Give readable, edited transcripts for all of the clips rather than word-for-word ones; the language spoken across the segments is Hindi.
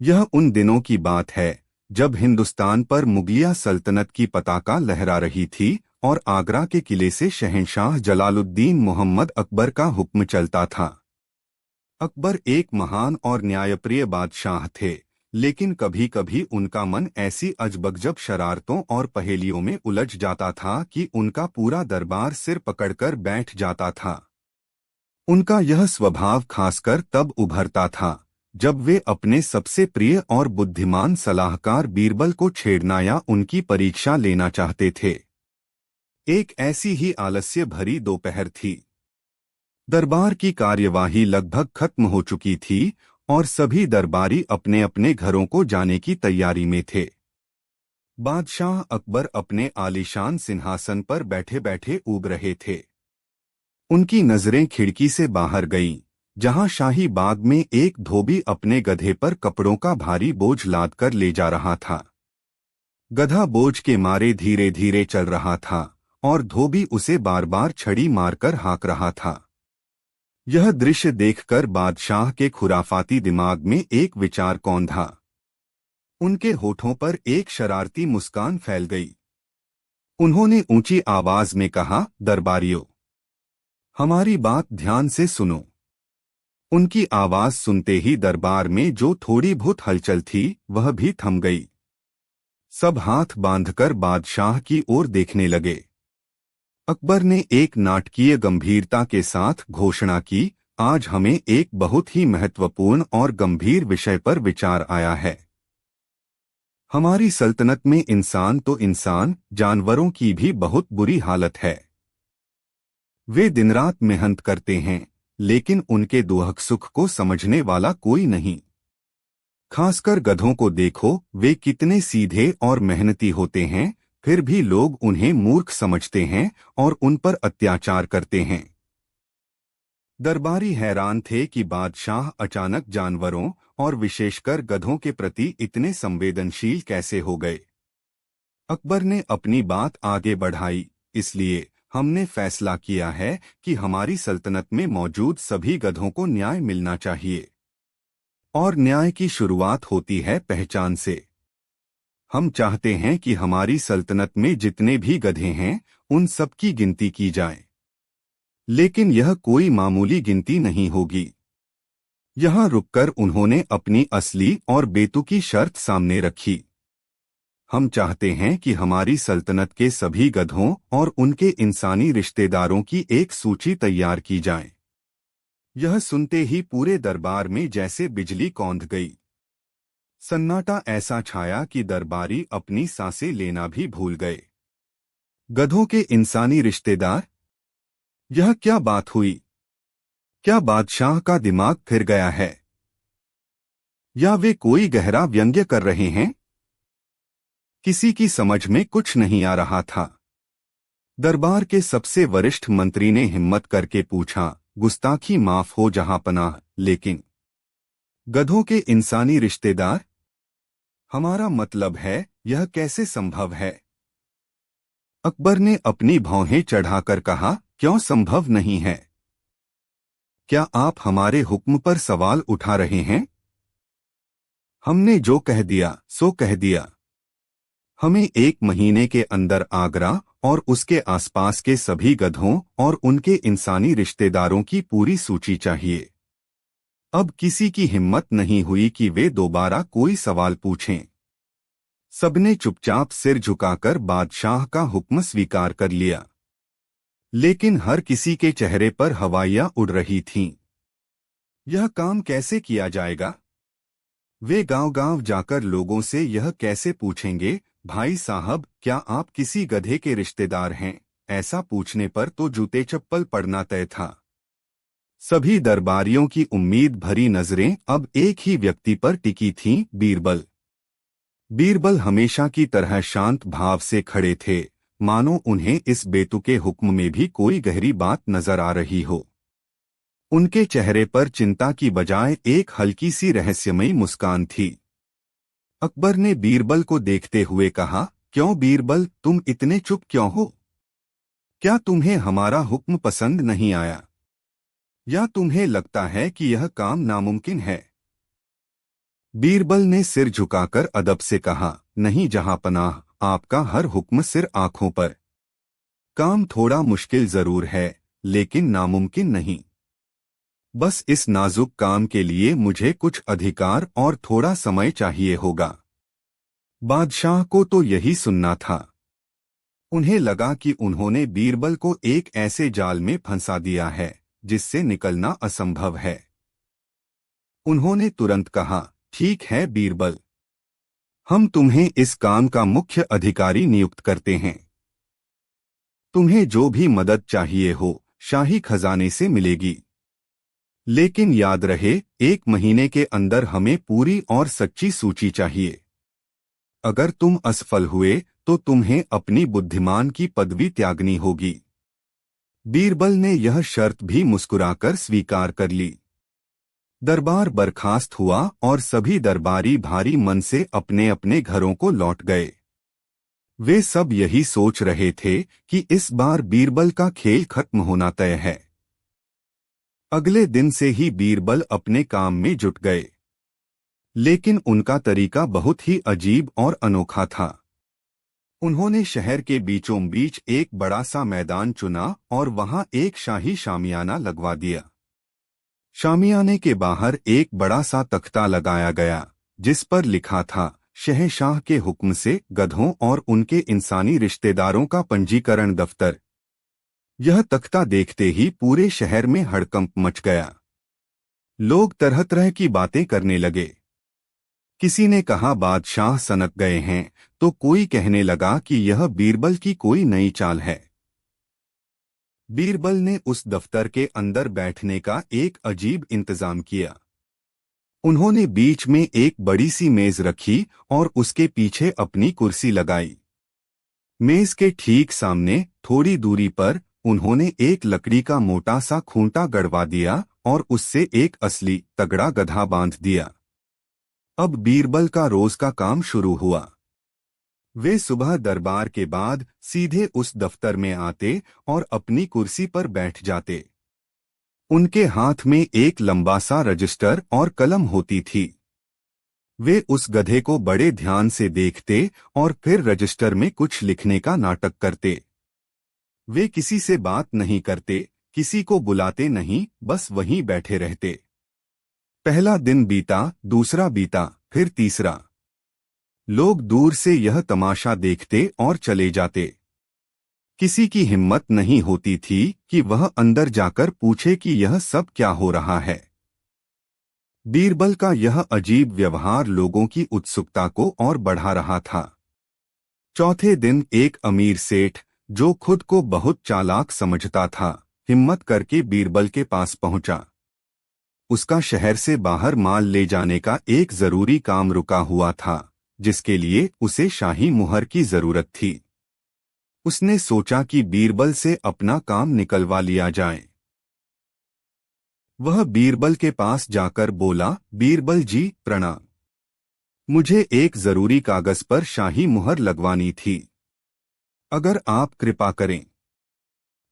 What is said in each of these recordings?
यह उन दिनों की बात है जब हिंदुस्तान पर मुगलिया सल्तनत की पताका लहरा रही थी और आगरा के किले से शहंशाह जलालुद्दीन मोहम्मद अकबर का हुक्म चलता था। अकबर एक महान और न्यायप्रिय बादशाह थे, लेकिन कभी कभी उनका मन ऐसी अजबगजब शरारतों और पहेलियों में उलझ जाता था कि उनका पूरा दरबार सिर पकड़कर बैठ जाता था। उनका यह स्वभाव खासकर तब उभरता था जब वे अपने सबसे प्रिय और बुद्धिमान सलाहकार बीरबल को छेड़ना या उनकी परीक्षा लेना चाहते थे। एक ऐसी ही आलस्य भरी दोपहर थी। दरबार की कार्यवाही लगभग खत्म हो चुकी थी और सभी दरबारी अपने अपने घरों को जाने की तैयारी में थे। बादशाह अकबर अपने आलीशान सिंहासन पर बैठे बैठे ऊब रहे थे। उनकी नजरें खिड़की से बाहर गईं, जहां शाही बाग में एक धोबी अपने गधे पर कपड़ों का भारी बोझ लाद कर ले जा रहा था। गधा बोझ के मारे धीरे धीरे चल रहा था और धोबी उसे बार बार छड़ी मारकर हाँक रहा था। यह दृश्य देखकर बादशाह के खुराफाती दिमाग में एक विचार कौंधा। उनके होठों पर एक शरारती मुस्कान फैल गई। उन्होंने ऊंची आवाज में कहा, दरबारियों, हमारी बात ध्यान से सुनो। उनकी आवाज सुनते ही दरबार में जो थोड़ी बहुत हलचल थी वह भी थम गई। सब हाथ बांधकर बादशाह की ओर देखने लगे। अकबर ने एक नाटकीय गंभीरता के साथ घोषणा की, आज हमें एक बहुत ही महत्वपूर्ण और गंभीर विषय पर विचार आया है। हमारी सल्तनत में इंसान तो इंसान, जानवरों की भी बहुत बुरी हालत है। वे दिन रात मेहनत करते हैं, लेकिन उनके दुख सुख को समझने वाला कोई नहीं। खासकर गधों को देखो, वे कितने सीधे और मेहनती होते हैं, फिर भी लोग उन्हें मूर्ख समझते हैं और उन पर अत्याचार करते हैं। दरबारी हैरान थे कि बादशाह अचानक जानवरों और विशेषकर गधों के प्रति इतने संवेदनशील कैसे हो गए। अकबर ने अपनी बात आगे बढ़ाई, इसलिए हमने फैसला किया है कि हमारी सल्तनत में मौजूद सभी गधों को न्याय मिलना चाहिए। और न्याय की शुरुआत होती है पहचान से। हम चाहते हैं कि हमारी सल्तनत में जितने भी गधे हैं उन सब की गिनती की जाए, लेकिन यह कोई मामूली गिनती नहीं होगी। यहाँ रुककर उन्होंने अपनी असली और बेतुकी शर्त सामने रखी। हम चाहते हैं कि हमारी सल्तनत के सभी गधों और उनके इंसानी रिश्तेदारों की एक सूची तैयार की जाए। यह सुनते ही पूरे दरबार में जैसे बिजली कौंध गई। सन्नाटा ऐसा छाया कि दरबारी अपनी सांसें लेना भी भूल गए। गधों के इंसानी रिश्तेदार? यह क्या बात हुई? क्या बादशाह का दिमाग फिर गया है? या वे कोई गहरा व्यंग्य कर रहे हैं? किसी की समझ में कुछ नहीं आ रहा था। दरबार के सबसे वरिष्ठ मंत्री ने हिम्मत करके पूछा, गुस्ताखी माफ हो जहांपनाह, लेकिन गधों के इंसानी रिश्तेदार? हमारा मतलब है, यह कैसे संभव है? अकबर ने अपनी भौहें चढ़ाकर कहा, क्यों संभव नहीं है? क्या आप हमारे हुक्म पर सवाल उठा रहे हैं? हमने जो कह दिया सो कह दिया। हमें 1 महीने के अंदर आगरा और उसके आसपास के सभी गधों और उनके इंसानी रिश्तेदारों की पूरी सूची चाहिए। अब किसी की हिम्मत नहीं हुई कि वे दोबारा कोई सवाल पूछें। सबने चुपचाप सिर झुकाकर बादशाह का हुक्म स्वीकार कर लिया। लेकिन हर किसी के चेहरे पर हवाइयां उड़ रही थीं। यह काम कैसे किया जाएगा? वे गांव-गांव जाकर लोगों से यह कैसे पूछेंगे, भाई साहब, क्या आप किसी गधे के रिश्तेदार हैं? ऐसा पूछने पर तो जूते चप्पल पड़ना तय था। सभी दरबारियों की उम्मीद भरी नजरें अब एक ही व्यक्ति पर टिकी थीं, बीरबल। बीरबल हमेशा की तरह शांत भाव से खड़े थे, मानो उन्हें इस बेतुके हुक्म में भी कोई गहरी बात नजर आ रही हो। उनके चेहरे पर चिंता की बजाय एक हल्की सी रहस्यमयी मुस्कान थी। अकबर ने बीरबल को देखते हुए कहा, क्यों बीरबल, तुम इतने चुप क्यों हो? क्या तुम्हें हमारा हुक्म पसंद नहीं आया? या तुम्हें लगता है कि यह काम नामुमकिन है? बीरबल ने सिर झुकाकर अदब से कहा, नहीं जहांपनाह, आपका हर हुक्म सिर आंखों पर। काम थोड़ा मुश्किल जरूर है, लेकिन नामुमकिन नहीं। बस इस नाजुक काम के लिए मुझे कुछ अधिकार और थोड़ा समय चाहिए होगा। बादशाह को तो यही सुनना था। उन्हें लगा कि उन्होंने बीरबल को एक ऐसे जाल में फंसा दिया है जिससे निकलना असंभव है। उन्होंने तुरंत कहा, ठीक है बीरबल, हम तुम्हें इस काम का मुख्य अधिकारी नियुक्त करते हैं। तुम्हें जो भी मदद चाहिए हो शाही खजाने से मिलेगी। लेकिन याद रहे, 1 महीने के अंदर हमें पूरी और सच्ची सूची चाहिए। अगर तुम असफल हुए तो तुम्हें अपनी बुद्धिमान की पदवी त्यागनी होगी। बीरबल ने यह शर्त भी मुस्कुराकर स्वीकार कर ली। दरबार बर्खास्त हुआ और सभी दरबारी भारी मन से अपने अपने घरों को लौट गए। वे सब यही सोच रहे थे कि इस बार बीरबल का खेल खत्म होना तय है। अगले दिन से ही बीरबल अपने काम में जुट गए। लेकिन उनका तरीका बहुत ही अजीब और अनोखा था। उन्होंने शहर के बीचों बीच एक बड़ा सा मैदान चुना और वहां एक शाही शामियाना लगवा दिया। शामियाने के बाहर एक बड़ा सा तख्ता लगाया गया जिस पर लिखा था, शहंशाह के हुक्म से गधों और उनके इंसानी रिश्तेदारों का पंजीकरण दफ्तर। यह तख्ता देखते ही पूरे शहर में हड़कंप मच गया। लोग तरह तरह की बातें करने लगे। किसी ने कहा बादशाह सनक गए हैं, तो कोई कहने लगा कि यह बीरबल की कोई नई चाल है। बीरबल ने उस दफ्तर के अंदर बैठने का एक अजीब इंतजाम किया। उन्होंने बीच में एक बड़ी सी मेज रखी और उसके पीछे अपनी कुर्सी लगाई। मेज के ठीक सामने थोड़ी दूरी पर उन्होंने एक लकड़ी का मोटा सा खूंटा गड़वा दिया और उससे एक असली तगड़ा गधा बांध दिया। अब बीरबल का रोज का काम शुरू हुआ। वे सुबह दरबार के बाद सीधे उस दफ्तर में आते और अपनी कुर्सी पर बैठ जाते। उनके हाथ में एक लंबा सा रजिस्टर और कलम होती थी। वे उस गधे को बड़े ध्यान से देखते और फिर रजिस्टर में कुछ लिखने का नाटक करते। वे किसी से बात नहीं करते, किसी को बुलाते नहीं, बस वहीं बैठे रहते। पहला दिन बीता, दूसरा बीता, फिर तीसरा। लोग दूर से यह तमाशा देखते और चले जाते। किसी की हिम्मत नहीं होती थी कि वह अंदर जाकर पूछे कि यह सब क्या हो रहा है। बीरबल का यह अजीब व्यवहार लोगों की उत्सुकता को और बढ़ा रहा था। चौथे दिन एक अमीर सेठ, जो खुद को बहुत चालाक समझता था, हिम्मत करके बीरबल के पास पहुंचा। उसका शहर से बाहर माल ले जाने का एक जरूरी काम रुका हुआ था, जिसके लिए उसे शाही मुहर की जरूरत थी। उसने सोचा कि बीरबल से अपना काम निकलवा लिया जाए। वह बीरबल के पास जाकर बोला, बीरबल जी प्रणाम। मुझे एक जरूरी कागज पर शाही मुहर लगवानी थी, अगर आप कृपा करें।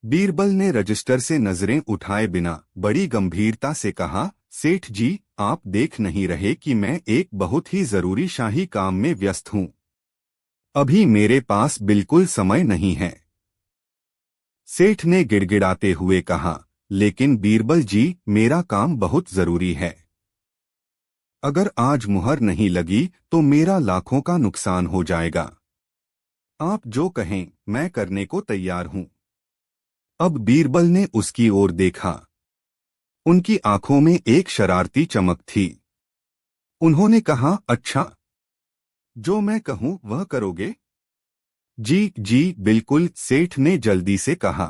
बीरबल ने रजिस्टर से नजरें उठाए बिना बड़ी गंभीरता से कहा, सेठ जी, आप देख नहीं रहे कि मैं एक बहुत ही जरूरी शाही काम में व्यस्त हूं। अभी मेरे पास बिल्कुल समय नहीं है। सेठ ने गिड़गिड़ाते हुए कहा, लेकिन बीरबल जी, मेरा काम बहुत जरूरी है। अगर आज मुहर नहीं लगी तो मेरा लाखों का नुकसान हो जाएगा। आप जो कहें मैं करने को तैयार हूं। अब बीरबल ने उसकी ओर देखा। उनकी आंखों में एक शरारती चमक थी। उन्होंने कहा, अच्छा, जो मैं कहूं वह करोगे? जी जी बिल्कुल, सेठ ने जल्दी से कहा।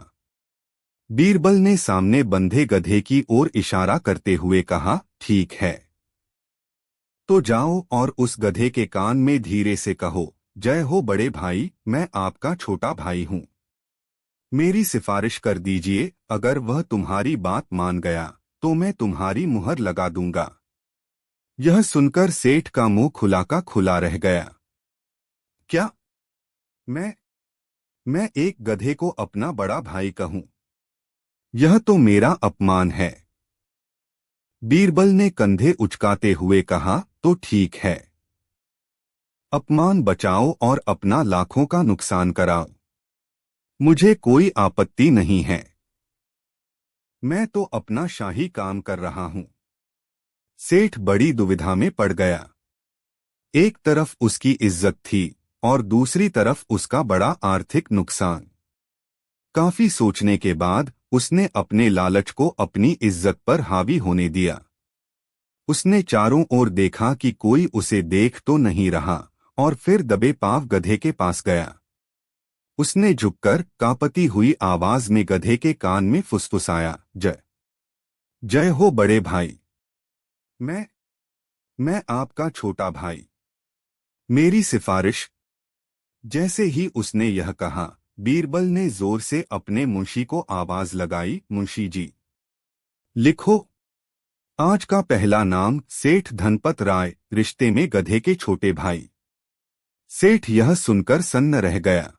बीरबल ने सामने बंधे गधे की ओर इशारा करते हुए कहा, ठीक है। तो जाओ और उस गधे के कान में धीरे से कहो, जय हो बड़े भाई, मैं आपका छोटा भाई हूं। मेरी सिफारिश कर दीजिए, अगर वह तुम्हारी बात मान गया तो मैं तुम्हारी मुहर लगा दूंगा। यह सुनकर सेठ का मुंह खुला का खुला रह गया। क्या? मैं एक गधे को अपना बड़ा भाई कहूं? यह तो मेरा अपमान है। बीरबल ने कंधे उचकाते हुए कहा, तो ठीक है। अपमान बचाओ और अपना लाखों का नुकसान कराओ, मुझे कोई आपत्ति नहीं है। मैं तो अपना शाही काम कर रहा हूं। सेठ बड़ी दुविधा में पड़ गया। एक तरफ उसकी इज्जत थी और दूसरी तरफ उसका बड़ा आर्थिक नुकसान। काफी सोचने के बाद उसने अपने लालच को अपनी इज्जत पर हावी होने दिया। उसने चारों ओर देखा कि कोई उसे देख तो नहीं रहा और फिर दबे पांव गधे के पास गया। उसने झुककर कांपती हुई आवाज में गधे के कान में फुसफुसाया, जय जय हो बड़े भाई। मैं आपका छोटा भाई। मेरी सिफारिश। जैसे ही उसने यह कहा, बीरबल ने जोर से अपने मुंशी को आवाज लगाई, मुंशी जी, लिखो। आज का पहला नाम सेठ धनपत राय, रिश्ते में गधे के छोटे भाई। सेठ यह सुनकर सन्न रह गया।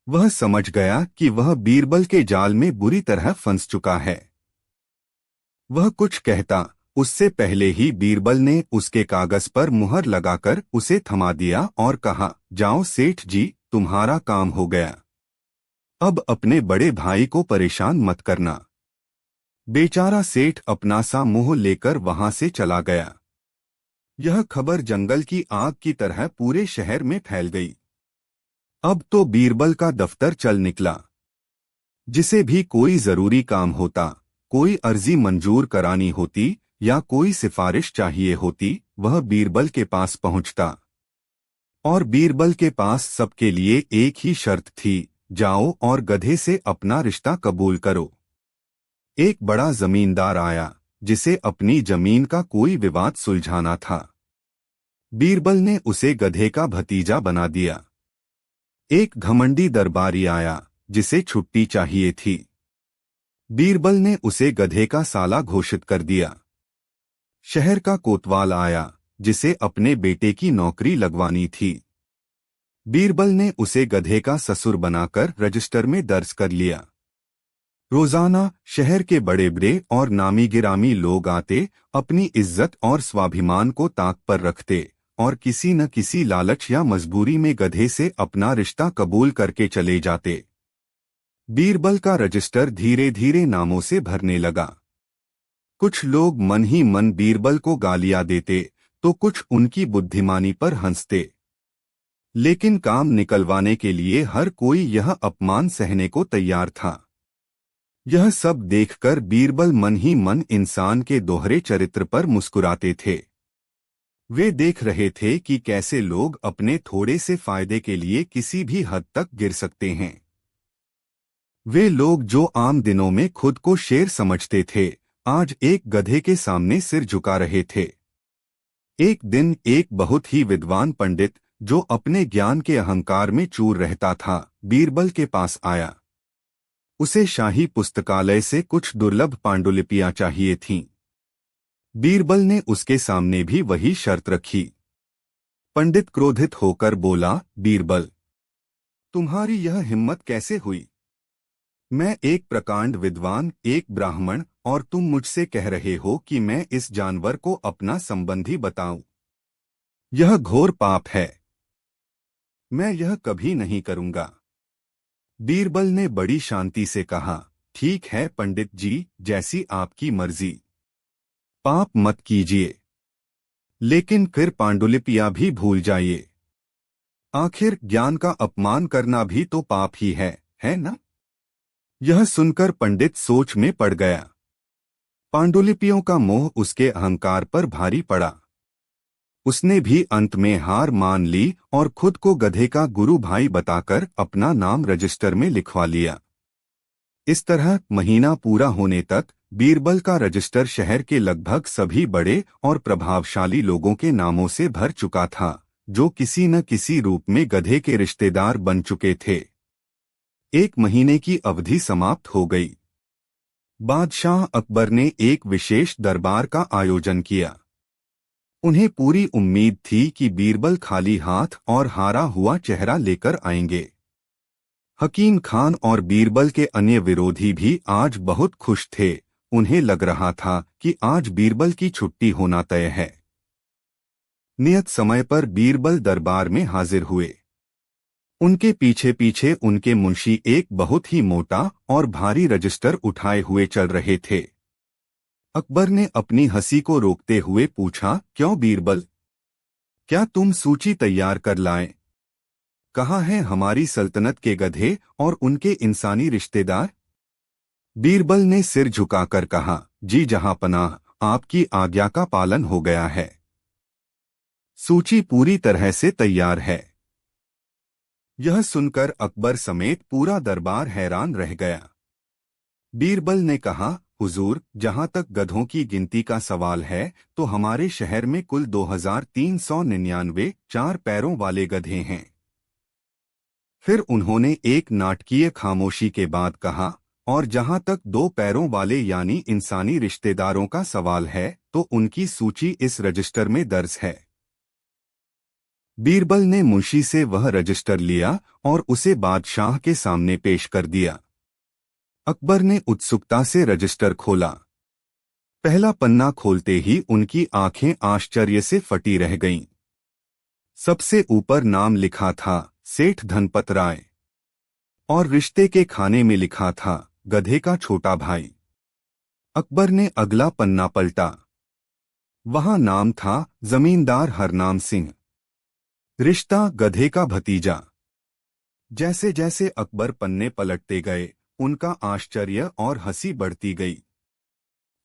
वह समझ गया कि वह बीरबल के जाल में बुरी तरह फंस चुका है। वह कुछ कहता उससे पहले ही बीरबल ने उसके कागज पर मुहर लगाकर उसे थमा दिया और कहा, जाओ सेठ जी, तुम्हारा काम हो गया। अब अपने बड़े भाई को परेशान मत करना। बेचारा सेठ अपना सा मुंह लेकर वहां से चला गया। यह खबर जंगल की आग की तरह पूरे शहर में फैल गई। अब तो बीरबल का दफ्तर चल निकला। जिसे भी कोई जरूरी काम होता, कोई अर्जी मंजूर करानी होती या कोई सिफारिश चाहिए होती, वह बीरबल के पास पहुंचता। और बीरबल के पास सबके लिए एक ही शर्त थी, जाओ और गधे से अपना रिश्ता कबूल करो। एक बड़ा जमींदार आया जिसे अपनी जमीन का कोई विवाद सुलझाना था। बीरबल ने उसे गधे का भतीजा बना दिया। एक घमंडी दरबारी आया जिसे छुट्टी चाहिए थी। बीरबल ने उसे गधे का साला घोषित कर दिया। शहर का कोतवाल आया जिसे अपने बेटे की नौकरी लगवानी थी। बीरबल ने उसे गधे का ससुर बनाकर रजिस्टर में दर्ज कर लिया। रोजाना शहर के बड़े बड़े और नामी गिरामी लोग आते, अपनी इज्जत और स्वाभिमान को ताक पर रखते और किसी न किसी लालच या मजबूरी में गधे से अपना रिश्ता कबूल करके चले जाते। बीरबल का रजिस्टर धीरे धीरे नामों से भरने लगा। कुछ लोग मन ही मन बीरबल को गालियां देते तो कुछ उनकी बुद्धिमानी पर हंसते, लेकिन काम निकलवाने के लिए हर कोई यह अपमान सहने को तैयार था। यह सब देखकर बीरबल मन ही मन इंसान के दोहरे चरित्र पर मुस्कुराते थे। वे देख रहे थे कि कैसे लोग अपने थोड़े से फायदे के लिए किसी भी हद तक गिर सकते हैं। वे लोग जो आम दिनों में खुद को शेर समझते थे, आज एक गधे के सामने सिर झुका रहे थे। एक दिन एक बहुत ही विद्वान पंडित, जो अपने ज्ञान के अहंकार में चूर रहता था, बीरबल के पास आया। उसे शाही पुस्तकालय से कुछ दुर्लभ पांडुलिपियां चाहिए थीं। बीरबल ने उसके सामने भी वही शर्त रखी। पंडित क्रोधित होकर बोला, बीरबल, तुम्हारी यह हिम्मत कैसे हुई? मैं एक प्रकांड विद्वान, एक ब्राह्मण, और तुम मुझसे कह रहे हो कि मैं इस जानवर को अपना संबंधी बताऊं। यह घोर पाप है। मैं यह कभी नहीं करूंगा। बीरबल ने बड़ी शांति से कहा, ठीक है पंडित जी, जैसी आपकी मर्जी। पाप मत कीजिए, लेकिन फिर पांडुलिपियां भी भूल जाइए। आखिर ज्ञान का अपमान करना भी तो पाप ही है ना? यह सुनकर पंडित सोच में पड़ गया। पांडुलिपियों का मोह उसके अहंकार पर भारी पड़ा। उसने भी अंत में हार मान ली और खुद को गधे का गुरु भाई बताकर अपना नाम रजिस्टर में लिखवा लिया। इस तरह महीना पूरा होने तक बीरबल का रजिस्टर शहर के लगभग सभी बड़े और प्रभावशाली लोगों के नामों से भर चुका था, जो किसी न किसी रूप में गधे के रिश्तेदार बन चुके थे। एक महीने की अवधि समाप्त हो गई। बादशाह अकबर ने एक विशेष दरबार का आयोजन किया। उन्हें पूरी उम्मीद थी कि बीरबल खाली हाथ और हारा हुआ चेहरा लेकर आएंगे। हकीम खान और बीरबल के अन्य विरोधी भी आज बहुत खुश थे। उन्हें लग रहा था कि आज बीरबल की छुट्टी होना तय है। नियत समय पर बीरबल दरबार में हाजिर हुए। उनके पीछे पीछे उनके मुंशी एक बहुत ही मोटा और भारी रजिस्टर उठाए हुए चल रहे थे। अकबर ने अपनी हंसी को रोकते हुए पूछा, क्यों बीरबल, क्या तुम सूची तैयार कर लाए? कहाँ हैं हमारी सल्तनत के गधे और उनके इंसानी रिश्तेदार? बीरबल ने सिर झुकाकर कहा, जी जहांपनाह, आपकी आज्ञा का पालन हो गया है। सूची पूरी तरह से तैयार है। यह सुनकर अकबर समेत पूरा दरबार हैरान रह गया। बीरबल ने कहा, हुजूर, जहां तक गधों की गिनती का सवाल है तो हमारे शहर में कुल 2399 चार पैरों वाले गधे हैं। फिर उन्होंने एक नाटकीय खामोशी के बाद कहा, और जहां तक दो पैरों वाले यानी इंसानी रिश्तेदारों का सवाल है तो उनकी सूची इस रजिस्टर में दर्ज है। बीरबल ने मुंशी से वह रजिस्टर लिया और उसे बादशाह के सामने पेश कर दिया। अकबर ने उत्सुकता से रजिस्टर खोला। पहला पन्ना खोलते ही उनकी आंखें आश्चर्य से फटी रह गईं। सबसे ऊपर नाम लिखा था सेठ धनपत राय, और रिश्ते के खाने में लिखा था गधे का छोटा भाई। अकबर ने अगला पन्ना पलटा। वहां नाम था जमींदार हरनाम सिंह, रिश्ता गधे का भतीजा। जैसे जैसे अकबर पन्ने पलटते गए उनका आश्चर्य और हंसी बढ़ती गई।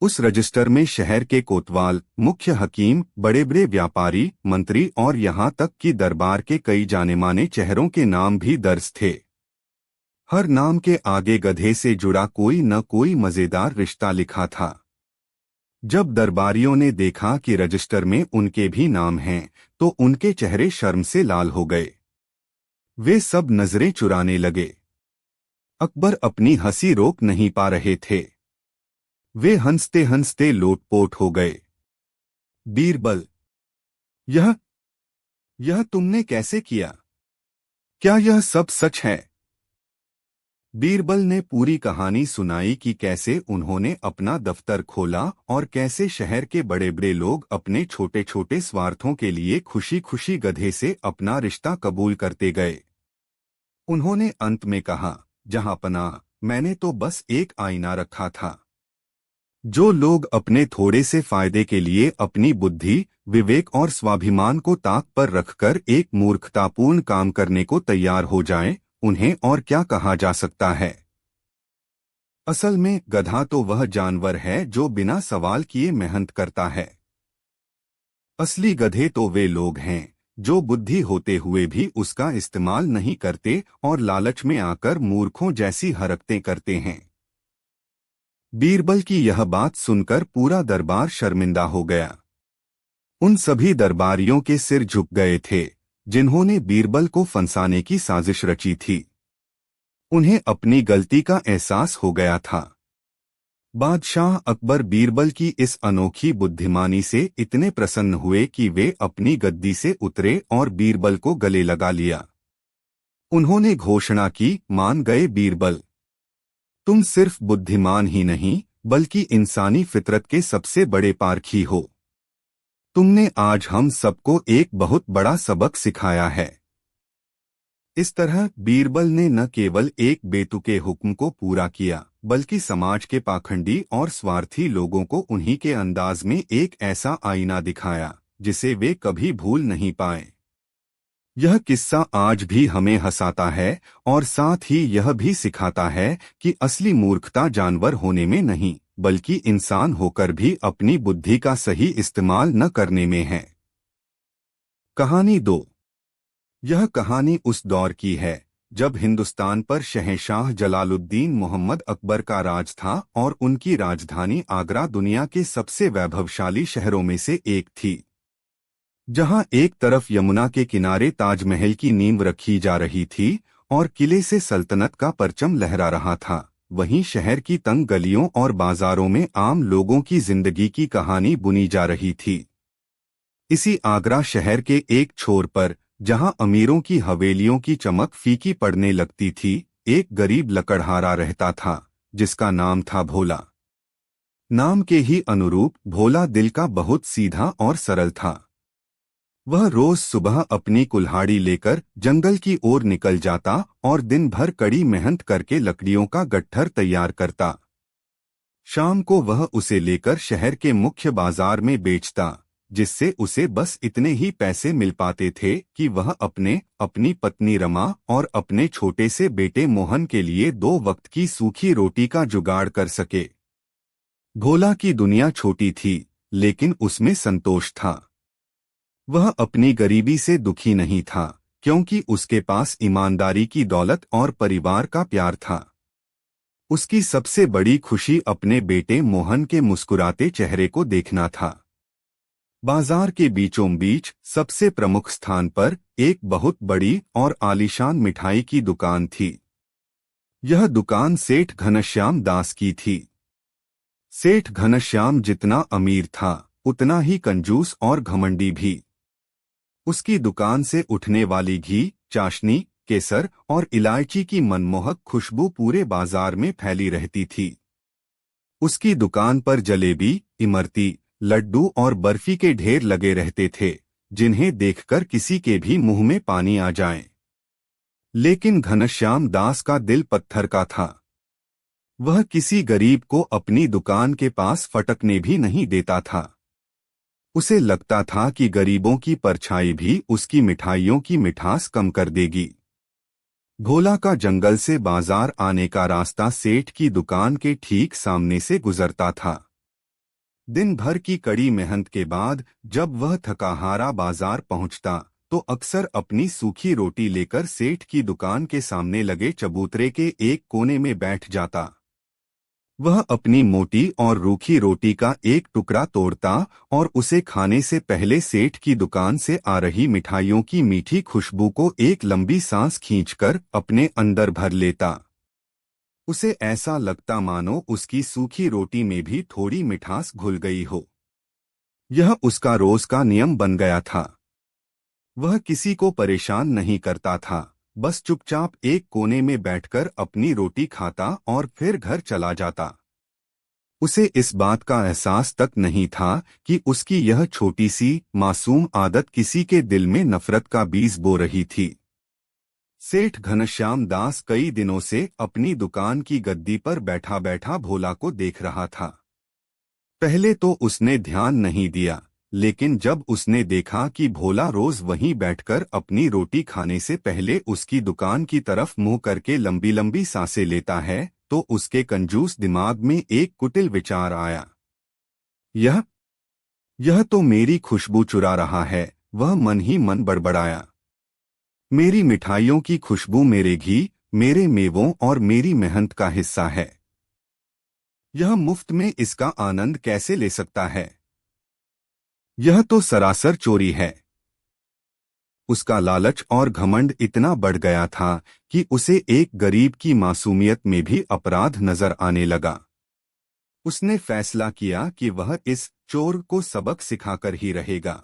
उस रजिस्टर में शहर के कोतवाल, मुख्य हकीम, बड़े बड़े व्यापारी, मंत्री और यहाँ तक कि दरबार के कई जाने-माने चेहरों के नाम भी दर्ज थे। हर नाम के आगे गधे से जुड़ा कोई न कोई मजेदार रिश्ता लिखा था। जब दरबारियों ने देखा कि रजिस्टर में उनके भी नाम हैं, तो उनके चेहरे शर्म से लाल हो गए। वे सब नजरें चुराने लगे। अकबर अपनी हंसी रोक नहीं पा रहे थे। वे हंसते हंसते लोटपोट हो गए। बीरबल, यह तुमने कैसे किया? क्या यह सब सच है? बीरबल ने पूरी कहानी सुनाई कि कैसे उन्होंने अपना दफ्तर खोला और कैसे शहर के बड़े बड़े लोग अपने छोटे छोटे स्वार्थों के लिए खुशी खुशी गधे से अपना रिश्ता कबूल करते गए। उन्होंने अंत में कहा, जहांपनाह, मैंने तो बस एक आईना रखा था। जो लोग अपने थोड़े से फायदे के लिए अपनी बुद्धि, विवेक और स्वाभिमान को ताक पर रखकर एक मूर्खतापूर्ण काम करने को तैयार हो जाएं, उन्हें और क्या कहा जा सकता है? असल में गधा तो वह जानवर है जो बिना सवाल किए मेहनत करता है। असली गधे तो वे लोग हैं जो बुद्धि होते हुए भी उसका इस्तेमाल नहीं करते और लालच में आकर मूर्खों जैसी हरकतें करते हैं। बीरबल की यह बात सुनकर पूरा दरबार शर्मिंदा हो गया। उन सभी दरबारियों के सिर झुक गए थे जिन्होंने बीरबल को फंसाने की साजिश रची थी। उन्हें अपनी गलती का एहसास हो गया था। बादशाह अकबर बीरबल की इस अनोखी बुद्धिमानी से इतने प्रसन्न हुए कि वे अपनी गद्दी से उतरे और बीरबल को गले लगा लिया। उन्होंने घोषणा की, मान गए बीरबल, तुम सिर्फ बुद्धिमान ही नहीं बल्कि इंसानी फितरत के सबसे बड़े पारखी हो। तुमने आज हम सबको एक बहुत बड़ा सबक सिखाया है। इस तरह बीरबल ने न केवल एक बेतुके हुक्म को पूरा किया बल्कि समाज के पाखंडी और स्वार्थी लोगों को उन्हीं के अंदाज में एक ऐसा आईना दिखाया जिसे वे कभी भूल नहीं पाए। यह किस्सा आज भी हमें हंसाता है और साथ ही यह भी सिखाता है कि असली मूर्खता जानवर होने में नहीं बल्कि इंसान होकर भी अपनी बुद्धि का सही इस्तेमाल न करने में है। कहानी 2। यह कहानी उस दौर की है जब हिंदुस्तान पर शहंशाह जलालुद्दीन मोहम्मद अकबर का राज था और उनकी राजधानी आगरा दुनिया के सबसे वैभवशाली शहरों में से एक थी। जहां एक तरफ यमुना के किनारे ताजमहल की नींव रखी जा रही थी और किले से सल्तनत का परचम लहरा रहा था, वहीं शहर की तंग गलियों और बाजारों में आम लोगों की जिंदगी की कहानी बुनी जा रही थी। इसी आगरा शहर के एक छोर पर, जहां अमीरों की हवेलियों की चमक फीकी पड़ने लगती थी, एक गरीब लकड़हारा रहता था जिसका नाम था भोला। नाम के ही अनुरूप भोला दिल का बहुत सीधा और सरल था। वह रोज सुबह अपनी कुल्हाड़ी लेकर जंगल की ओर निकल जाता और दिन भर कड़ी मेहनत करके लकड़ियों का गट्ठर तैयार करता। शाम को वह उसे लेकर शहर के मुख्य बाजार में बेचता, जिससे उसे बस इतने ही पैसे मिल पाते थे कि वह अपनी पत्नी रमा और अपने छोटे से बेटे मोहन के लिए 2 वक्त की सूखी रोटी का जुगाड़ कर सके। भोला की दुनिया छोटी थी, लेकिन उसमें संतोष था। वह अपनी गरीबी से दुखी नहीं था, क्योंकि उसके पास ईमानदारी की दौलत और परिवार का प्यार था। उसकी सबसे बड़ी खुशी अपने बेटे मोहन के मुस्कुराते चेहरे को देखना था। बाजार के बीचों बीच सबसे प्रमुख स्थान पर एक बहुत बड़ी और आलीशान मिठाई की दुकान थी। यह दुकान सेठ घनश्याम दास की थी। सेठ घनश्याम जितना अमीर था, उतना ही कंजूस और घमंडी भी। उसकी दुकान से उठने वाली घी, चाशनी, केसर और इलायची की मनमोहक खुशबू पूरे बाजार में फैली रहती थी। उसकी दुकान पर जलेबी, इमरती, लड्डू और बर्फी के ढेर लगे रहते थे, जिन्हें देखकर किसी के भी मुंह में पानी आ जाए। लेकिन घनश्याम दास का दिल पत्थर का था। वह किसी गरीब को अपनी दुकान के पास फटकने भी नहीं देता था। उसे लगता था कि गरीबों की परछाई भी उसकी मिठाइयों की मिठास कम कर देगी। भोला का जंगल से बाजार आने का रास्ता सेठ की दुकान के ठीक सामने से गुजरता था। दिन भर की कड़ी मेहनत के बाद जब वह थकाहारा बाजार पहुंचता, तो अक्सर अपनी सूखी रोटी लेकर सेठ की दुकान के सामने लगे चबूतरे के एक कोने में बैठ जाता। वह अपनी मोटी और रूखी रोटी का एक टुकड़ा तोड़ता और उसे खाने से पहले सेठ की दुकान से आ रही मिठाइयों की मीठी खुशबू को एक लंबी सांस खींचकर अपने अंदर भर लेता। उसे ऐसा लगता मानो उसकी सूखी रोटी में भी थोड़ी मिठास घुल गई हो। यह उसका रोज का नियम बन गया था। वह किसी को परेशान नहीं करता था, बस चुपचाप एक कोने में बैठकर अपनी रोटी खाता और फिर घर चला जाता। उसे इस बात का एहसास तक नहीं था कि उसकी यह छोटी सी मासूम आदत किसी के दिल में नफरत का बीज बो रही थी। सेठ घनश्याम दास कई दिनों से अपनी दुकान की गद्दी पर बैठा बैठा भोला को देख रहा था। पहले तो उसने ध्यान नहीं दिया, लेकिन जब उसने देखा कि भोला रोज वहीं बैठकर अपनी रोटी खाने से पहले उसकी दुकान की तरफ मुंह करके लंबी लंबी सांसें लेता है, तो उसके कंजूस दिमाग में एक कुटिल विचार आया। यह तो मेरी खुशबू चुरा रहा है, वह मन ही मन बड़बड़ाया। मेरी मिठाइयों की खुशबू मेरे घी, मेरे मेवों और मेरी मेहनत का हिस्सा है। यह मुफ्त में इसका आनंद कैसे ले सकता है? यह तो सरासर चोरी है। उसका लालच और घमंड इतना बढ़ गया था कि उसे एक गरीब की मासूमियत में भी अपराध नजर आने लगा। उसने फैसला किया कि वह इस चोर को सबक सिखाकर ही रहेगा।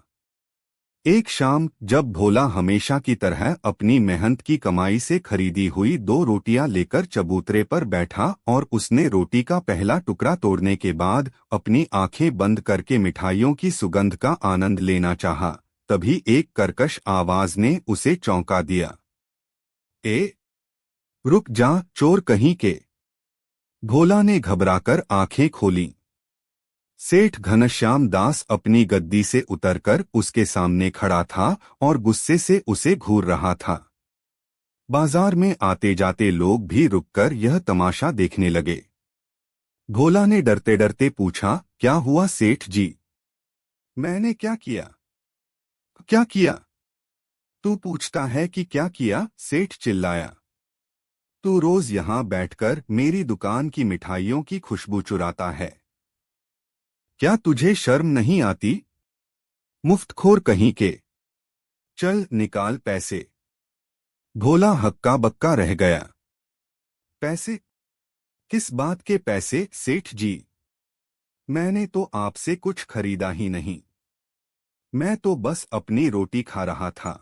एक शाम जब भोला हमेशा की तरह अपनी मेहनत की कमाई से खरीदी हुई 2 रोटियां लेकर चबूतरे पर बैठा और उसने रोटी का पहला टुकड़ा तोड़ने के बाद अपनी आंखें बंद करके मिठाइयों की सुगंध का आनंद लेना चाहा, तभी एक कर्कश आवाज ने उसे चौंका दिया। रुक जा, चोर कहीं के! भोला ने घबराकर आंखें खोलीं। सेठ घनश्याम दास अपनी गद्दी से उतरकर उसके सामने खड़ा था और गुस्से से उसे घूर रहा था। बाजार में आते जाते लोग भी रुककर यह तमाशा देखने लगे। भोला ने डरते डरते पूछा, क्या हुआ सेठ जी? मैंने क्या किया? क्या किया? तू पूछता है कि क्या किया? सेठ चिल्लाया। तू रोज यहाँ बैठकर मेरी दुकान की मिठाइयों की खुशबू चुराता है। क्या तुझे शर्म नहीं आती? मुफ्तखोर कहीं के! चल निकाल पैसे। भोला हक्का बक्का रह गया। पैसे? किस बात के पैसे सेठ जी? मैंने तो आपसे कुछ खरीदा ही नहीं। मैं तो बस अपनी रोटी खा रहा था।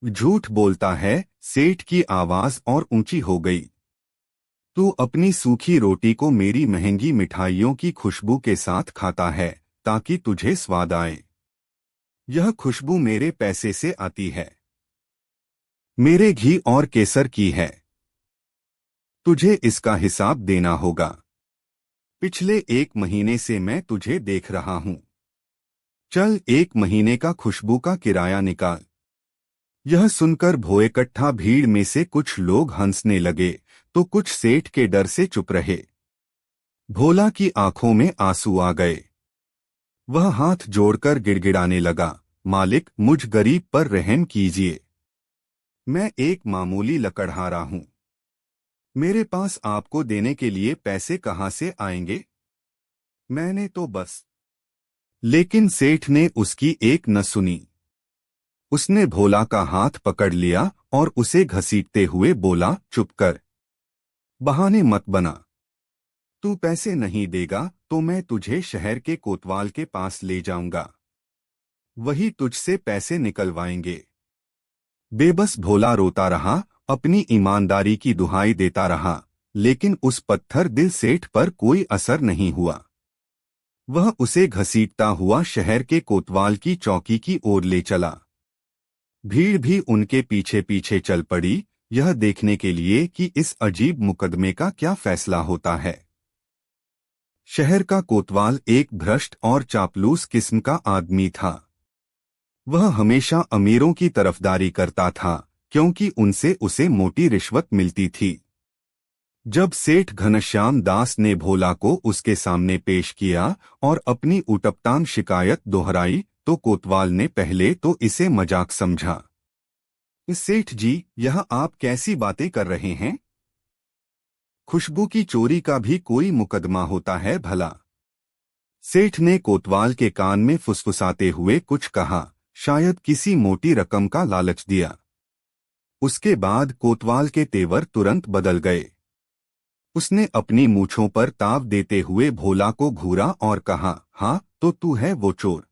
झूठ बोलता है, सेठ की आवाज और ऊंची हो गई। तू अपनी सूखी रोटी को मेरी महंगी मिठाइयों की खुशबू के साथ खाता है, ताकि तुझे स्वाद आए। यह खुशबू मेरे पैसे से आती है, मेरे घी और केसर की है। तुझे इसका हिसाब देना होगा। पिछले 1 महीने से मैं तुझे देख रहा हूं। चल 1 महीने का खुशबू का किराया निकाल। यह सुनकर भौएकट्ठा भीड़ में से कुछ लोग हंसने लगे तो कुछ सेठ के डर से चुप रहे। भोला की आंखों में आंसू आ गए। वह हाथ जोड़कर गिड़गिड़ाने लगा, मालिक मुझ गरीब पर रहम कीजिए। मैं एक मामूली लकड़हारा हूं। मेरे पास आपको देने के लिए पैसे कहां से आएंगे? मैंने तो बस। लेकिन सेठ ने उसकी एक न सुनी। उसने भोला का हाथ पकड़ लिया और उसे घसीटते हुए बोला, चुप कर, बहाने मत बना। तू पैसे नहीं देगा तो मैं तुझे शहर के कोतवाल के पास ले जाऊंगा। वही तुझसे पैसे निकलवाएंगे। बेबस भोला रोता रहा, अपनी ईमानदारी की दुहाई देता रहा, लेकिन उस पत्थर दिल सेठ पर कोई असर नहीं हुआ। वह उसे घसीटता हुआ शहर के कोतवाल की चौकी की ओर ले चला। भीड़ भी उनके पीछे पीछे चल पड़ी, यह देखने के लिए कि इस अजीब मुकदमे का क्या फैसला होता है। शहर का कोतवाल एक भ्रष्ट और चापलूस किस्म का आदमी था। वह हमेशा अमीरों की तरफदारी करता था, क्योंकि उनसे उसे मोटी रिश्वत मिलती थी। जब सेठ घनश्याम दास ने भोला को उसके सामने पेश किया और अपनी उटपटांग शिकायत दोहराई तो कोतवाल ने पहले तो इसे मजाक समझा। सेठ जी, यह आप कैसी बातें कर रहे हैं? खुशबू की चोरी का भी कोई मुकदमा होता है भला? सेठ ने कोतवाल के कान में फुसफुसाते हुए कुछ कहा, शायद किसी मोटी रकम का लालच दिया। उसके बाद कोतवाल के तेवर तुरंत बदल गए। उसने अपनी मूंछों पर ताव देते हुए भोला को घूरा और कहा, हाँ तो तू है वो चोर।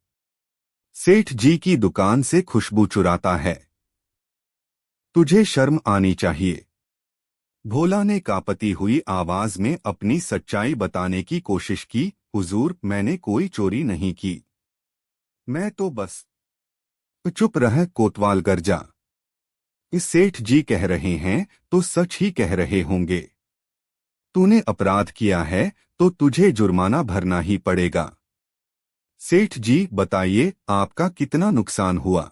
सेठ जी की दुकान से खुशबू चुराता है। तुझे शर्म आनी चाहिए। भोला ने कांपती हुई आवाज में अपनी सच्चाई बताने की कोशिश की, हुजूर मैंने कोई चोरी नहीं की। मैं तो बस। चुप रह, कोतवाल गर्जा। इस सेठ जी कह रहे हैं तो सच ही कह रहे होंगे। तूने अपराध किया है तो तुझे जुर्माना भरना ही पड़ेगा। सेठ जी बताइए, आपका कितना नुकसान हुआ?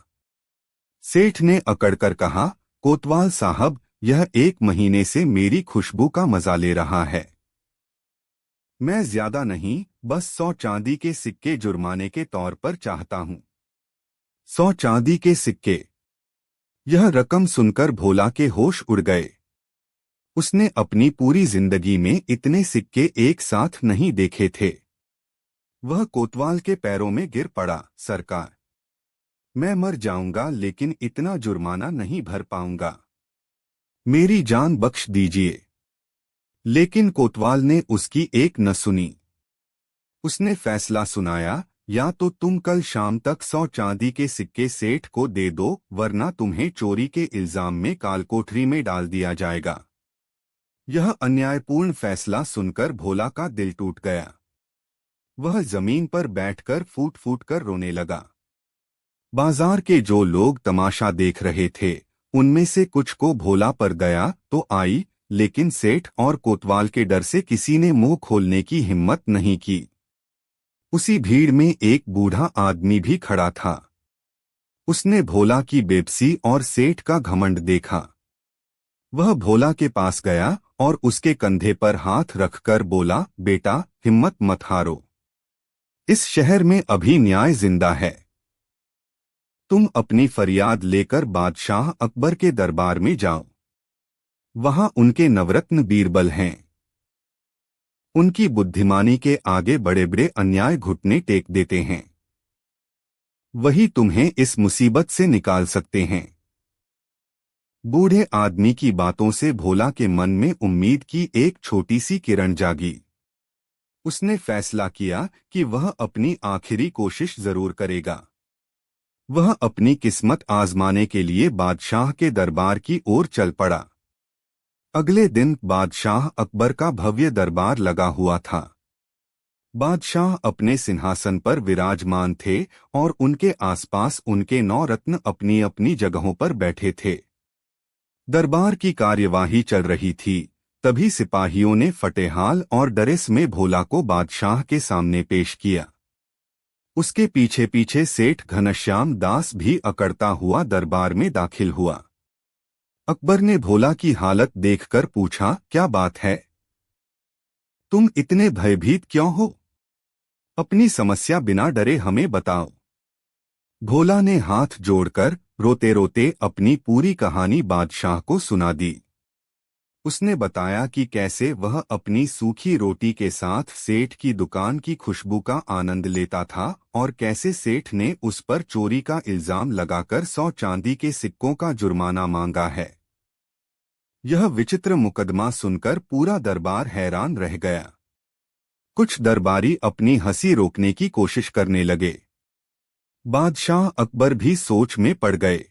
सेठ ने अकड़कर कहा, कोतवाल साहब, यह 1 महीने से मेरी खुशबू का मजा ले रहा है। मैं ज्यादा नहीं, बस 100 चांदी के सिक्के जुर्माने के तौर पर चाहता हूं। 100 चांदी के सिक्के। यह रकम सुनकर भोला के होश उड़ गए। उसने अपनी पूरी जिंदगी में इतने सिक्के एक साथ नहीं देखे थे। वह कोतवाल के पैरों में गिर पड़ा, सरकार, मैं मर जाऊंगा लेकिन इतना जुर्माना नहीं भर पाऊंगा। मेरी जान बख्श दीजिए। लेकिन कोतवाल ने उसकी एक न सुनी। उसने फैसला सुनाया, या तो तुम कल शाम तक 100 चांदी के सिक्के सेठ को दे दो, वरना तुम्हें चोरी के इल्जाम में कालकोठरी में डाल दिया जाएगा। यह अन्यायपूर्ण फैसला सुनकर भोला का दिल टूट गया। वह जमीन पर बैठकर फूट फूट कर रोने लगा। बाजार के जो लोग तमाशा देख रहे थे, उनमें से कुछ को भोला पर दया तो आई, लेकिन सेठ और कोतवाल के डर से किसी ने मुंह खोलने की हिम्मत नहीं की। उसी भीड़ में एक बूढ़ा आदमी भी खड़ा था। उसने भोला की बेबसी और सेठ का घमंड देखा। वह भोला के पास गया और उसके कंधे पर हाथ रखकर बोला, बेटा, हिम्मत मत हारो। इस शहर में अभी न्याय जिंदा है। तुम अपनी फरियाद लेकर बादशाह अकबर के दरबार में जाओ। वहां उनके नवरत्न बीरबल हैं। उनकी बुद्धिमानी के आगे बड़े बड़े अन्याय घुटने टेक देते हैं। वही तुम्हें इस मुसीबत से निकाल सकते हैं। बूढ़े आदमी की बातों से भोला के मन में उम्मीद की एक छोटी सी किरण जागी। उसने फैसला किया कि वह अपनी आखिरी कोशिश जरूर करेगा। वह अपनी किस्मत आजमाने के लिए बादशाह के दरबार की ओर चल पड़ा। अगले दिन बादशाह अकबर का भव्य दरबार लगा हुआ था। बादशाह अपने सिंहासन पर विराजमान थे और उनके आसपास उनके 9 रत्न अपनी अपनी जगहों पर बैठे थे। दरबार की कार्यवाही चल रही थी। तभी सिपाहियों ने फटेहाल और ड्रेस में भोला को बादशाह के सामने पेश किया। उसके पीछे पीछे सेठ घनश्याम दास भी अकड़ता हुआ दरबार में दाखिल हुआ। अकबर ने भोला की हालत देखकर पूछा, क्या बात है? तुम इतने भयभीत क्यों हो? अपनी समस्या बिना डरे हमें बताओ। भोला ने हाथ जोड़कर रोते रोते अपनी पूरी कहानी बादशाह को सुना दी। उसने बताया कि कैसे वह अपनी सूखी रोटी के साथ सेठ की दुकान की खुशबू का आनंद लेता था और कैसे सेठ ने उस पर चोरी का इल्जाम लगाकर 100 चांदी के सिक्कों का जुर्माना मांगा है। यह विचित्र मुकदमा सुनकर पूरा दरबार हैरान रह गया। कुछ दरबारी अपनी हंसी रोकने की कोशिश करने लगे। बादशाह अकबर भी सोच में पड़ गए।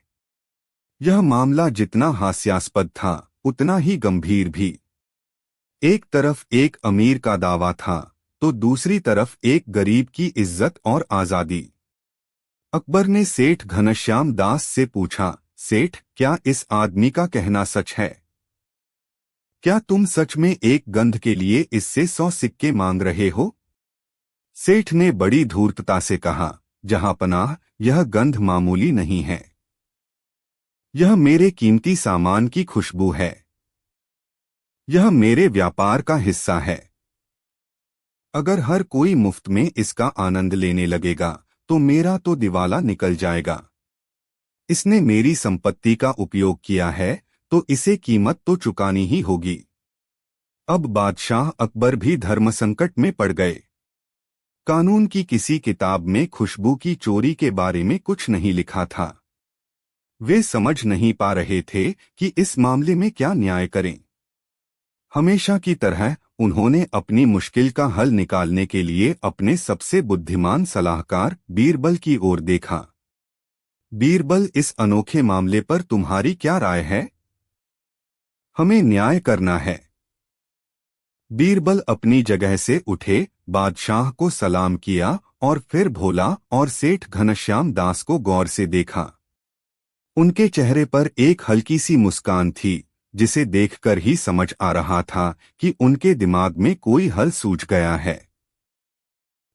यह मामला जितना हास्यास्पद था उतना ही गंभीर भी। एक तरफ एक अमीर का दावा था तो दूसरी तरफ एक गरीब की इज्जत और आजादी। अकबर ने सेठ घनश्याम दास से पूछा, सेठ, क्या इस आदमी का कहना सच है? क्या तुम सच में एक गंध के लिए इससे 100 सिक्के मांग रहे हो? सेठ ने बड़ी धूर्तता से कहा, जहांपनाह, यह गंध मामूली नहीं है। यह मेरे कीमती सामान की खुशबू है। यह मेरे व्यापार का हिस्सा है। अगर हर कोई मुफ्त में इसका आनंद लेने लगेगा तो मेरा तो दिवाला निकल जाएगा। इसने मेरी संपत्ति का उपयोग किया है तो इसे कीमत तो चुकानी ही होगी। अब बादशाह अकबर भी धर्म संकट में पड़ गए। कानून की किसी किताब में खुशबू की चोरी के बारे में कुछ नहीं लिखा था। वे समझ नहीं पा रहे थे कि इस मामले में क्या न्याय करें। हमेशा की तरह उन्होंने अपनी मुश्किल का हल निकालने के लिए अपने सबसे बुद्धिमान सलाहकार बीरबल की ओर देखा। बीरबल, इस अनोखे मामले पर तुम्हारी क्या राय है? हमें न्याय करना है। बीरबल अपनी जगह से उठे, बादशाह को सलाम किया और फिर भोला और सेठ घनश्याम दास को गौर से देखा। उनके चेहरे पर एक हल्की सी मुस्कान थी जिसे देखकर ही समझ आ रहा था कि उनके दिमाग में कोई हल सूझ गया है।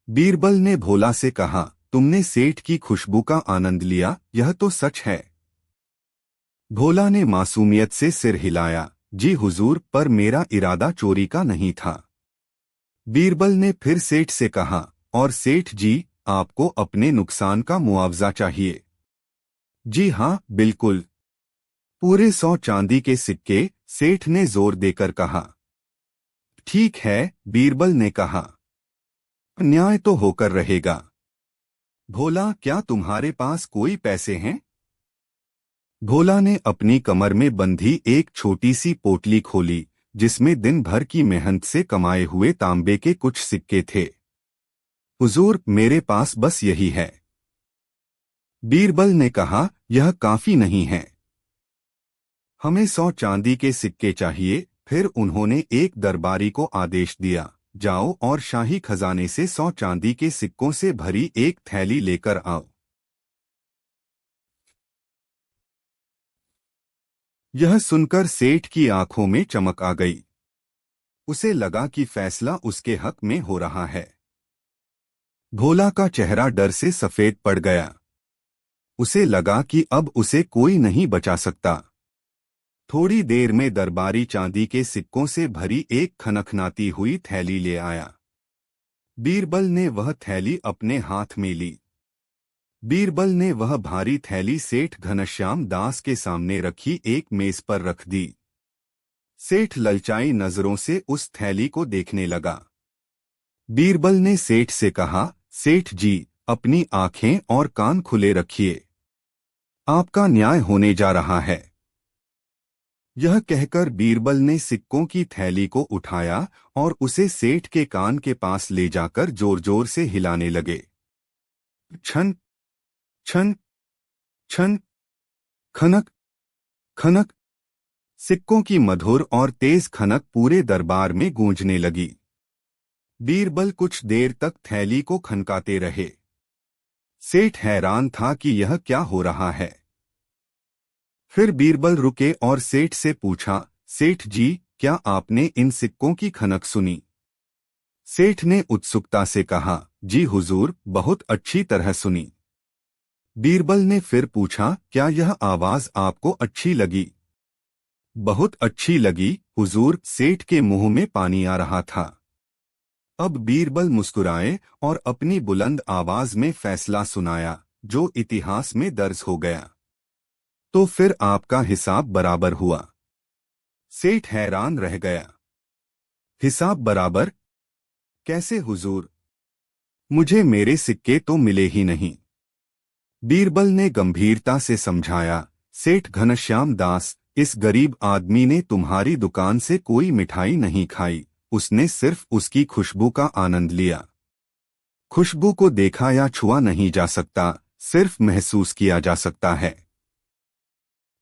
बीरबल ने भोला से कहा, तुमने सेठ की खुशबू का आनंद लिया, यह तो सच है? भोला ने मासूमियत से सिर हिलाया, जी हुजूर, पर मेरा इरादा चोरी का नहीं था। बीरबल ने फिर सेठ से कहा, और सेठ जी, आपको अपने नुकसान का मुआवजा चाहिए? जी हाँ, बिल्कुल। पूरे 100 चांदी के सिक्के, सेठ ने जोर देकर कहा। ठीक है, बीरबल ने कहा। न्याय तो होकर रहेगा। भोला, क्या तुम्हारे पास कोई पैसे हैं? भोला ने अपनी कमर में बंधी एक छोटी सी पोटली खोली जिसमें दिन भर की मेहनत से कमाए हुए तांबे के कुछ सिक्के थे। हुजूर, मेरे पास बस यही है। बीरबल ने कहा, यह काफी नहीं है। हमें 100 चांदी के सिक्के चाहिए। फिर उन्होंने एक दरबारी को आदेश दिया, जाओ और शाही खजाने से 100 चांदी के सिक्कों से भरी एक थैली लेकर आओ। यह सुनकर सेठ की आंखों में चमक आ गई। उसे लगा कि फैसला उसके हक में हो रहा है। भोला का चेहरा डर से सफेद पड़ गया। उसे लगा कि अब उसे कोई नहीं बचा सकता। थोड़ी देर में दरबारी चांदी के सिक्कों से भरी एक खनखनाती हुई थैली ले आया। बीरबल ने वह थैली अपने हाथ में ली। बीरबल ने वह भारी थैली सेठ घनश्याम दास के सामने रखी एक मेज पर रख दी। सेठ ललचाई नजरों से उस थैली को देखने लगा। बीरबल ने सेठ से कहा, सेठ जी, अपनी आंखें और कान खुले रखिए। आपका न्याय होने जा रहा है। यह कहकर बीरबल ने सिक्कों की थैली को उठाया और उसे सेठ के कान के पास ले जाकर जोर जोर से हिलाने लगे। छन छन छन, खनक खनक, सिक्कों की मधुर और तेज खनक पूरे दरबार में गूंजने लगी। बीरबल कुछ देर तक थैली को खनकाते रहे। सेठ हैरान था कि यह क्या हो रहा है। फिर बीरबल रुके और सेठ से पूछा, सेठ जी, क्या आपने इन सिक्कों की खनक सुनी? सेठ ने उत्सुकता से कहा, जी हुजूर, बहुत अच्छी तरह सुनी। बीरबल ने फिर पूछा, क्या यह आवाज आपको अच्छी लगी? बहुत अच्छी लगी हुजूर, सेठ के मुंह में पानी आ रहा था। अब बीरबल मुस्कुराए और अपनी बुलंद आवाज में फैसला सुनाया, जो इतिहास में दर्ज हो गया। तो फिर आपका हिसाब बराबर हुआ। सेठ हैरान रह गया। हिसाब बराबर? कैसे हुजूर? मुझे मेरे सिक्के तो मिले ही नहीं। बीरबल ने गंभीरता से समझाया, सेठ घनश्याम दास, इस गरीब आदमी ने तुम्हारी दुकान से कोई मिठाई नहीं खाई, उसने सिर्फ उसकी खुशबू का आनंद लिया। खुशबू को देखा या छुआ नहीं जा सकता, सिर्फ महसूस किया जा सकता है।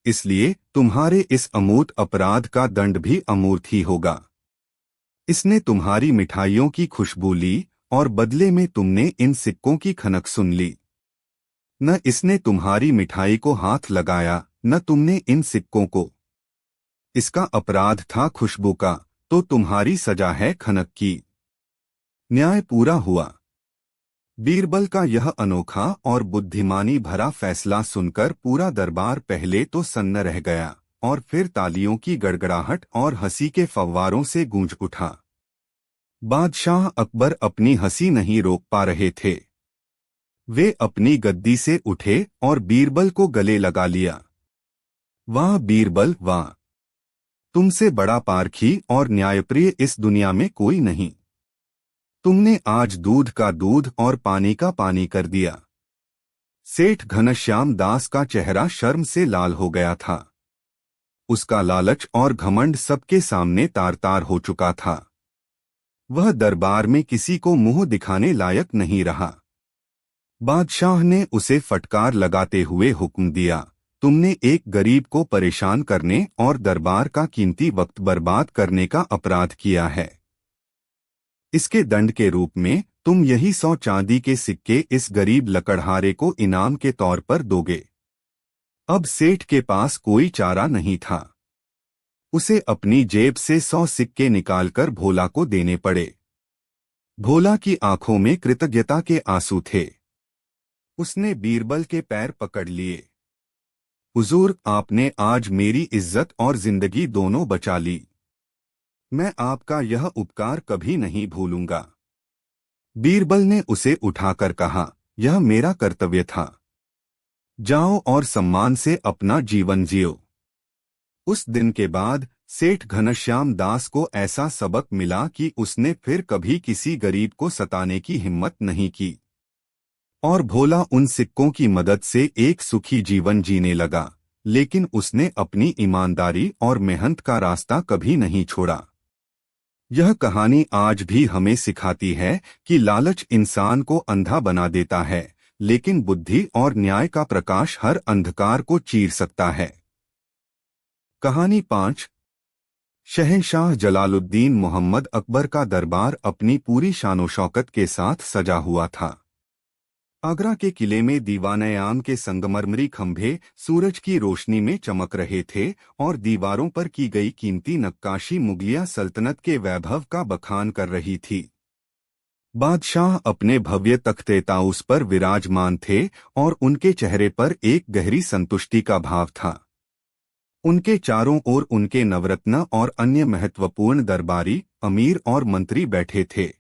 इसलिए तुम्हारे इस अमूर्त अपराध का दंड भी अमूर्त ही होगा। इसने तुम्हारी मिठाइयों की खुशबू ली और बदले में तुमने इन सिक्कों की खनक सुन ली। न इसने तुम्हारी मिठाई को हाथ लगाया, न तुमने इन सिक्कों को। इसका अपराध था खुशबू का, तो तुम्हारी सजा है खनक की। न्याय पूरा हुआ। बीरबल का यह अनोखा और बुद्धिमानी भरा फैसला सुनकर पूरा दरबार पहले तो सन्न रह गया और फिर तालियों की गड़गड़ाहट और हंसी के फव्वारों से गूंज उठा। बादशाह अकबर अपनी हंसी नहीं रोक पा रहे थे। वे अपनी गद्दी से उठे और बीरबल को गले लगा लिया। वाह बीरबल वाह! तुमसे बड़ा पारखी और न्यायप्रिय इस दुनिया में कोई नहीं। तुमने आज दूध का दूध और पानी का पानी कर दिया। सेठ घनश्याम दास का चेहरा शर्म से लाल हो गया था। उसका लालच और घमंड सबके सामने तार तार हो चुका था। वह दरबार में किसी को मुंह दिखाने लायक नहीं रहा। बादशाह ने उसे फटकार लगाते हुए हुक्म दिया, तुमने एक गरीब को परेशान करने और दरबार का कीमती वक्त बर्बाद करने का अपराध किया है। इसके दंड के रूप में तुम यही 100 चांदी के सिक्के इस गरीब लकड़हारे को इनाम के तौर पर दोगे। अब सेठ के पास कोई चारा नहीं था। उसे अपनी जेब से 100 सिक्के निकालकर भोला को देने पड़े। भोला की आंखों में कृतज्ञता के आंसू थे। उसने बीरबल के पैर पकड़ लिए। हुजूर, आपने आज मेरी इज्जत और जिंदगी दोनों बचा ली। मैं आपका यह उपकार कभी नहीं भूलूंगा। बीरबल ने उसे उठाकर कहा, यह मेरा कर्तव्य था। जाओ और सम्मान से अपना जीवन जियो। उस दिन के बाद सेठ घनश्याम दास को ऐसा सबक मिला कि उसने फिर कभी किसी गरीब को सताने की हिम्मत नहीं की। और भोला उन सिक्कों की मदद से एक सुखी जीवन जीने लगा, लेकिन उसने अपनी ईमानदारी और मेहनत का रास्ता कभी नहीं छोड़ा। यह कहानी आज भी हमें सिखाती है कि लालच इंसान को अंधा बना देता है, लेकिन बुद्धि और न्याय का प्रकाश हर अंधकार को चीर सकता है। कहानी 5। शहंशाह जलालुद्दीन मोहम्मद अकबर का दरबार अपनी पूरी शानो-शौकत के साथ सजा हुआ था। आगरा के किले में दीवान-ए-आम के संगमरमरी खंभे सूरज की रोशनी में चमक रहे थे और दीवारों पर की गई कीमती नक्काशी मुगलिया सल्तनत के वैभव का बखान कर रही थी। बादशाह अपने भव्य तख्ते ताउस पर विराजमान थे और उनके चेहरे पर एक गहरी संतुष्टि का भाव था। उनके चारों ओर उनके नवरत्न और अन्य महत्वपूर्ण दरबारी, अमीर और मंत्री बैठे थे।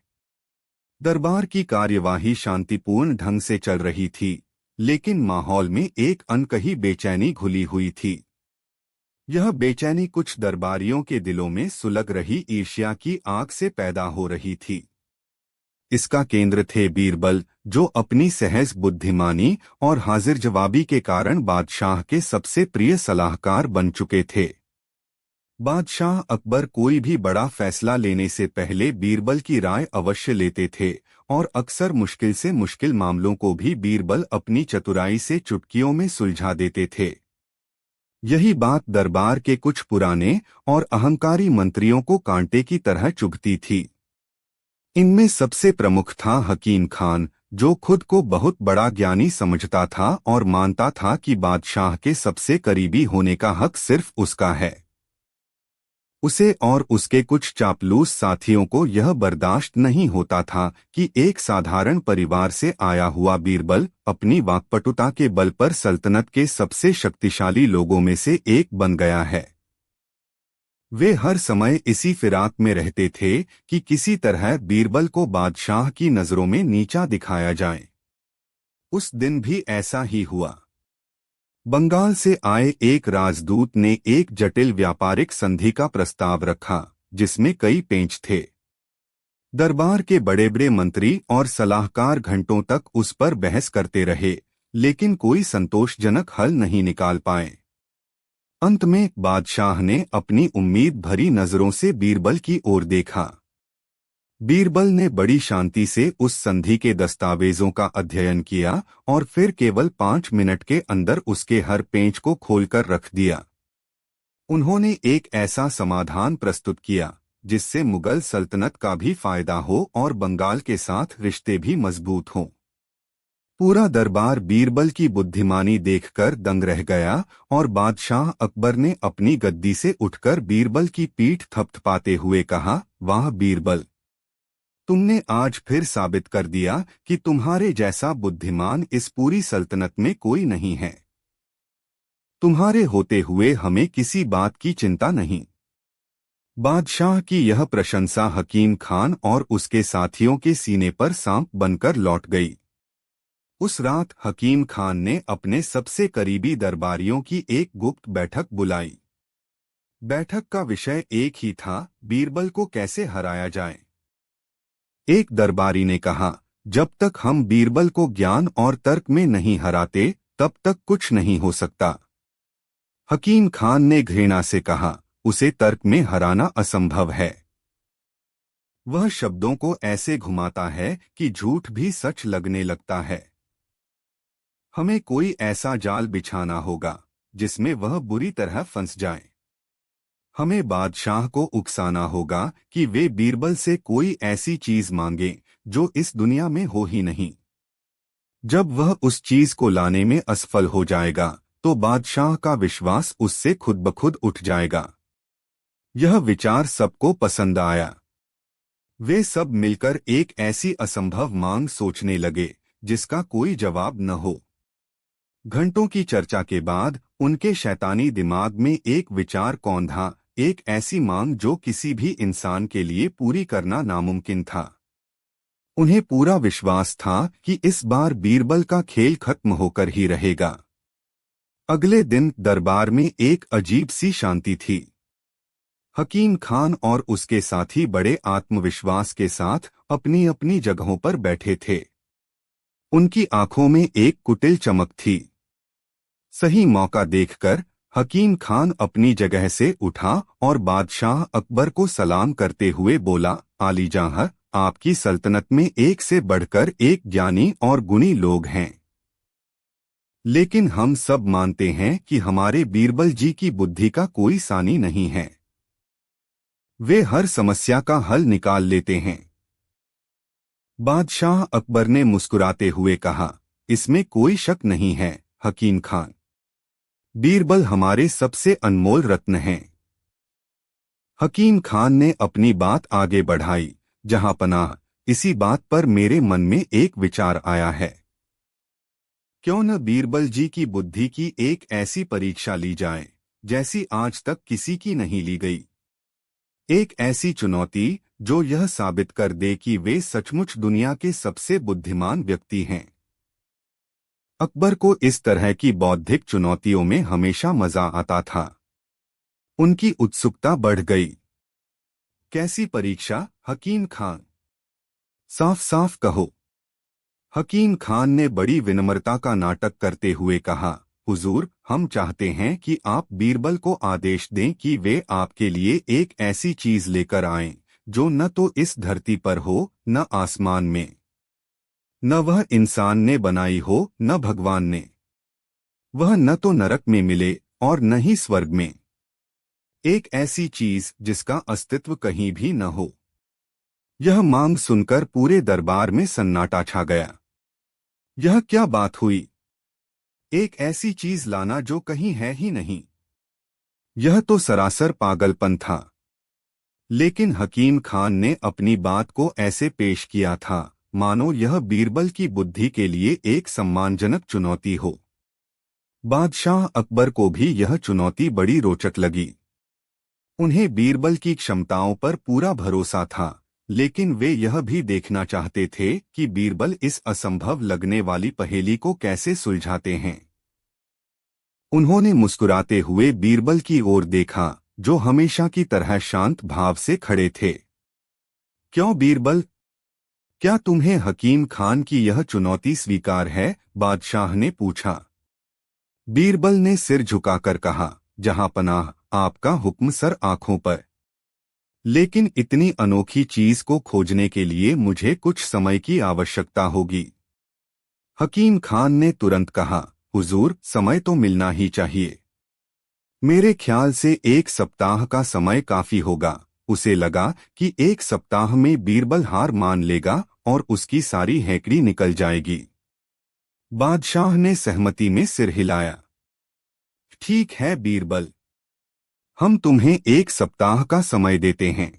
दरबार की कार्यवाही शांतिपूर्ण ढंग से चल रही थी, लेकिन माहौल में एक अनकही बेचैनी घुली हुई थी। यह बेचैनी कुछ दरबारियों के दिलों में सुलग रही ईर्ष्या की आग से पैदा हो रही थी। इसका केंद्र थे बीरबल, जो अपनी सहज बुद्धिमानी और हाजिर जवाबी के कारण बादशाह के सबसे प्रिय सलाहकार बन चुके थे। बादशाह अकबर कोई भी बड़ा फैसला लेने से पहले बीरबल की राय अवश्य लेते थे और अक्सर मुश्किल से मुश्किल मामलों को भी बीरबल अपनी चतुराई से चुटकियों में सुलझा देते थे। यही बात दरबार के कुछ पुराने और अहंकारी मंत्रियों को कांटे की तरह चुभती थी। इनमें सबसे प्रमुख था हकीम खान, जो खुद को बहुत बड़ा ज्ञानी समझता था और मानता था कि बादशाह के सबसे करीबी होने का हक सिर्फ उसका है। उसे और उसके कुछ चापलूस साथियों को यह बर्दाश्त नहीं होता था कि एक साधारण परिवार से आया हुआ बीरबल अपनी वाक्पटुता के बल पर सल्तनत के सबसे शक्तिशाली लोगों में से एक बन गया है। वे हर समय इसी फिराक में रहते थे कि किसी तरह बीरबल को बादशाह की नजरों में नीचा दिखाया जाए। उस दिन भी ऐसा ही हुआ। बंगाल से आए एक राजदूत ने एक जटिल व्यापारिक संधि का प्रस्ताव रखा, जिसमें कई पेंच थे। दरबार के बड़े बड़े मंत्री और सलाहकार घंटों तक उस पर बहस करते रहे, लेकिन कोई संतोषजनक हल नहीं निकाल पाए। अंत में बादशाह ने अपनी उम्मीद भरी नजरों से बीरबल की ओर देखा। बीरबल ने बड़ी शांति से उस संधि के दस्तावेजों का अध्ययन किया और फिर केवल 5 मिनट के अंदर उसके हर पेंच को खोलकर रख दिया। उन्होंने एक ऐसा समाधान प्रस्तुत किया जिससे मुगल सल्तनत का भी फायदा हो और बंगाल के साथ रिश्ते भी मजबूत हों। पूरा दरबार बीरबल की बुद्धिमानी देखकर दंग रह गया और बादशाह अकबर ने अपनी गद्दी से उठकर बीरबल की पीठ थपथपाते हुए कहा, वाह बीरबल, तुमने आज फिर साबित कर दिया कि तुम्हारे जैसा बुद्धिमान इस पूरी सल्तनत में कोई नहीं है। तुम्हारे होते हुए हमें किसी बात की चिंता नहीं। बादशाह की यह प्रशंसा हकीम खान और उसके साथियों के सीने पर सांप बनकर लौट गई। उस रात हकीम खान ने अपने सबसे करीबी दरबारियों की एक गुप्त बैठक बुलाई। बैठक का विषय एक ही था, बीरबल को कैसे हराया जाए। एक दरबारी ने कहा, जब तक हम बीरबल को ज्ञान और तर्क में नहीं हराते तब तक कुछ नहीं हो सकता। हकीम खान ने घृणा से कहा, उसे तर्क में हराना असंभव है। वह शब्दों को ऐसे घुमाता है कि झूठ भी सच लगने लगता है। हमें कोई ऐसा जाल बिछाना होगा जिसमें वह बुरी तरह फंस जाए। हमें बादशाह को उकसाना होगा कि वे बीरबल से कोई ऐसी चीज मांगे जो इस दुनिया में हो ही नहीं। जब वह उस चीज को लाने में असफल हो जाएगा तो बादशाह का विश्वास उससे खुद ब खुद उठ जाएगा। यह विचार सबको पसंद आया। वे सब मिलकर एक ऐसी असंभव मांग सोचने लगे जिसका कोई जवाब न हो। घंटों की चर्चा के बाद उनके शैतानी दिमाग में एक विचार कौंधा, एक ऐसी मांग जो किसी भी इंसान के लिए पूरी करना नामुमकिन था। उन्हें पूरा विश्वास था कि इस बार बीरबल का खेल खत्म होकर ही रहेगा। अगले दिन दरबार में एक अजीब सी शांति थी। हकीम खान और उसके साथी बड़े आत्मविश्वास के साथ अपनी अपनी जगहों पर बैठे थे। उनकी आंखों में एक कुटिल चमक थी। सही मौका देखकर हकीम खान अपनी जगह से उठा और बादशाह अकबर को सलाम करते हुए बोला, आलीजहां, आपकी सल्तनत में एक से बढ़कर एक ज्ञानी और गुणी लोग हैं, लेकिन हम सब मानते हैं कि हमारे बीरबल जी की बुद्धि का कोई सानी नहीं है। वे हर समस्या का हल निकाल लेते हैं। बादशाह अकबर ने मुस्कुराते हुए कहा, इसमें कोई शक नहीं है हकीम खान, बीरबल हमारे सबसे अनमोल रत्न हैं। हकीम खान ने अपनी बात आगे बढ़ाई, जहां पनाह, इसी बात पर मेरे मन में एक विचार आया है। क्यों न बीरबल जी की बुद्धि की एक ऐसी परीक्षा ली जाए जैसी आज तक किसी की नहीं ली गई। एक ऐसी चुनौती जो यह साबित कर दे कि वे सचमुच दुनिया के सबसे बुद्धिमान व्यक्ति हैं। अकबर को इस तरह की बौद्धिक चुनौतियों में हमेशा मजा आता था। उनकी उत्सुकता बढ़ गई। कैसी परीक्षा हकीम खान? साफ साफ कहो। हकीम खान ने बड़ी विनम्रता का नाटक करते हुए कहा, हुजूर, हम चाहते हैं कि आप बीरबल को आदेश दें कि वे आपके लिए एक ऐसी चीज लेकर आएं जो न तो इस धरती पर हो न आसमान में, न वह इंसान ने बनाई हो न भगवान ने। वह न तो नरक में मिले और न ही स्वर्ग में। एक ऐसी चीज जिसका अस्तित्व कहीं भी न हो। यह मांग सुनकर पूरे दरबार में सन्नाटा छा गया। यह क्या बात हुई? एक ऐसी चीज लाना जो कहीं है ही नहीं। यह तो सरासर पागलपन था। लेकिन हकीम खान ने अपनी बात को ऐसे पेश किया था मानो यह बीरबल की बुद्धि के लिए एक सम्मानजनक चुनौती हो। बादशाह अकबर को भी यह चुनौती बड़ी रोचक लगी। उन्हें बीरबल की क्षमताओं पर पूरा भरोसा था, लेकिन वे यह भी देखना चाहते थे कि बीरबल इस असंभव लगने वाली पहेली को कैसे सुलझाते हैं। उन्होंने मुस्कुराते हुए बीरबल की ओर देखा, जो हमेशा की तरह शांत भाव से खड़े थे। क्यों बीरबल, क्या तुम्हें हकीम खान की यह चुनौती स्वीकार है? बादशाह ने पूछा। बीरबल ने सिर झुकाकर कहा, जहां पनाह, आपका हुक्म सर आंखों पर। लेकिन इतनी अनोखी चीज को खोजने के लिए मुझे कुछ समय की आवश्यकता होगी। हकीम खान ने तुरंत कहा, हुजूर, समय तो मिलना ही चाहिए। मेरे ख्याल से 1 सप्ताह का समय काफी होगा। उसे लगा कि 1 सप्ताह में बीरबल हार मान लेगा और उसकी सारी हैकड़ी निकल जाएगी। बादशाह ने सहमति में सिर हिलाया। ठीक है बीरबल, हम तुम्हें 1 सप्ताह का समय देते हैं।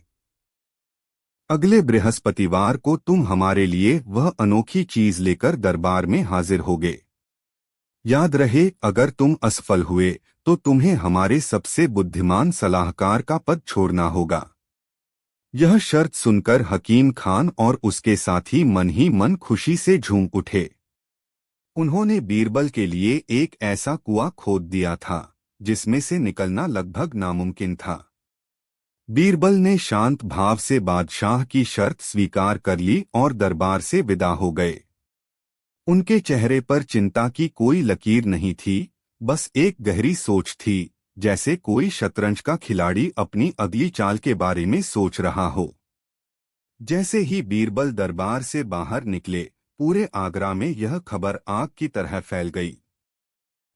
अगले बृहस्पतिवार को तुम हमारे लिए वह अनोखी चीज लेकर दरबार में हाजिर होगे। याद रहे, अगर तुम असफल हुए तो तुम्हें हमारे सबसे बुद्धिमान सलाहकार का पद छोड़ना होगा। यह शर्त सुनकर हकीम खान और उसके साथी मन ही मन खुशी से झूम उठे। उन्होंने बीरबल के लिए एक ऐसा कुआं खोद दिया था जिसमें से निकलना लगभग नामुमकिन था। बीरबल ने शांत भाव से बादशाह की शर्त स्वीकार कर ली और दरबार से विदा हो गए। उनके चेहरे पर चिंता की कोई लकीर नहीं थी, बस एक गहरी सोच थी, जैसे कोई शतरंज का खिलाड़ी अपनी अगली चाल के बारे में सोच रहा हो। जैसे ही बीरबल दरबार से बाहर निकले, पूरे आगरा में यह खबर आग की तरह फैल गई।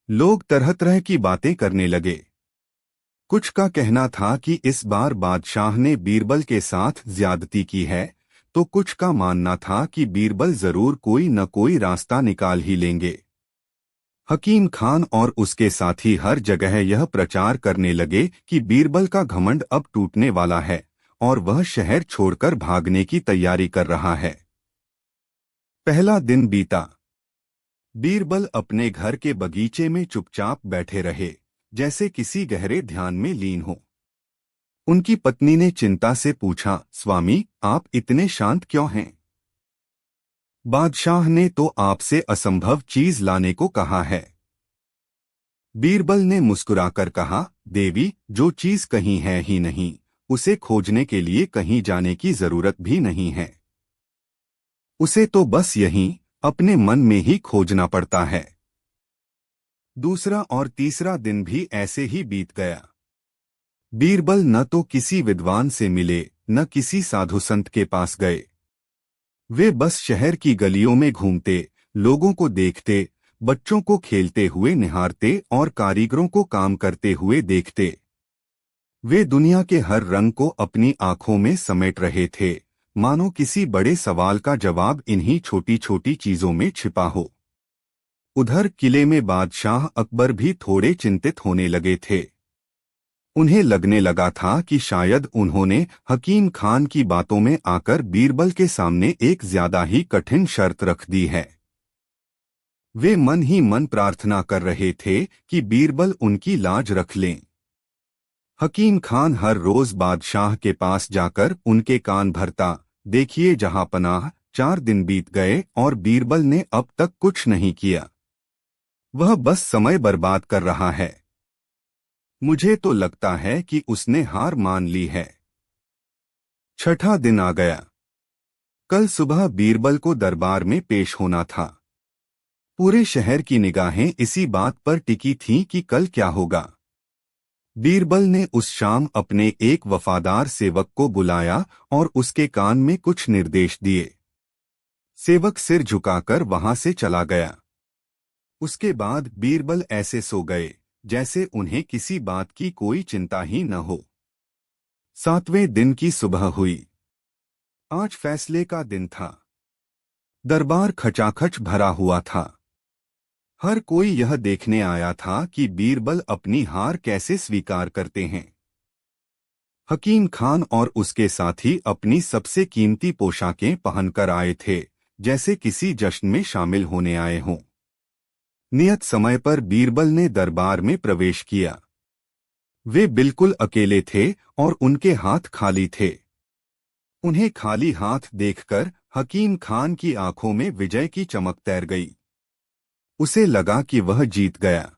लोग तरह तरह की बातें करने लगे। कुछ का कहना था कि इस बार बादशाह ने बीरबल के साथ ज्यादती की है, तो कुछ का मानना था कि बीरबल जरूर कोई न कोई रास्ता निकाल ही लेंगे। हकीम खान और उसके साथी हर जगह यह प्रचार करने लगे कि बीरबल का घमंड अब टूटने वाला है और वह शहर छोड़कर भागने की तैयारी कर रहा है। पहला दिन बीता। बीरबल अपने घर के बगीचे में चुपचाप बैठे रहे, जैसे किसी गहरे ध्यान में लीन हो। उनकी पत्नी ने चिंता से पूछा, स्वामी, आप इतने शांत क्यों हैं? बादशाह ने तो आपसे असंभव चीज लाने को कहा है। बीरबल ने मुस्कुराकर कहा, देवी, जो चीज कहीं है ही नहीं, उसे खोजने के लिए कहीं जाने की जरूरत भी नहीं है। उसे तो बस यहीं अपने मन में ही खोजना पड़ता है। दूसरा और तीसरा दिन भी ऐसे ही बीत गया। बीरबल न तो किसी विद्वान से मिले, न किसी साधु संत के पास गए। वे बस शहर की गलियों में घूमते, लोगों को देखते, बच्चों को खेलते हुए निहारते और कारीगरों को काम करते हुए देखते। वे दुनिया के हर रंग को अपनी आंखों में समेट रहे थे, मानो किसी बड़े सवाल का जवाब इन्हीं छोटी छोटी चीजों में छिपा हो। उधर किले में बादशाह अकबर भी थोड़े चिंतित होने लगे थे। उन्हें लगने लगा था कि शायद उन्होंने हकीम खान की बातों में आकर बीरबल के सामने एक ज्यादा ही कठिन शर्त रख दी है। वे मन ही मन प्रार्थना कर रहे थे कि बीरबल उनकी लाज रख लें। हकीम खान हर रोज बादशाह के पास जाकर उनके कान भरता, देखिए जहां पनाह, 4 दिन बीत गए और बीरबल ने अब तक कुछ नहीं किया। वह बस समय बर्बाद कर रहा है। मुझे तो लगता है कि उसने हार मान ली है। छठा दिन आ गया। कल सुबह बीरबल को दरबार में पेश होना था। पूरे शहर की निगाहें इसी बात पर टिकी थीं कि कल क्या होगा। बीरबल ने उस शाम अपने एक वफादार सेवक को बुलाया और उसके कान में कुछ निर्देश दिए। सेवक सिर झुकाकर वहां से चला गया। उसके बाद बीरबल ऐसे सो गए जैसे उन्हें किसी बात की कोई चिंता ही न हो। 7वें दिन की सुबह हुई। आज फैसले का दिन था। दरबार खचाखच भरा हुआ था। हर कोई यह देखने आया था कि बीरबल अपनी हार कैसे स्वीकार करते हैं। हकीम खान और उसके साथी अपनी सबसे कीमती पोशाकें पहनकर आए थे, जैसे किसी जश्न में शामिल होने आए हों। नियत समय पर बीरबल ने दरबार में प्रवेश किया। वे बिल्कुल अकेले थे और उनके हाथ खाली थे। उन्हें खाली हाथ देखकर हकीम खान की आंखों में विजय की चमक तैर गई। उसे लगा कि वह जीत गया।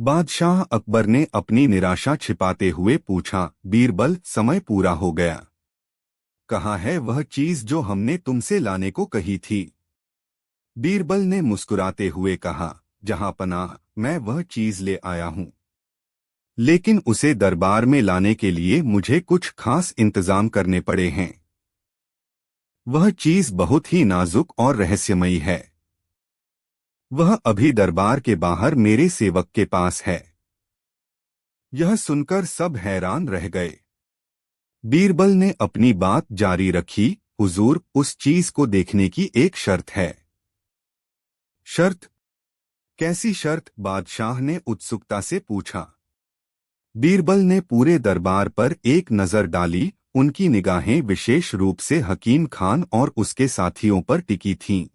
बादशाह अकबर ने अपनी निराशा छिपाते हुए पूछा, बीरबल, समय पूरा हो गया। कहाँ है वह चीज जो हमने तुमसे लाने को कही थी? बीरबल ने मुस्कुराते हुए कहा, जहां पनाह, मैं वह चीज ले आया हूं। लेकिन उसे दरबार में लाने के लिए मुझे कुछ खास इंतजाम करने पड़े हैं। वह चीज बहुत ही नाजुक और रहस्यमयी है। वह अभी दरबार के बाहर मेरे सेवक के पास है। यह सुनकर सब हैरान रह गए। बीरबल ने अपनी बात जारी रखी, हुजूर, उस चीज को देखने की एक शर्त है। शर्त? कैसी शर्त? बादशाह ने उत्सुकता से पूछा। बीरबल ने पूरे दरबार पर एक नजर डाली। उनकी निगाहें विशेष रूप से हकीम खान और उसके साथियों पर टिकी थीं।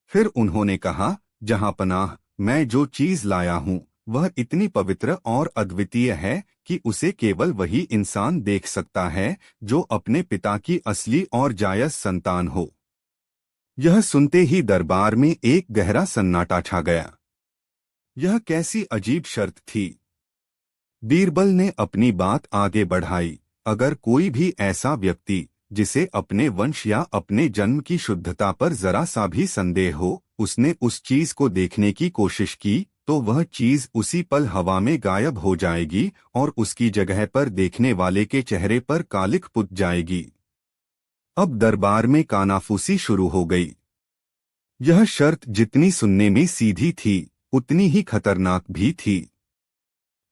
फिर उन्होंने कहा, जहां पनाह, मैं जो चीज लाया हूं वह इतनी पवित्र और अद्वितीय है कि उसे केवल वही इंसान देख सकता है जो अपने पिता की असली और जायज संतान हो। यह सुनते ही दरबार में एक गहरा सन्नाटा छा गया। यह कैसी अजीब शर्त थी? बीरबल ने अपनी बात आगे बढ़ाई। अगर कोई भी ऐसा व्यक्ति जिसे अपने वंश या अपने जन्म की शुद्धता पर जरा सा भी संदेह हो, उसने उस चीज को देखने की कोशिश की, तो वह चीज उसी पल हवा में गायब हो जाएगी और उसकी जगह पर देखने वाले के चेहरे पर कालिख पुत जाएगी। अब दरबार में कानाफूसी शुरू हो गई। यह शर्त जितनी सुनने में सीधी थी, उतनी ही खतरनाक भी थी।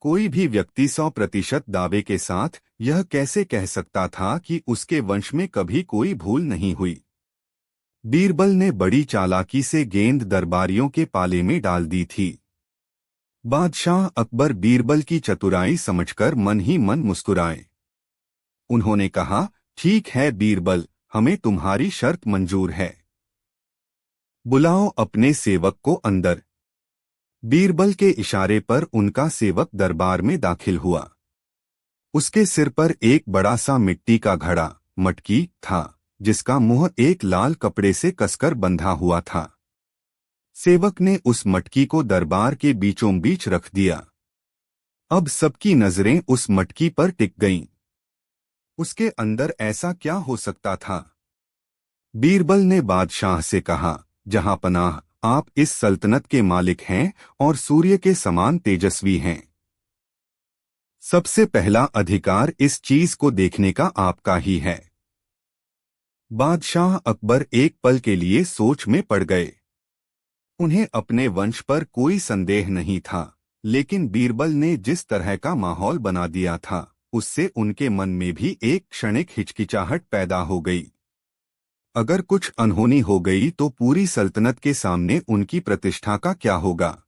कोई भी व्यक्ति 100% दावे के साथ यह कैसे कह सकता था कि उसके वंश में कभी कोई भूल नहीं हुई? बीरबल ने बड़ी चालाकी से गेंद दरबारियों के पाले में डाल दी थी। बादशाह अकबर बीरबल की चतुराई समझकर मन ही मन मुस्कुराए। उन्होंने कहा, ठीक है बीरबल, हमें तुम्हारी शर्त मंजूर है। बुलाओ अपने सेवक को अंदर। बीरबल के इशारे पर उनका सेवक दरबार में दाखिल हुआ। उसके सिर पर एक बड़ा सा मिट्टी का घड़ा, मटकी, था, जिसका मुंह एक लाल कपड़े से कसकर बंधा हुआ था। सेवक ने उस मटकी को दरबार के बीचों बीच रख दिया। अब सबकी नजरें उस मटकी पर टिक गईं। उसके अंदर ऐसा क्या हो सकता था? बीरबल ने बादशाह से कहा, जहां पनाह, आप इस सल्तनत के मालिक हैं और सूर्य के समान तेजस्वी हैं। सबसे पहला अधिकार इस चीज को देखने का आपका ही है। बादशाह अकबर एक पल के लिए सोच में पड़ गए। उन्हें अपने वंश पर कोई संदेह नहीं था, लेकिन बीरबल ने जिस तरह का माहौल बना दिया था, उससे उनके मन में भी एक क्षणिक हिचकिचाहट पैदा हो गई। अगर कुछ अनहोनी हो गई तो पूरी सल्तनत के सामने उनकी प्रतिष्ठा का क्या होगा?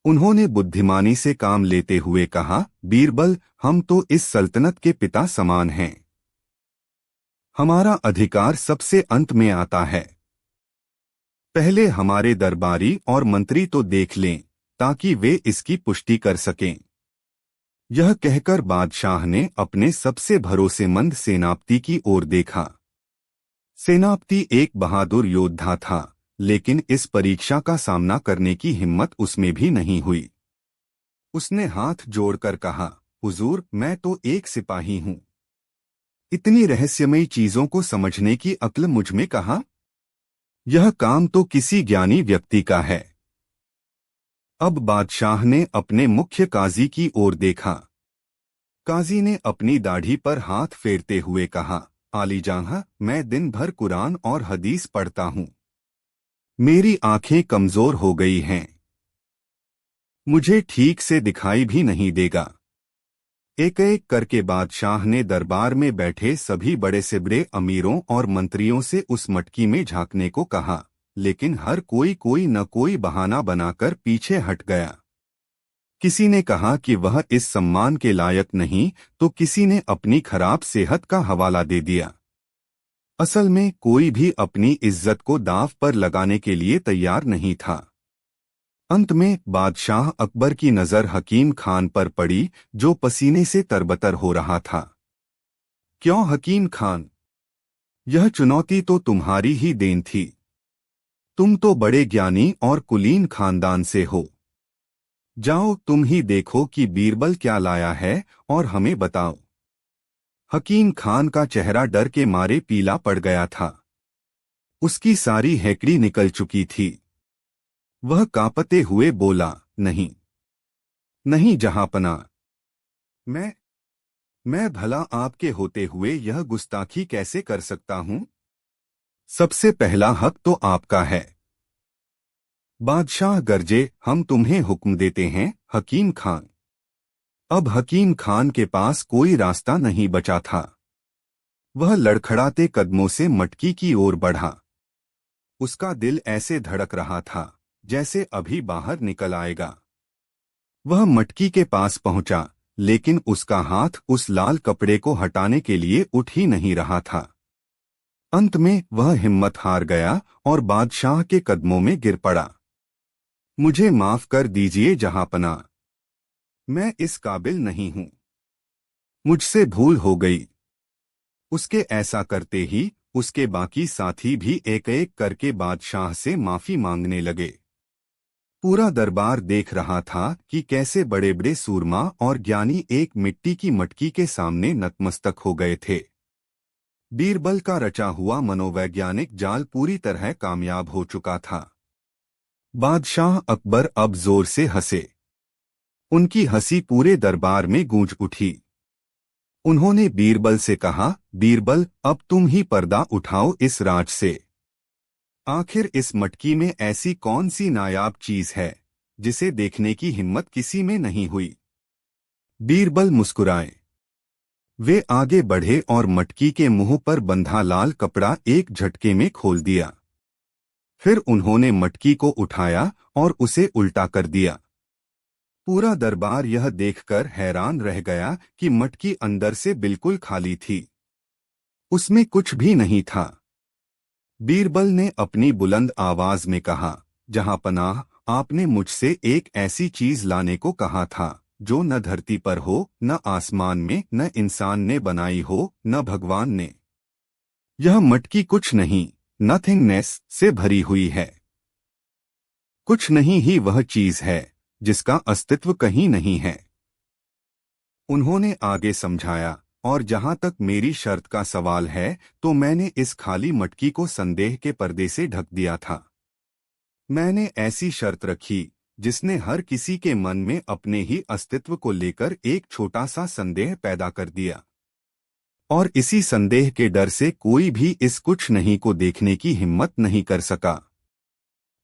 उन्होंने बुद्धिमानी से काम लेते हुए कहा, बीरबल, हम तो इस सल्तनत के पिता समान हैं। हमारा अधिकार सबसे अंत में आता है। पहले हमारे दरबारी और मंत्री तो देख लें, ताकि वे इसकी पुष्टि कर सकें। यह कहकर बादशाह ने अपने सबसे भरोसेमंद सेनापति की ओर देखा। सेनापति एक बहादुर योद्धा था, लेकिन इस परीक्षा का सामना करने की हिम्मत उसमें भी नहीं हुई। उसने हाथ जोड़कर कहा, हुजूर, मैं तो एक सिपाही हूं। इतनी रहस्यमयी चीजों को समझने की अक्ल मुझ में कहाँ? यह काम तो किसी ज्ञानी व्यक्ति का है। अब बादशाह ने अपने मुख्य काजी की ओर देखा। काजी ने अपनी दाढ़ी पर हाथ फेरते हुए कहा, आलीजान, मैं दिन भर कुरान और हदीस पढ़ता हूँ। मेरी आंखें कमजोर हो गई हैं। मुझे ठीक से दिखाई भी नहीं देगा। एक एक करके बादशाह ने दरबार में बैठे सभी बड़े से बड़े अमीरों और मंत्रियों से उस मटकी में झांकने को कहा, लेकिन हर कोई न कोई बहाना बनाकर पीछे हट गया। किसी ने कहा कि वह इस सम्मान के लायक नहीं, तो किसी ने अपनी खराब सेहत का हवाला दे दिया। असल में कोई भी अपनी इज्जत को दांव पर लगाने के लिए तैयार नहीं था। अंत में बादशाह अकबर की नजर हकीम खान पर पड़ी, जो पसीने से तरबतर हो रहा था। क्यों हकीम खान, यह चुनौती तो तुम्हारी ही देन थी। तुम तो बड़े ज्ञानी और कुलीन खानदान से हो। जाओ तुम ही देखो कि बीरबल क्या लाया है और हमें बताओ। हकीम खान का चेहरा डर के मारे पीला पड़ गया था। उसकी सारी हेकड़ी निकल चुकी थी। वह कांपते हुए बोला, नहीं नहीं जहांपना, मैं मैं भला आपके होते हुए यह गुस्ताखी कैसे कर सकता हूं? सबसे पहला हक तो आपका है। बादशाह गरजे, हम तुम्हें हुक्म देते हैं हकीम खान। अब हकीम खान के पास कोई रास्ता नहीं बचा था। वह लड़खड़ाते कदमों से मटकी की ओर बढ़ा। उसका दिल ऐसे धड़क रहा था जैसे अभी बाहर निकल आएगा। वह मटकी के पास पहुंचा, लेकिन उसका हाथ उस लाल कपड़े को हटाने के लिए उठ ही नहीं रहा था। अंत में वह हिम्मत हार गया और बादशाह के कदमों में गिर पड़ा। मुझे माफ कर दीजिए जहांपना, मैं इस काबिल नहीं हूं। मुझसे भूल हो गई। उसके ऐसा करते ही उसके बाकी साथी भी एक एक करके बादशाह से माफी मांगने लगे। पूरा दरबार देख रहा था कि कैसे बड़े बड़े सूरमा और ज्ञानी एक मिट्टी की मटकी के सामने नतमस्तक हो गए थे। बीरबल का रचा हुआ मनोवैज्ञानिक जाल पूरी तरह कामयाब हो चुका था। बादशाह अकबर अब जोर से हंसे। उनकी हंसी पूरे दरबार में गूंज उठी। उन्होंने बीरबल से कहा, बीरबल, अब तुम ही पर्दा उठाओ इस राज से। आखिर इस मटकी में ऐसी कौन सी नायाब चीज है जिसे देखने की हिम्मत किसी में नहीं हुई? बीरबल मुस्कुराए। वे आगे बढ़े और मटकी के मुंह पर बंधा लाल कपड़ा एक झटके में खोल दिया। फिर उन्होंने मटकी को उठाया और उसे उल्टा कर दिया। पूरा दरबार यह देखकर हैरान रह गया कि मटकी अंदर से बिल्कुल खाली थी। उसमें कुछ भी नहीं था। बीरबल ने अपनी बुलंद आवाज में कहा, जहांपनाह, आपने मुझसे एक ऐसी चीज लाने को कहा था जो न धरती पर हो, न आसमान में, न इंसान ने बनाई हो, न भगवान ने। यह मटकी कुछ नहीं, नथिंगनेस से भरी हुई है। कुछ नहीं ही वह चीज है जिसका अस्तित्व कहीं नहीं है। उन्होंने आगे समझाया, और जहां तक मेरी शर्त का सवाल है, तो मैंने इस खाली मटकी को संदेह के पर्दे से ढक दिया था। मैंने ऐसी शर्त रखी जिसने हर किसी के मन में अपने ही अस्तित्व को लेकर एक छोटा सा संदेह पैदा कर दिया। और इसी संदेह के डर से कोई भी इस कुछ नहीं को देखने की हिम्मत नहीं कर सका।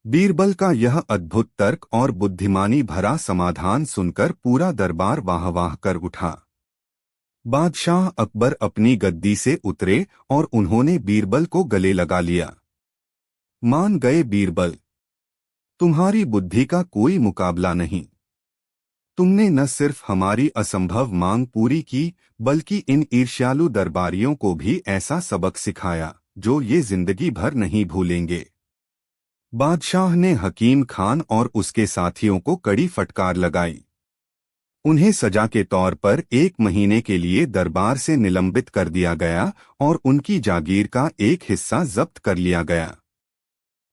बीरबल का यह अद्भुत तर्क और बुद्धिमानी भरा समाधान सुनकर पूरा दरबार वाह वाह कर उठा। बादशाह अकबर अपनी गद्दी से उतरे और उन्होंने बीरबल को गले लगा लिया। मान गए बीरबल, तुम्हारी बुद्धि का कोई मुकाबला नहीं। तुमने न सिर्फ हमारी असंभव मांग पूरी की, बल्कि इन ईर्ष्यालु दरबारियों को भी ऐसा सबक सिखाया जो ये जिंदगी भर नहीं भूलेंगे। बादशाह ने हकीम खान और उसके साथियों को कड़ी फटकार लगाई। उन्हें सजा के तौर पर 1 महीने के लिए दरबार से निलंबित कर दिया गया और उनकी जागीर का एक हिस्सा जब्त कर लिया गया।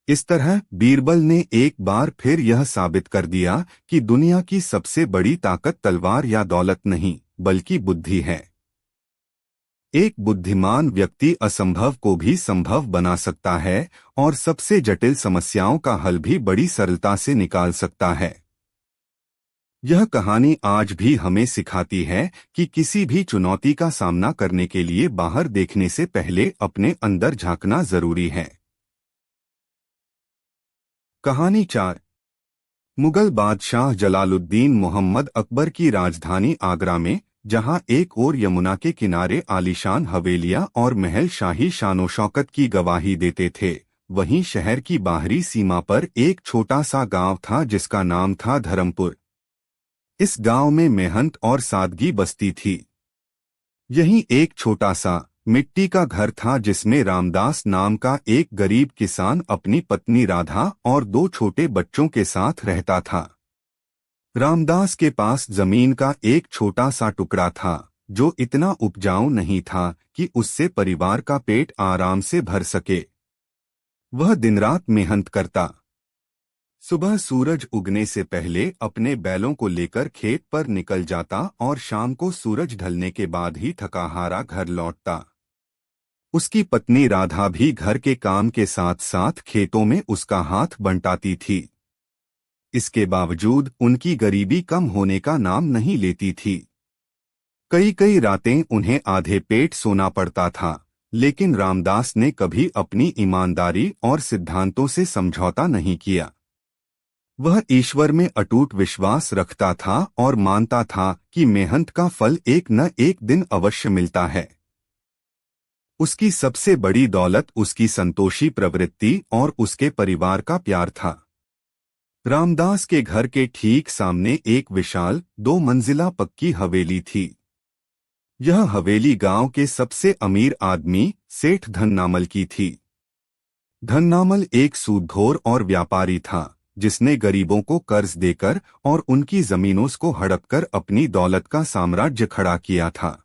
इस तरह बीरबल ने एक बार फिर यह साबित कर दिया कि दुनिया की सबसे बड़ी ताकत तलवार या दौलत नहीं, बल्कि बुद्धि है। एक बुद्धिमान व्यक्ति असंभव को भी संभव बना सकता है और सबसे जटिल समस्याओं का हल भी बड़ी सरलता से निकाल सकता है। यह कहानी आज भी हमें सिखाती है कि किसी भी चुनौती का सामना करने के लिए बाहर देखने से पहले अपने अंदर झांकना जरूरी है। कहानी 4। मुगल बादशाह जलालुद्दीन मोहम्मद अकबर की राजधानी आगरा में जहां एक ओर यमुना के किनारे आलीशान हवेलियां और महल शाही शानो शौकत की गवाही देते थे, वहीं शहर की बाहरी सीमा पर एक छोटा सा गांव था जिसका नाम था धर्मपुर। इस गांव में मेहनत और सादगी बसती थी। यहीं एक छोटा सा मिट्टी का घर था जिसमें रामदास नाम का एक गरीब किसान अपनी पत्नी राधा और 2 छोटे बच्चों के साथ रहता था। रामदास के पास जमीन का एक छोटा सा टुकड़ा था जो इतना उपजाऊ नहीं था कि उससे परिवार का पेट आराम से भर सके। वह दिन रात मेहनत करता। सुबह सूरज उगने से पहले अपने बैलों को लेकर खेत पर निकल जाता और शाम को सूरज ढलने के बाद ही थका हारा घर लौटता। उसकी पत्नी राधा भी घर के काम के साथ साथ खेतों में उसका हाथ बंटाती थी। इसके बावजूद उनकी गरीबी कम होने का नाम नहीं लेती थी। कई कई रातें उन्हें आधे पेट सोना पड़ता था, लेकिन रामदास ने कभी अपनी ईमानदारी और सिद्धांतों से समझौता नहीं किया। वह ईश्वर में अटूट विश्वास रखता था और मानता था कि मेहनत का फल एक न एक दिन अवश्य मिलता है। उसकी सबसे बड़ी दौलत उसकी संतोषी प्रवृत्ति और उसके परिवार का प्यार था। रामदास के घर के ठीक सामने एक विशाल 2 मंजिला पक्की हवेली थी। यह हवेली गांव के सबसे अमीर आदमी सेठ धन्नामल की थी। धन्नामल एक सूदखोर और व्यापारी था जिसने गरीबों को कर्ज देकर और उनकी जमीनों को हड़पकर अपनी दौलत का साम्राज्य खड़ा किया था।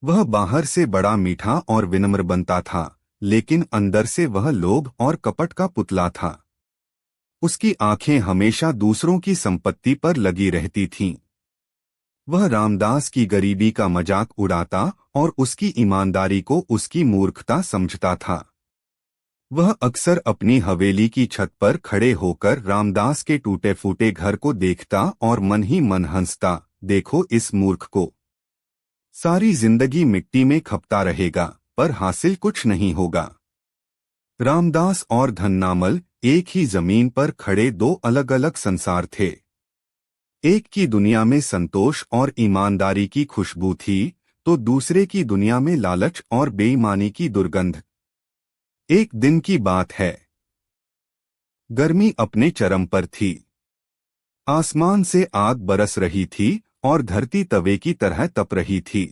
वह बाहर से बड़ा मीठा और विनम्र बनता था, लेकिन अंदर से वह लोभ और कपट का पुतला था। उसकी आंखें हमेशा दूसरों की संपत्ति पर लगी रहती थीं। वह रामदास की गरीबी का मजाक उड़ाता और उसकी ईमानदारी को उसकी मूर्खता समझता था। वह अक्सर अपनी हवेली की छत पर खड़े होकर रामदास के टूटे फूटे घर को देखता और मन ही मन हंसता, देखो इस मूर्ख को, सारी जिंदगी मिट्टी में खपता रहेगा पर हासिल कुछ नहीं होगा। रामदास और धन्नामल एक ही जमीन पर खड़े 2 अलग अलग संसार थे। एक की दुनिया में संतोष और ईमानदारी की खुशबू थी, तो दूसरे की दुनिया में लालच और बेईमानी की दुर्गंध। एक दिन की बात है। गर्मी अपने चरम पर थी। आसमान से आग बरस रही थी और धरती तवे की तरह तप रही थी।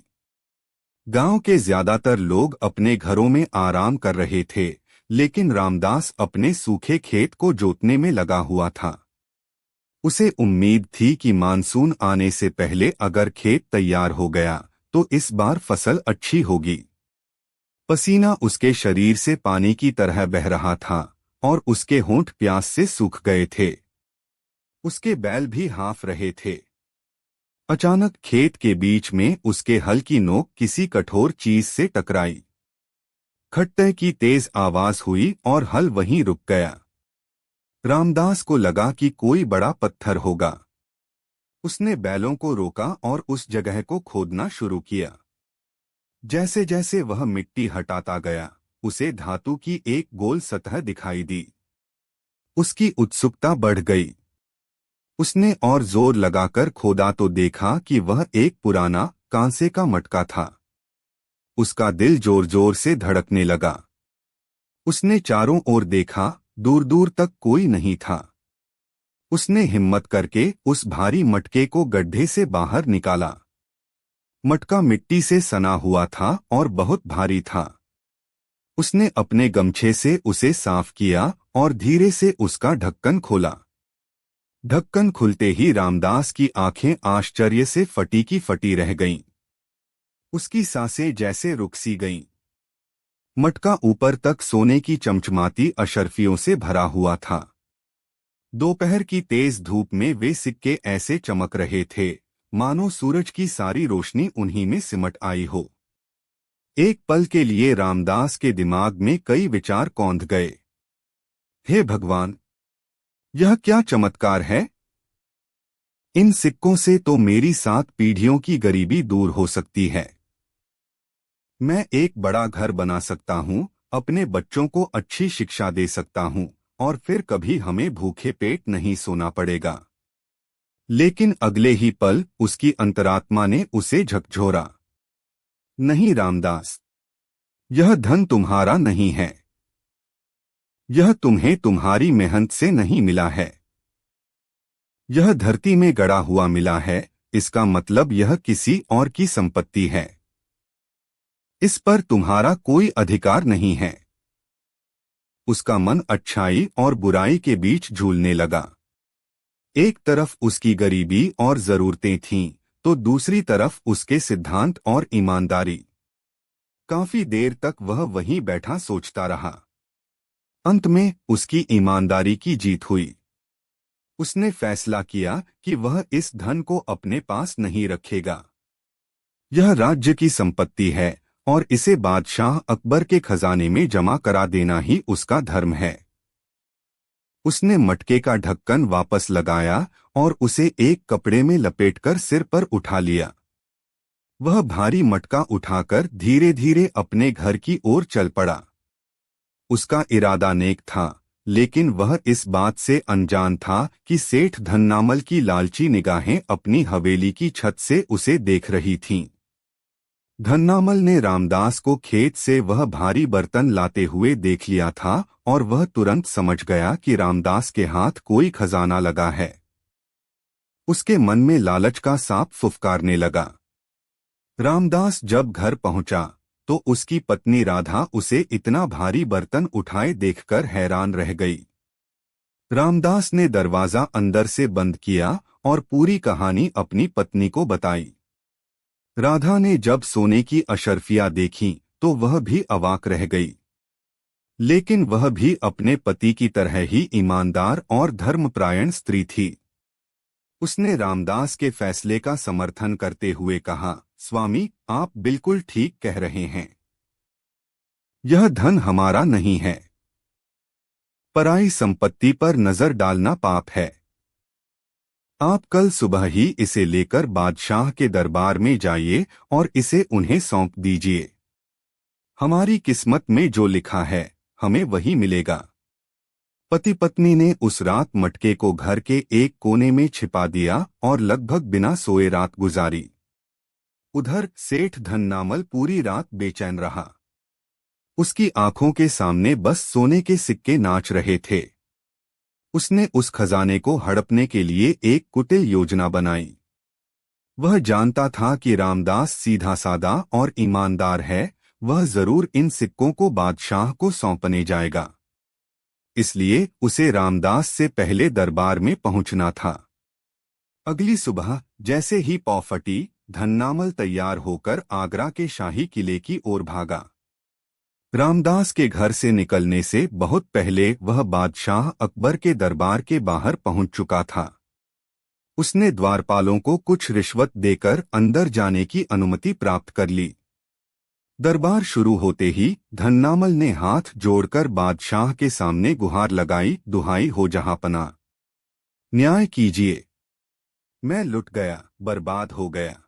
गांव के ज्यादातर लोग अपने घरों में आराम कर रहे थे, लेकिन रामदास अपने सूखे खेत को जोतने में लगा हुआ था। उसे उम्मीद थी कि मानसून आने से पहले अगर खेत तैयार हो गया तो इस बार फसल अच्छी होगी। पसीना उसके शरीर से पानी की तरह बह रहा था और उसके होंठ प्यास से सूख गए थे। उसके बैल भी हाँफ रहे थे। अचानक खेत के बीच में उसके हल की नोक किसी कठोर चीज से टकराई। खट्टे की तेज आवाज हुई और हल वहीं रुक गया। रामदास को लगा कि कोई बड़ा पत्थर होगा। उसने बैलों को रोका और उस जगह को खोदना शुरू किया। जैसे जैसे वह मिट्टी हटाता गया, उसे धातु की एक गोल सतह दिखाई दी। उसकी उत्सुकता बढ़ गई। उसने और जोर लगाकर खोदा तो देखा कि वह एक पुराना कांसे का मटका था। उसका दिल जोर जोर से धड़कने लगा। उसने चारों ओर देखा, दूर दूर तक कोई नहीं था। उसने हिम्मत करके उस भारी मटके को गड्ढे से बाहर निकाला। मटका मिट्टी से सना हुआ था और बहुत भारी था। उसने अपने गमछे से उसे साफ किया और धीरे से उसका ढक्कन खोला। ढक्कन खुलते ही रामदास की आंखें आश्चर्य से फटी की फटी रह गईं। उसकी सांसें जैसे रुक सी गईं। मटका ऊपर तक सोने की चमचमाती अशर्फियों से भरा हुआ था। दोपहर की तेज धूप में वे सिक्के ऐसे चमक रहे थे मानो सूरज की सारी रोशनी उन्हीं में सिमट आई हो। एक पल के लिए रामदास के दिमाग में कई विचार कौंध गए। हे भगवान, यह क्या चमत्कार है? इन सिक्कों से तो मेरी 7 पीढ़ियों की गरीबी दूर हो सकती है। मैं एक बड़ा घर बना सकता हूँ, अपने बच्चों को अच्छी शिक्षा दे सकता हूँ और फिर कभी हमें भूखे पेट नहीं सोना पड़ेगा। लेकिन अगले ही पल उसकी अंतरात्मा ने उसे झकझोरा। नहीं रामदास, यह धन तुम्हारा नहीं है। यह तुम्हें तुम्हारी मेहनत से नहीं मिला है। यह धरती में गड़ा हुआ मिला है। इसका मतलब यह किसी और की संपत्ति है। इस पर तुम्हारा कोई अधिकार नहीं है। उसका मन अच्छाई और बुराई के बीच झूलने लगा। एक तरफ उसकी गरीबी और जरूरतें थीं, तो दूसरी तरफ उसके सिद्धांत और ईमानदारी। काफी देर तक वह वहीं बैठा सोचता रहा। अंत में उसकी ईमानदारी की जीत हुई। उसने फैसला किया कि वह इस धन को अपने पास नहीं रखेगा। यह राज्य की संपत्ति है और इसे बादशाह अकबर के खजाने में जमा करा देना ही उसका धर्म है। उसने मटके का ढक्कन वापस लगाया और उसे एक कपड़े में लपेटकर सिर पर उठा लिया। वह भारी मटका उठाकर धीरे धीरे अपने घर की ओर चल पड़ा। उसका इरादा नेक था, लेकिन वह इस बात से अनजान था कि सेठ धन्नामल की लालची निगाहें अपनी हवेली की छत से उसे देख रही थीं। धन्नामल ने रामदास को खेत से वह भारी बर्तन लाते हुए देख लिया था और वह तुरंत समझ गया कि रामदास के हाथ कोई खजाना लगा है। उसके मन में लालच का सांप फुफकारने लगा। रामदास जब घर पहुंचा तो उसकी पत्नी राधा उसे इतना भारी बर्तन उठाए देखकर हैरान रह गई। रामदास ने दरवाजा अंदर से बंद किया और पूरी कहानी अपनी पत्नी को बताई। राधा ने जब सोने की अशर्फियां देखीं तो वह भी अवाक रह गई। लेकिन वह भी अपने पति की तरह ही ईमानदार और धर्मपरायण स्त्री थी। उसने रामदास के फैसले का समर्थन करते हुए कहा, स्वामी, आप बिल्कुल ठीक कह रहे हैं। यह धन हमारा नहीं है। पराई संपत्ति पर नजर डालना पाप है। आप कल सुबह ही इसे लेकर बादशाह के दरबार में जाइए और इसे उन्हें सौंप दीजिए। हमारी किस्मत में जो लिखा है हमें वही मिलेगा। पति पत्नी ने उस रात मटके को घर के एक कोने में छिपा दिया और लगभग बिना सोए रात गुजारी। उधर सेठ धन्नामल पूरी रात बेचैन रहा। उसकी आंखों के सामने बस सोने के सिक्के नाच रहे थे। उसने उस खजाने को हड़पने के लिए एक कुटिल योजना बनाई। वह जानता था कि रामदास सीधा सादा और ईमानदार है। वह जरूर इन सिक्कों को बादशाह को सौंपने जाएगा। इसलिए उसे रामदास से पहले दरबार में पहुंचना था। अगली सुबह जैसे ही पौ फटी, धन्नामल तैयार होकर आगरा के शाही किले की ओर भागा। रामदास के घर से निकलने से बहुत पहले वह बादशाह अकबर के दरबार के बाहर पहुंच चुका था। उसने द्वारपालों को कुछ रिश्वत देकर अंदर जाने की अनुमति प्राप्त कर ली। दरबार शुरू होते ही धन्नामल ने हाथ जोड़कर बादशाह के सामने गुहार लगाई, दुहाई हो जहांपना, न्याय कीजिए। मैं लुट गया, बर्बाद हो गया।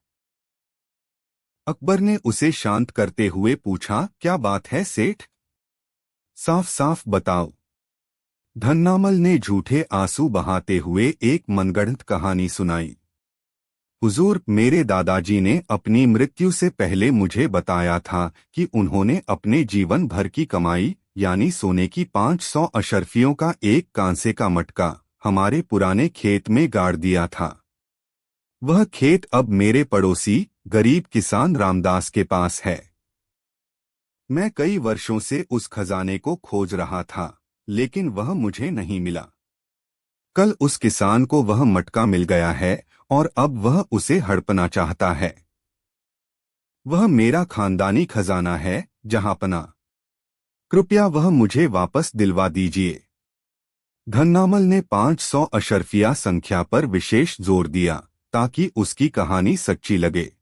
अकबर ने उसे शांत करते हुए पूछा, क्या बात है सेठ? साफ साफ बताओ। धन्नामल ने झूठे आंसू बहाते हुए एक मनगढ़ंत कहानी सुनाई। हुजूर, मेरे दादाजी ने अपनी मृत्यु से पहले मुझे बताया था कि उन्होंने अपने जीवन भर की कमाई यानी सोने की 500 अशर्फियों का एक कांसे का मटका हमारे पुराने खेत में गाड़ दिया था। वह खेत अब मेरे पड़ोसी गरीब किसान रामदास के पास है। मैं कई वर्षों से उस खजाने को खोज रहा था, लेकिन वह मुझे नहीं मिला। कल उस किसान को वह मटका मिल गया है और अब वह उसे हड़पना चाहता है। वह मेरा खानदानी खजाना है, जहांपना। कृपया वह मुझे वापस दिलवा दीजिए। धन्नामल ने 500 अशर्फिया संख्या पर विशेष जोर दिया ताकि उसकी कहानी सच्ची लगे।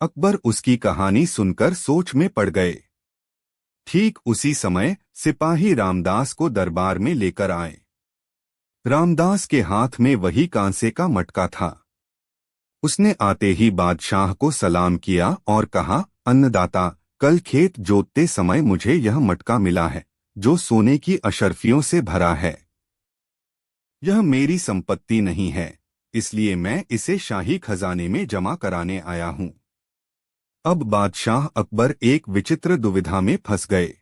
अकबर उसकी कहानी सुनकर सोच में पड़ गए। ठीक उसी समय सिपाही रामदास को दरबार में लेकर आए। रामदास के हाथ में वही कांसे का मटका था। उसने आते ही बादशाह को सलाम किया और कहा, अन्नदाता, कल खेत जोतते समय मुझे यह मटका मिला है जो सोने की अशर्फियों से भरा है। यह मेरी संपत्ति नहीं है, इसलिए मैं इसे शाही खजाने में जमा कराने आया हूं। अब बादशाह अकबर एक विचित्र दुविधा में फंस गए।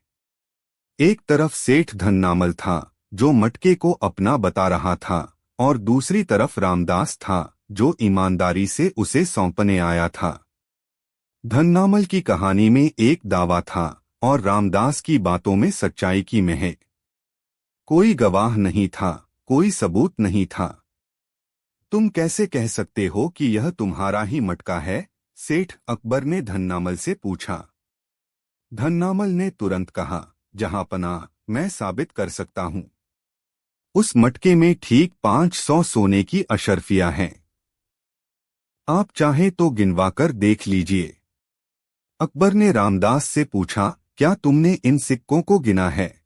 एक तरफ सेठ धन्नामल था, जो मटके को अपना बता रहा था, और दूसरी तरफ रामदास था, जो ईमानदारी से उसे सौंपने आया था। धन्नामल की कहानी में एक दावा था और रामदास की बातों में सच्चाई की महक। कोई गवाह नहीं था, कोई सबूत नहीं था। तुम कैसे कह सकते हो कि यह तुम्हारा ही मटका है? सेठ अकबर ने धन्नामल से पूछा। धन्नामल ने तुरंत कहा, जहांपनाह, मैं साबित कर सकता हूं। उस मटके में ठीक 500 सोने की अशर्फियां हैं। आप चाहे तो गिनवाकर देख लीजिए। अकबर ने रामदास से पूछा, क्या तुमने इन सिक्कों को गिना है?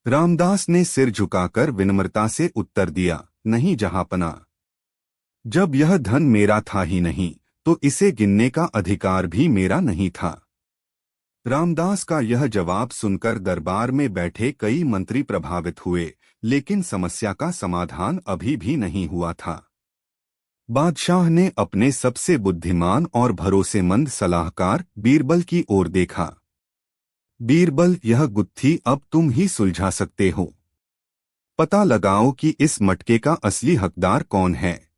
रामदास ने सिर झुकाकर विनम्रता से उत्तर दिया, नहीं जहांपनाह। जब यह धन मेरा था ही नहीं, तो इसे गिनने का अधिकार भी मेरा नहीं था। रामदास का यह जवाब सुनकर दरबार में बैठे कई मंत्री प्रभावित हुए, लेकिन समस्या का समाधान अभी भी नहीं हुआ था। बादशाह ने अपने सबसे बुद्धिमान और भरोसेमंद सलाहकार बीरबल की ओर देखा। बीरबल, यह गुत्थी अब तुम ही सुलझा सकते हो। पता लगाओ कि इस मटके का असली हकदार कौन है।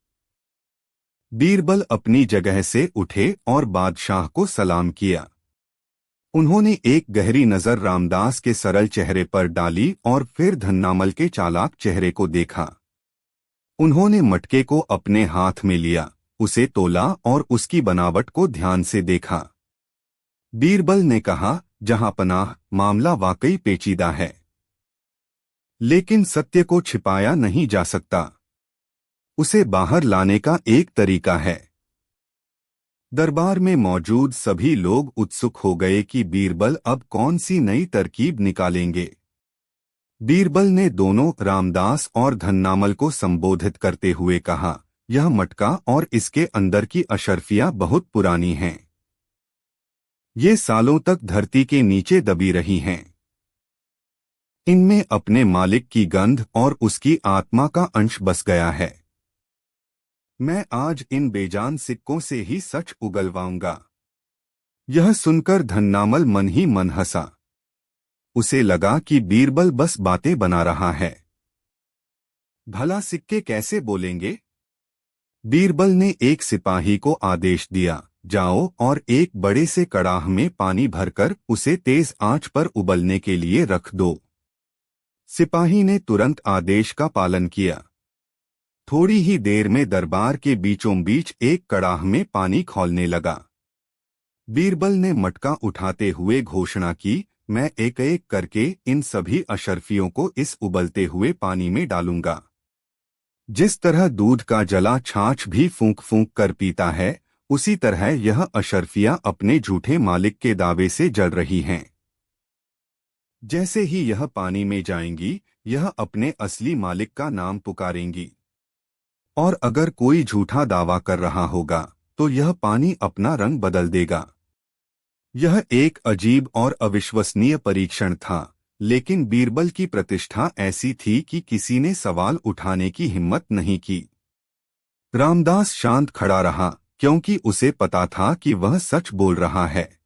बीरबल अपनी जगह से उठे और बादशाह को सलाम किया। उन्होंने एक गहरी नजर रामदास के सरल चेहरे पर डाली और फिर धन्नामल के चालाक चेहरे को देखा। उन्होंने मटके को अपने हाथ में लिया, उसे तोला और उसकी बनावट को ध्यान से देखा। बीरबल ने कहा, जहांपनाह, मामला वाकई पेचीदा है, लेकिन सत्य को छिपाया नहीं जा सकता। उसे बाहर लाने का एक तरीका है। दरबार में मौजूद सभी लोग उत्सुक हो गए कि बीरबल अब कौन सी नई तरकीब निकालेंगे। बीरबल ने दोनों रामदास और धन्नामल को संबोधित करते हुए कहा, यह मटका और इसके अंदर की अशर्फियां बहुत पुरानी हैं। ये सालों तक धरती के नीचे दबी रही हैं। इनमें अपने मालिक की गंध और उसकी आत्मा का अंश बस गया है। मैं आज इन बेजान सिक्कों से ही सच उगलवाऊंगा। यह सुनकर धन्नामल मन ही मन हंसा। उसे लगा कि बीरबल बस बातें बना रहा है। भला सिक्के कैसे बोलेंगे? बीरबल ने एक सिपाही को आदेश दिया, जाओ और एक बड़े से कड़ाह में पानी भरकर उसे तेज आंच पर उबलने के लिए रख दो। सिपाही ने तुरंत आदेश का पालन किया। थोड़ी ही देर में दरबार के बीचों बीच एक कड़ाह में पानी खौलने लगा। बीरबल ने मटका उठाते हुए घोषणा की, मैं एक एक करके इन सभी अशर्फियों को इस उबलते हुए पानी में डालूंगा। जिस तरह दूध का जला छाछ भी फूंक फूंक कर पीता है, उसी तरह यह अशर्फियां अपने झूठे मालिक के दावे से जल रही हैं। जैसे ही यह पानी में जाएंगी, यह अपने असली मालिक का नाम पुकारेंगी। और अगर कोई झूठा दावा कर रहा होगा, तो यह पानी अपना रंग बदल देगा। यह एक अजीब और अविश्वसनीय परीक्षण था, लेकिन बीरबल की प्रतिष्ठा ऐसी थी कि किसी ने सवाल उठाने की हिम्मत नहीं की। रामदास शांत खड़ा रहा, क्योंकि उसे पता था कि वह सच बोल रहा है।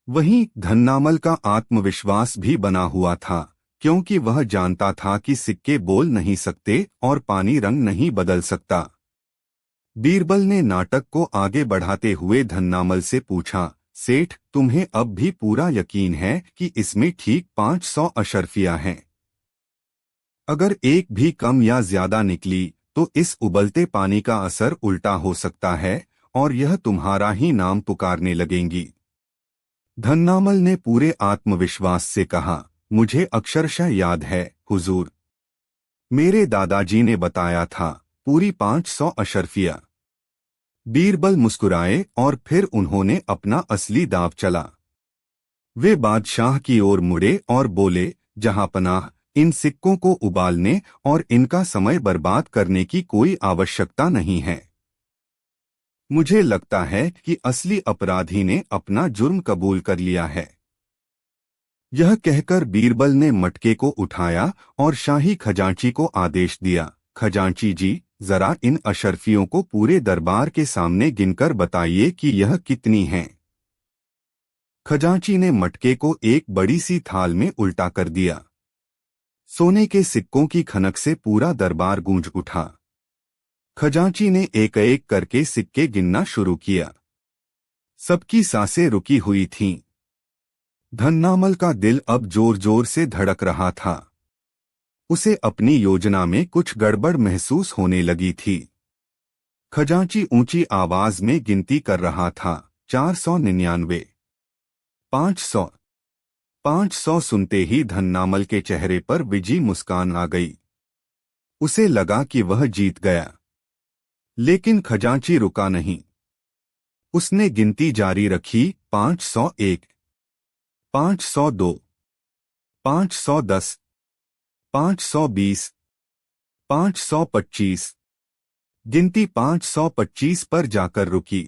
वहीं धन्नामल का आत्मविश्वास भी बना हुआ था, क्योंकि वह जानता था कि सिक्के बोल नहीं सकते और पानी रंग नहीं बदल सकता। बीरबल ने नाटक को आगे बढ़ाते हुए धन्नामल से पूछा, सेठ, तुम्हें अब भी पूरा यकीन है कि इसमें ठीक 500 अशर्फियां हैं? अगर एक भी कम या ज्यादा निकली, तो इस उबलते पानी का असर उल्टा हो सकता है और यह तुम्हारा ही नाम पुकारने लगेंगी। धन्नामल ने पूरे आत्मविश्वास से कहा, मुझे अक्षरशः याद है, हुजूर। मेरे दादाजी ने बताया था, पूरी 500 अशर्फियां। बीरबल मुस्कुराए और फिर उन्होंने अपना असली दांव चला। वे बादशाह की ओर मुड़े और बोले, जहांपनाह, इन सिक्कों को उबालने और इनका समय बर्बाद करने की कोई आवश्यकता नहीं है। मुझे लगता है कि असली अपराधी ने अपना जुर्म कबूल कर लिया है। यह कहकर बीरबल ने मटके को उठाया और शाही खजांची को आदेश दिया, खजांची जी, जरा इन अशर्फियों को पूरे दरबार के सामने गिनकर बताइए कि यह कितनी हैं। खजांची ने मटके को एक बड़ी सी थाल में उल्टा कर दिया। सोने के सिक्कों की खनक से पूरा दरबार गूंज उठा। खजांची ने एक एक करके सिक्के गिनना शुरू किया। सबकी सांसें रुकी हुई थीं। धन्नामल का दिल अब जोर जोर से धड़क रहा था। उसे अपनी योजना में कुछ गड़बड़ महसूस होने लगी थी। खजांची ऊंची आवाज में गिनती कर रहा था, 499, 500। 500 सुनते ही धन्नामल के चेहरे पर विजी मुस्कान आ गई। उसे लगा कि वह जीत गया। लेकिन खजांची रुका नहीं। उसने गिनती जारी रखी, 501, 502, 510, 520, 525। गिनती 525 पर जाकर रुकी।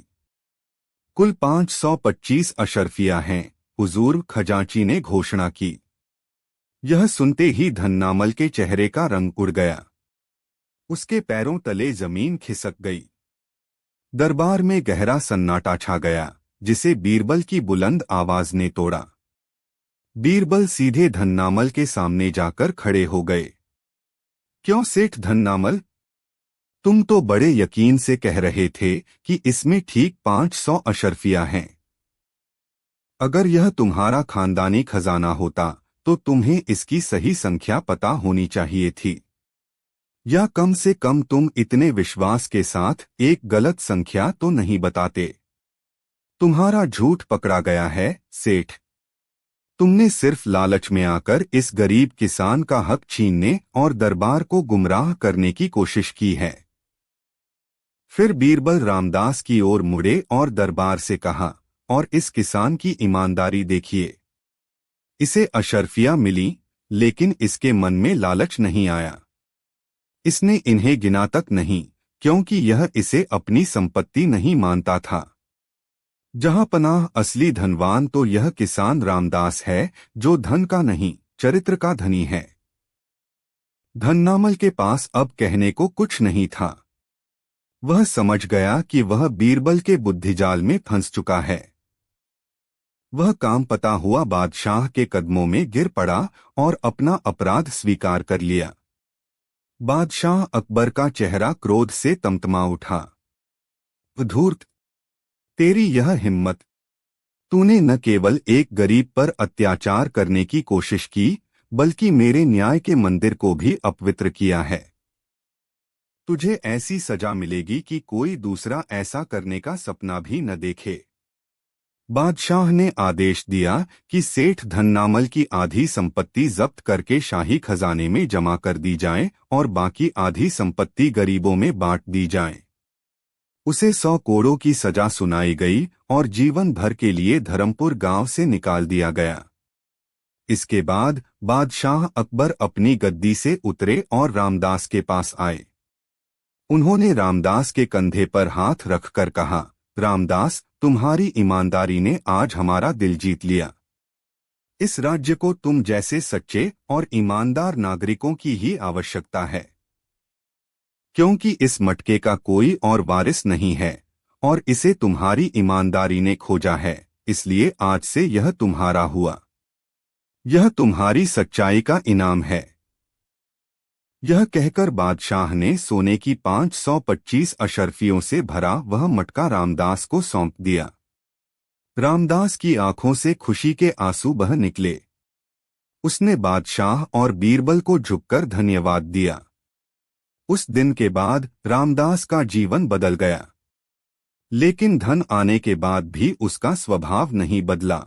कुल 525 अशर्फिया हैं, हुजूर, खजांची ने घोषणा की। यह सुनते ही धन्नामल के चेहरे का रंग उड़ गया। उसके पैरों तले जमीन खिसक गई। दरबार में गहरा सन्नाटा छा गया, जिसे बीरबल की बुलंद आवाज ने तोड़ा। बीरबल सीधे धन्नामल के सामने जाकर खड़े हो गए। क्यों सेठ धन्नामल, तुम तो बड़े यकीन से कह रहे थे कि इसमें ठीक 500 अशर्फिया हैं। अगर यह तुम्हारा खानदानी खजाना होता तो तुम्हें इसकी सही संख्या पता होनी चाहिए थी, या कम से कम तुम इतने विश्वास के साथ एक गलत संख्या तो नहीं बताते। तुम्हारा झूठ पकड़ा गया है सेठ। तुमने सिर्फ लालच में आकर इस गरीब किसान का हक छीनने और दरबार को गुमराह करने की कोशिश की है। फिर बीरबल रामदास की ओर मुड़े और दरबार से कहा, और इस किसान की ईमानदारी देखिए। इसे अशर्फिया मिली, लेकिन इसके मन में लालच नहीं आया। इसने इन्हें गिना तक नहीं, क्योंकि यह इसे अपनी संपत्ति नहीं मानता था। जहां पनाह असली धनवान तो यह किसान रामदास है, जो धन का नहीं, चरित्र का धनी है। धन्नामल के पास अब कहने को कुछ नहीं था। वह समझ गया कि वह बीरबल के बुद्धिजाल में फंस चुका है। वह काम पता हुआ बादशाह के कदमों में गिर पड़ा और अपना अपराध स्वीकार कर लिया। बादशाह अकबर का चेहरा क्रोध से तमतमा उठा। धूर्त, तेरी यह हिम्मत! तूने न केवल एक गरीब पर अत्याचार करने की कोशिश की, बल्कि मेरे न्याय के मंदिर को भी अपवित्र किया है। तुझे ऐसी सजा मिलेगी कि कोई दूसरा ऐसा करने का सपना भी न देखे। बादशाह ने आदेश दिया कि सेठ धन्नामल की आधी संपत्ति जब्त करके शाही खजाने में जमा कर दी जाए और बाकी आधी संपत्ति गरीबों में बांट दी जाए। उसे 100 कोड़ों की सजा सुनाई गई और जीवन भर के लिए धर्मपुर गांव से निकाल दिया गया। इसके बाद बादशाह अकबर अपनी गद्दी से उतरे और रामदास के पास आए। उन्होंने रामदास के कंधे पर हाथ रखकर कहा, रामदास, तुम्हारी ईमानदारी ने आज हमारा दिल जीत लिया। इस राज्य को तुम जैसे सच्चे और ईमानदार नागरिकों की ही आवश्यकता है, क्योंकि इस मटके का कोई और वारिस नहीं है और इसे तुम्हारी ईमानदारी ने खोजा है, इसलिए आज से यह तुम्हारा हुआ। यह तुम्हारी सच्चाई का इनाम है। यह कहकर बादशाह ने सोने की 525 अशर्फियों से भरा वह मटका रामदास को सौंप दिया। रामदास की आंखों से खुशी के आंसू बह निकले। उसने बादशाह और बीरबल को झुककर धन्यवाद दिया। उस दिन के बाद रामदास का जीवन बदल गया, लेकिन धन आने के बाद भी उसका स्वभाव नहीं बदला।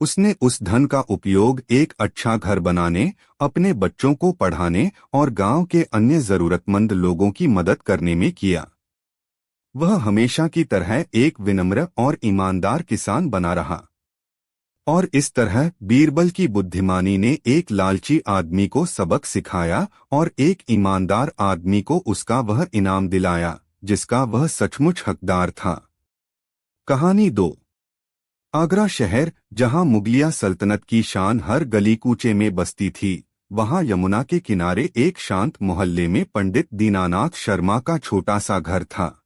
उसने उस धन का उपयोग एक अच्छा घर बनाने, अपने बच्चों को पढ़ाने और गांव के अन्य जरूरतमंद लोगों की मदद करने में किया। वह हमेशा की तरह एक विनम्र और ईमानदार किसान बना रहा। और इस तरह बीरबल की बुद्धिमानी ने एक लालची आदमी को सबक सिखाया और एक ईमानदार आदमी को उसका वह इनाम दिलाया जिसका वह सचमुच हकदार था। कहानी 2। आगरा शहर, जहां मुगलिया सल्तनत की शान हर गली कूचे में बसती थी, वहां यमुना के किनारे एक शांत मोहल्ले में पंडित दीनानाथ शर्मा का छोटा सा घर था।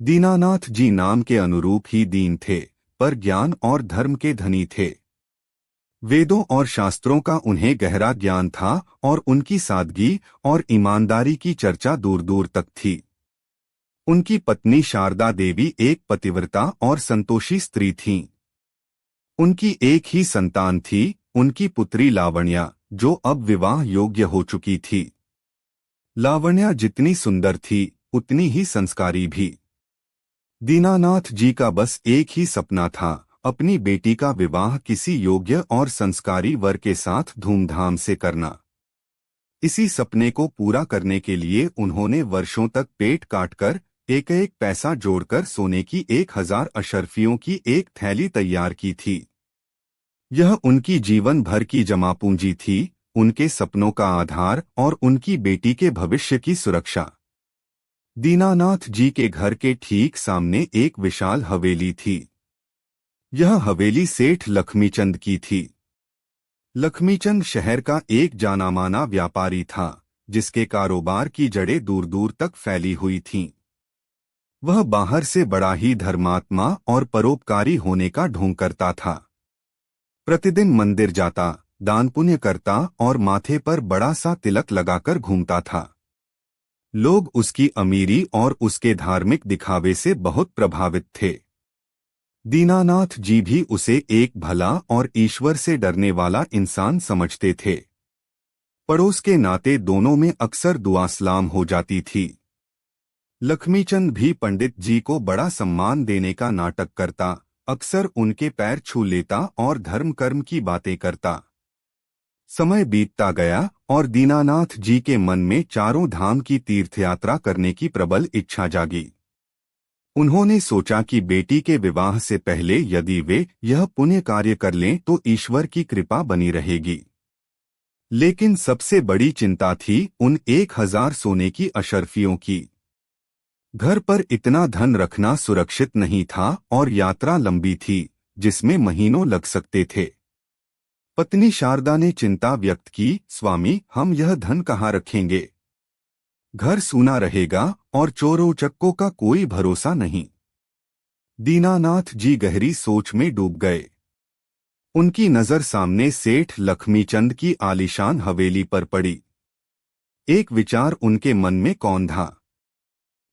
दीनानाथ जी नाम के अनुरूप ही दीन थे, पर ज्ञान और धर्म के धनी थे। वेदों और शास्त्रों का उन्हें गहरा ज्ञान था और उनकी सादगी और ईमानदारी की चर्चा दूर दूर तक थी। उनकी पत्नी शारदा देवी एक पतिव्रता और संतोषी स्त्री थीं। उनकी एक ही संतान थी, उनकी पुत्री लावण्या, जो अब विवाह योग्य हो चुकी थी। लावण्या जितनी सुंदर थी, उतनी ही संस्कारी भी। दीनानाथ जी का बस एक ही सपना था, अपनी बेटी का विवाह किसी योग्य और संस्कारी वर के साथ धूमधाम से करना। इसी सपने को पूरा करने के लिए उन्होंने वर्षों तक पेट काटकर एक एक पैसा जोड़कर सोने की 1000 अशर्फियों की एक थैली तैयार की थी। यह उनकी जीवन भर की जमा पूंजी थी, उनके सपनों का आधार और उनकी बेटी के भविष्य की सुरक्षा। दीनानाथ जी के घर के ठीक सामने एक विशाल हवेली थी। यह हवेली सेठ लक्ष्मीचंद की थी। लक्ष्मीचंद शहर का एक जानामाना व्यापारी था, जिसके कारोबार की जड़ें दूर दूर तक फैली हुई थीं। वह बाहर से बड़ा ही धर्मात्मा और परोपकारी होने का ढोंग करता था। प्रतिदिन मंदिर जाता, दान पुण्य करता और माथे पर बड़ा सा तिलक लगाकर घूमता था। लोग उसकी अमीरी और उसके धार्मिक दिखावे से बहुत प्रभावित थे। दीनानाथ जी भी उसे एक भला और ईश्वर से डरने वाला इंसान समझते थे। पड़ोस के नाते दोनों में अक्सर दुआ सलाम हो जाती थी। लक्ष्मीचंद भी पंडित जी को बड़ा सम्मान देने का नाटक करता, अक्सर उनके पैर छू लेता और धर्म कर्म की बातें करता। समय बीतता गया और दीनानाथ जी के मन में चारों धाम की तीर्थयात्रा करने की प्रबल इच्छा जागी। उन्होंने सोचा कि बेटी के विवाह से पहले यदि वे यह पुण्य कार्य कर लें तो ईश्वर की कृपा बनी रहेगी। लेकिन सबसे बड़ी चिंता थी उन 1000 सोने की अशर्फियों की। घर पर इतना धन रखना सुरक्षित नहीं था और यात्रा लंबी थी, जिसमें महीनों लग सकते थे। पत्नी शारदा ने चिंता व्यक्त की, स्वामी, हम यह धन कहाँ रखेंगे? घर सूना रहेगा और चोरों उचक्कों का कोई भरोसा नहीं। दीनानाथ जी गहरी सोच में डूब गए। उनकी नजर सामने सेठ लक्ष्मीचंद की आलीशान हवेली पर पड़ी। एक विचार उनके मन में कौंधा,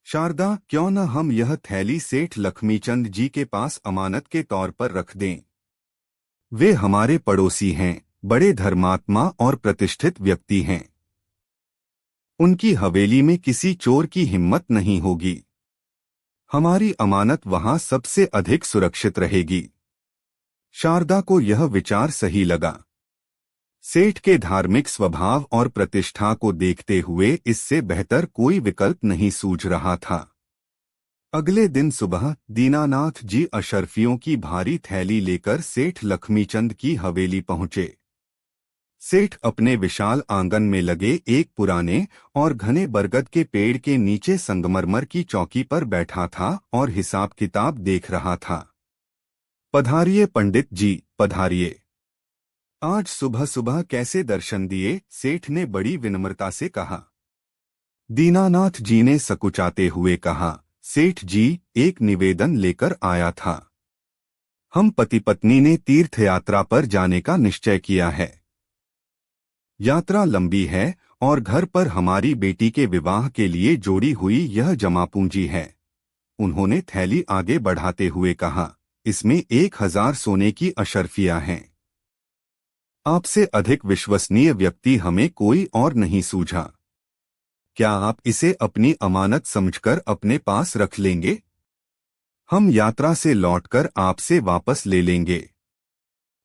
शारदा, क्यों न हम यह थैली सेठ लक्ष्मीचंद जी के पास अमानत के तौर पर रख दें? वे हमारे पड़ोसी हैं, बड़े धर्मात्मा और प्रतिष्ठित व्यक्ति हैं। उनकी हवेली में किसी चोर की हिम्मत नहीं होगी। हमारी अमानत वहां सबसे अधिक सुरक्षित रहेगी। शारदा को यह विचार सही लगा। सेठ के धार्मिक स्वभाव और प्रतिष्ठा को देखते हुए इससे बेहतर कोई विकल्प नहीं सूझ रहा था। अगले दिन सुबह दीनानाथ जी अशर्फियों की भारी थैली लेकर सेठ लक्ष्मीचंद की हवेली पहुंचे। सेठ अपने विशाल आंगन में लगे एक पुराने और घने बरगद के पेड़ के नीचे संगमरमर की चौकी पर बैठा था और हिसाब किताब देख रहा था। पधारिए पंडित जी, पधारिए। आज सुबह सुबह कैसे दर्शन दिए? सेठ ने बड़ी विनम्रता से कहा। दीनानाथ जी ने सकुचाते हुए कहा, सेठ जी, एक निवेदन लेकर आया था। हम पति पत्नी ने तीर्थयात्रा पर जाने का निश्चय किया है। यात्रा लंबी है और घर पर हमारी बेटी के विवाह के लिए जोड़ी हुई यह जमा पूंजी है। उन्होंने थैली आगे बढ़ाते हुए कहा, इसमें 1000 सोने की अशर्फियां हैं। आपसे अधिक विश्वसनीय व्यक्ति हमें कोई और नहीं सूझा। क्या आप इसे अपनी अमानत समझकर अपने पास रख लेंगे? हम यात्रा से लौटकर आपसे वापस ले लेंगे।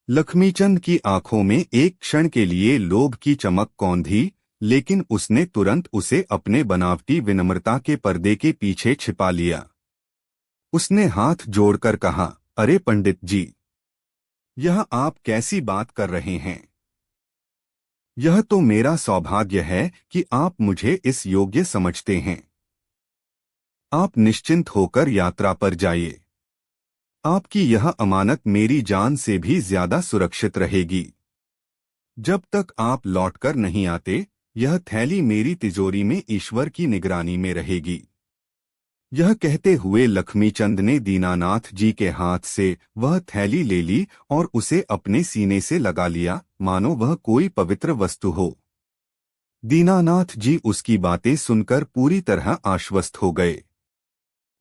लक्ष्मीचंद की आंखों में एक क्षण के लिए लोभ की चमक कौंधी, लेकिन उसने तुरंत उसे अपने बनावटी विनम्रता के पर्दे के पीछे छिपा लिया। उसने हाथ जोड़कर कहा, अरे पंडित जी, यह आप कैसी बात कर रहे हैं? यह तो मेरा सौभाग्य है कि आप मुझे इस योग्य समझते हैं। आप निश्चिंत होकर यात्रा पर जाइए। आपकी यह अमानत मेरी जान से भी ज्यादा सुरक्षित रहेगी। जब तक आप लौटकर नहीं आते, यह थैली मेरी तिजोरी में ईश्वर की निगरानी में रहेगी। यह कहते हुए लक्ष्मीचंद ने दीनानाथ जी के हाथ से वह थैली ले ली और उसे अपने सीने से लगा लिया, मानो वह कोई पवित्र वस्तु हो। दीनानाथ जी उसकी बातें सुनकर पूरी तरह आश्वस्त हो गए।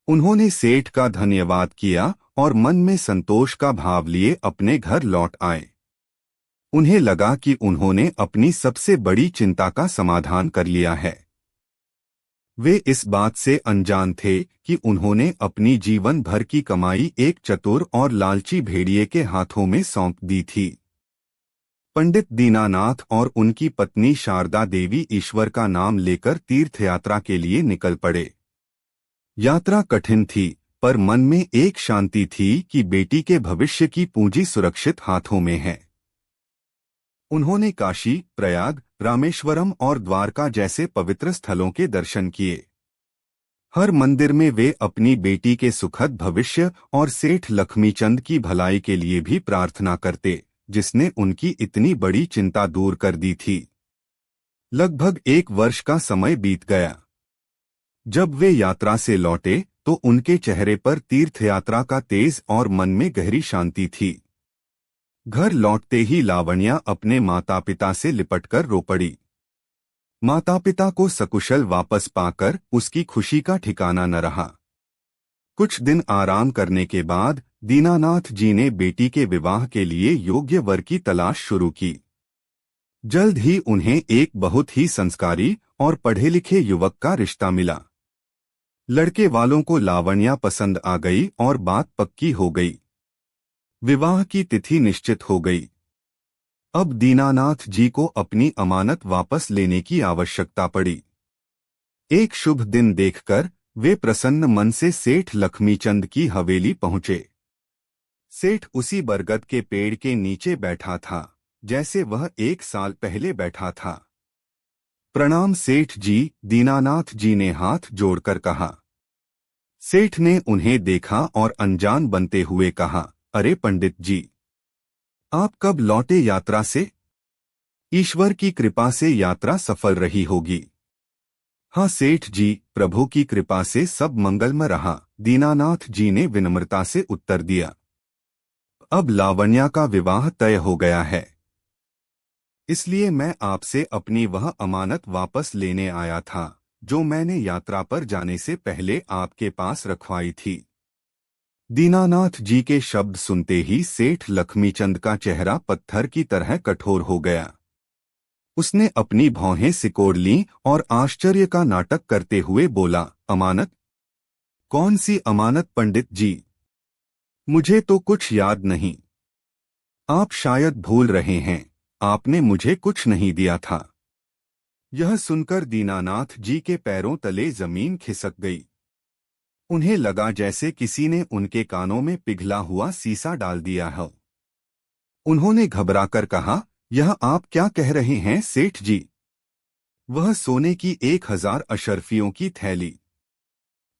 उन्होंने सेठ का धन्यवाद किया और मन में संतोष का भाव लिए अपने घर लौट आए। उन्हें लगा कि उन्होंने अपनी सबसे बड़ी चिंता का समाधान कर लिया है। वे इस बात से अनजान थे कि उन्होंने अपनी जीवन भर की कमाई एक चतुर और लालची भेड़िए के हाथों में सौंप दी थी। पंडित दीनानाथ और उनकी पत्नी शारदा देवी ईश्वर का नाम लेकर तीर्थयात्रा के लिए निकल पड़े। यात्रा कठिन थी, पर मन में एक शांति थी कि बेटी के भविष्य की पूंजी सुरक्षित हाथों में है। उन्होंने काशी, प्रयाग, रामेश्वरम और द्वारका जैसे पवित्र स्थलों के दर्शन किए। हर मंदिर में वे अपनी बेटी के सुखद भविष्य और सेठ लक्ष्मीचंद की भलाई के लिए भी प्रार्थना करते, जिसने उनकी इतनी बड़ी चिंता दूर कर दी थी। लगभग 1 वर्ष का समय बीत गया। जब वे यात्रा से लौटे तो उनके चेहरे पर तीर्थयात्रा का तेज और मन में गहरी शांति थी। घर लौटते ही लावण्या अपने माता पिता से लिपटकर रो पड़ी। माता पिता को सकुशल वापस पाकर उसकी खुशी का ठिकाना न रहा। कुछ दिन आराम करने के बाद दीनानाथ जी ने बेटी के विवाह के लिए योग्य वर की तलाश शुरू की। जल्द ही उन्हें एक बहुत ही संस्कारी और पढ़े लिखे युवक का रिश्ता मिला। लड़के वालों को लावण्या पसंद आ गई और बात पक्की हो गई। विवाह की तिथि निश्चित हो गई। अब दीनानाथ जी को अपनी अमानत वापस लेने की आवश्यकता पड़ी। एक शुभ दिन देखकर वे प्रसन्न मन से सेठ लक्ष्मीचंद की हवेली पहुंचे। सेठ उसी बरगद के पेड़ के नीचे बैठा था, जैसे वह 1 साल पहले बैठा था। प्रणाम सेठ जी, दीनानाथ जी ने हाथ जोड़कर कहा। सेठ ने उन्हें देखा और अनजान बनते हुए कहा, अरे पंडित जी, आप कब लौटे यात्रा से? ईश्वर की कृपा से यात्रा सफल रही होगी। हाँ सेठ जी, प्रभु की कृपा से सब मंगलमय रहा, दीनानाथ जी ने विनम्रता से उत्तर दिया। अब लावण्या का विवाह तय हो गया है, इसलिए मैं आपसे अपनी वह अमानत वापस लेने आया था जो मैंने यात्रा पर जाने से पहले आपके पास रखवाई थी। दीनानाथ जी के शब्द सुनते ही सेठ लक्ष्मीचंद का चेहरा पत्थर की तरह कठोर हो गया। उसने अपनी भौहें सिकोड़ लीं और आश्चर्य का नाटक करते हुए बोला, अमानत? कौन सी अमानत पंडित जी? मुझे तो कुछ याद नहीं। आप शायद भूल रहे हैं, आपने मुझे कुछ नहीं दिया था। यह सुनकर दीनानाथ जी के पैरों तले जमीन खिसक गई। उन्हें लगा जैसे किसी ने उनके कानों में पिघला हुआ सीसा डाल दिया हो। उन्होंने घबराकर कहा, यह आप क्या कह रहे हैं सेठ जी? वह सोने की 1000 अशर्फियों की थैली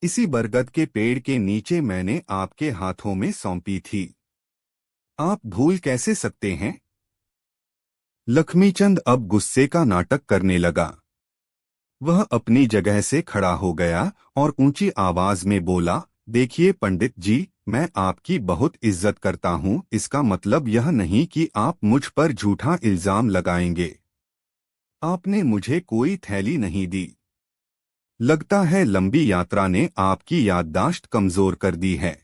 इसी बरगद के पेड़ के नीचे मैंने आपके हाथों में सौंपी थी। आप भूल कैसे सकते हैं? लक्ष्मीचंद अब गुस्से का नाटक करने लगा। वह अपनी जगह से खड़ा हो गया और ऊंची आवाज में बोला, देखिए पंडित जी, मैं आपकी बहुत इज्जत करता हूं, इसका मतलब यह नहीं कि आप मुझ पर झूठा इल्जाम लगाएंगे। आपने मुझे कोई थैली नहीं दी। लगता है लंबी यात्रा ने आपकी याददाश्त कमजोर कर दी है,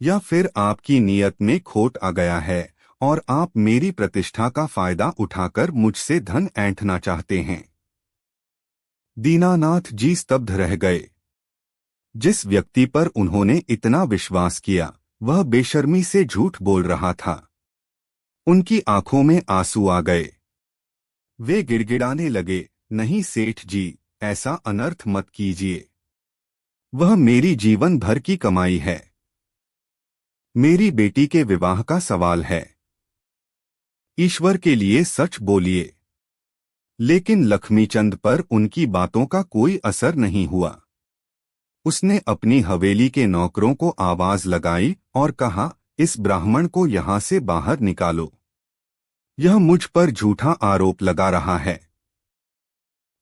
या फिर आपकी नीयत में खोट आ गया है और आप मेरी प्रतिष्ठा का फायदा उठाकर मुझसे धन ऐंठना चाहते हैं। दीनानाथ जी स्तब्ध रह गए। जिस व्यक्ति पर उन्होंने इतना विश्वास किया, वह बेशर्मी से झूठ बोल रहा था। उनकी आंखों में आंसू आ गए। वे गिड़गिड़ाने लगे, नहीं सेठ जी, ऐसा अनर्थ मत कीजिए। वह मेरी जीवन भर की कमाई है। मेरी बेटी के विवाह का सवाल है। ईश्वर के लिए सच बोलिए। लेकिन लक्ष्मीचंद पर उनकी बातों का कोई असर नहीं हुआ। उसने अपनी हवेली के नौकरों को आवाज लगाई और कहा, इस ब्राह्मण को यहां से बाहर निकालो। यह मुझ पर झूठा आरोप लगा रहा है।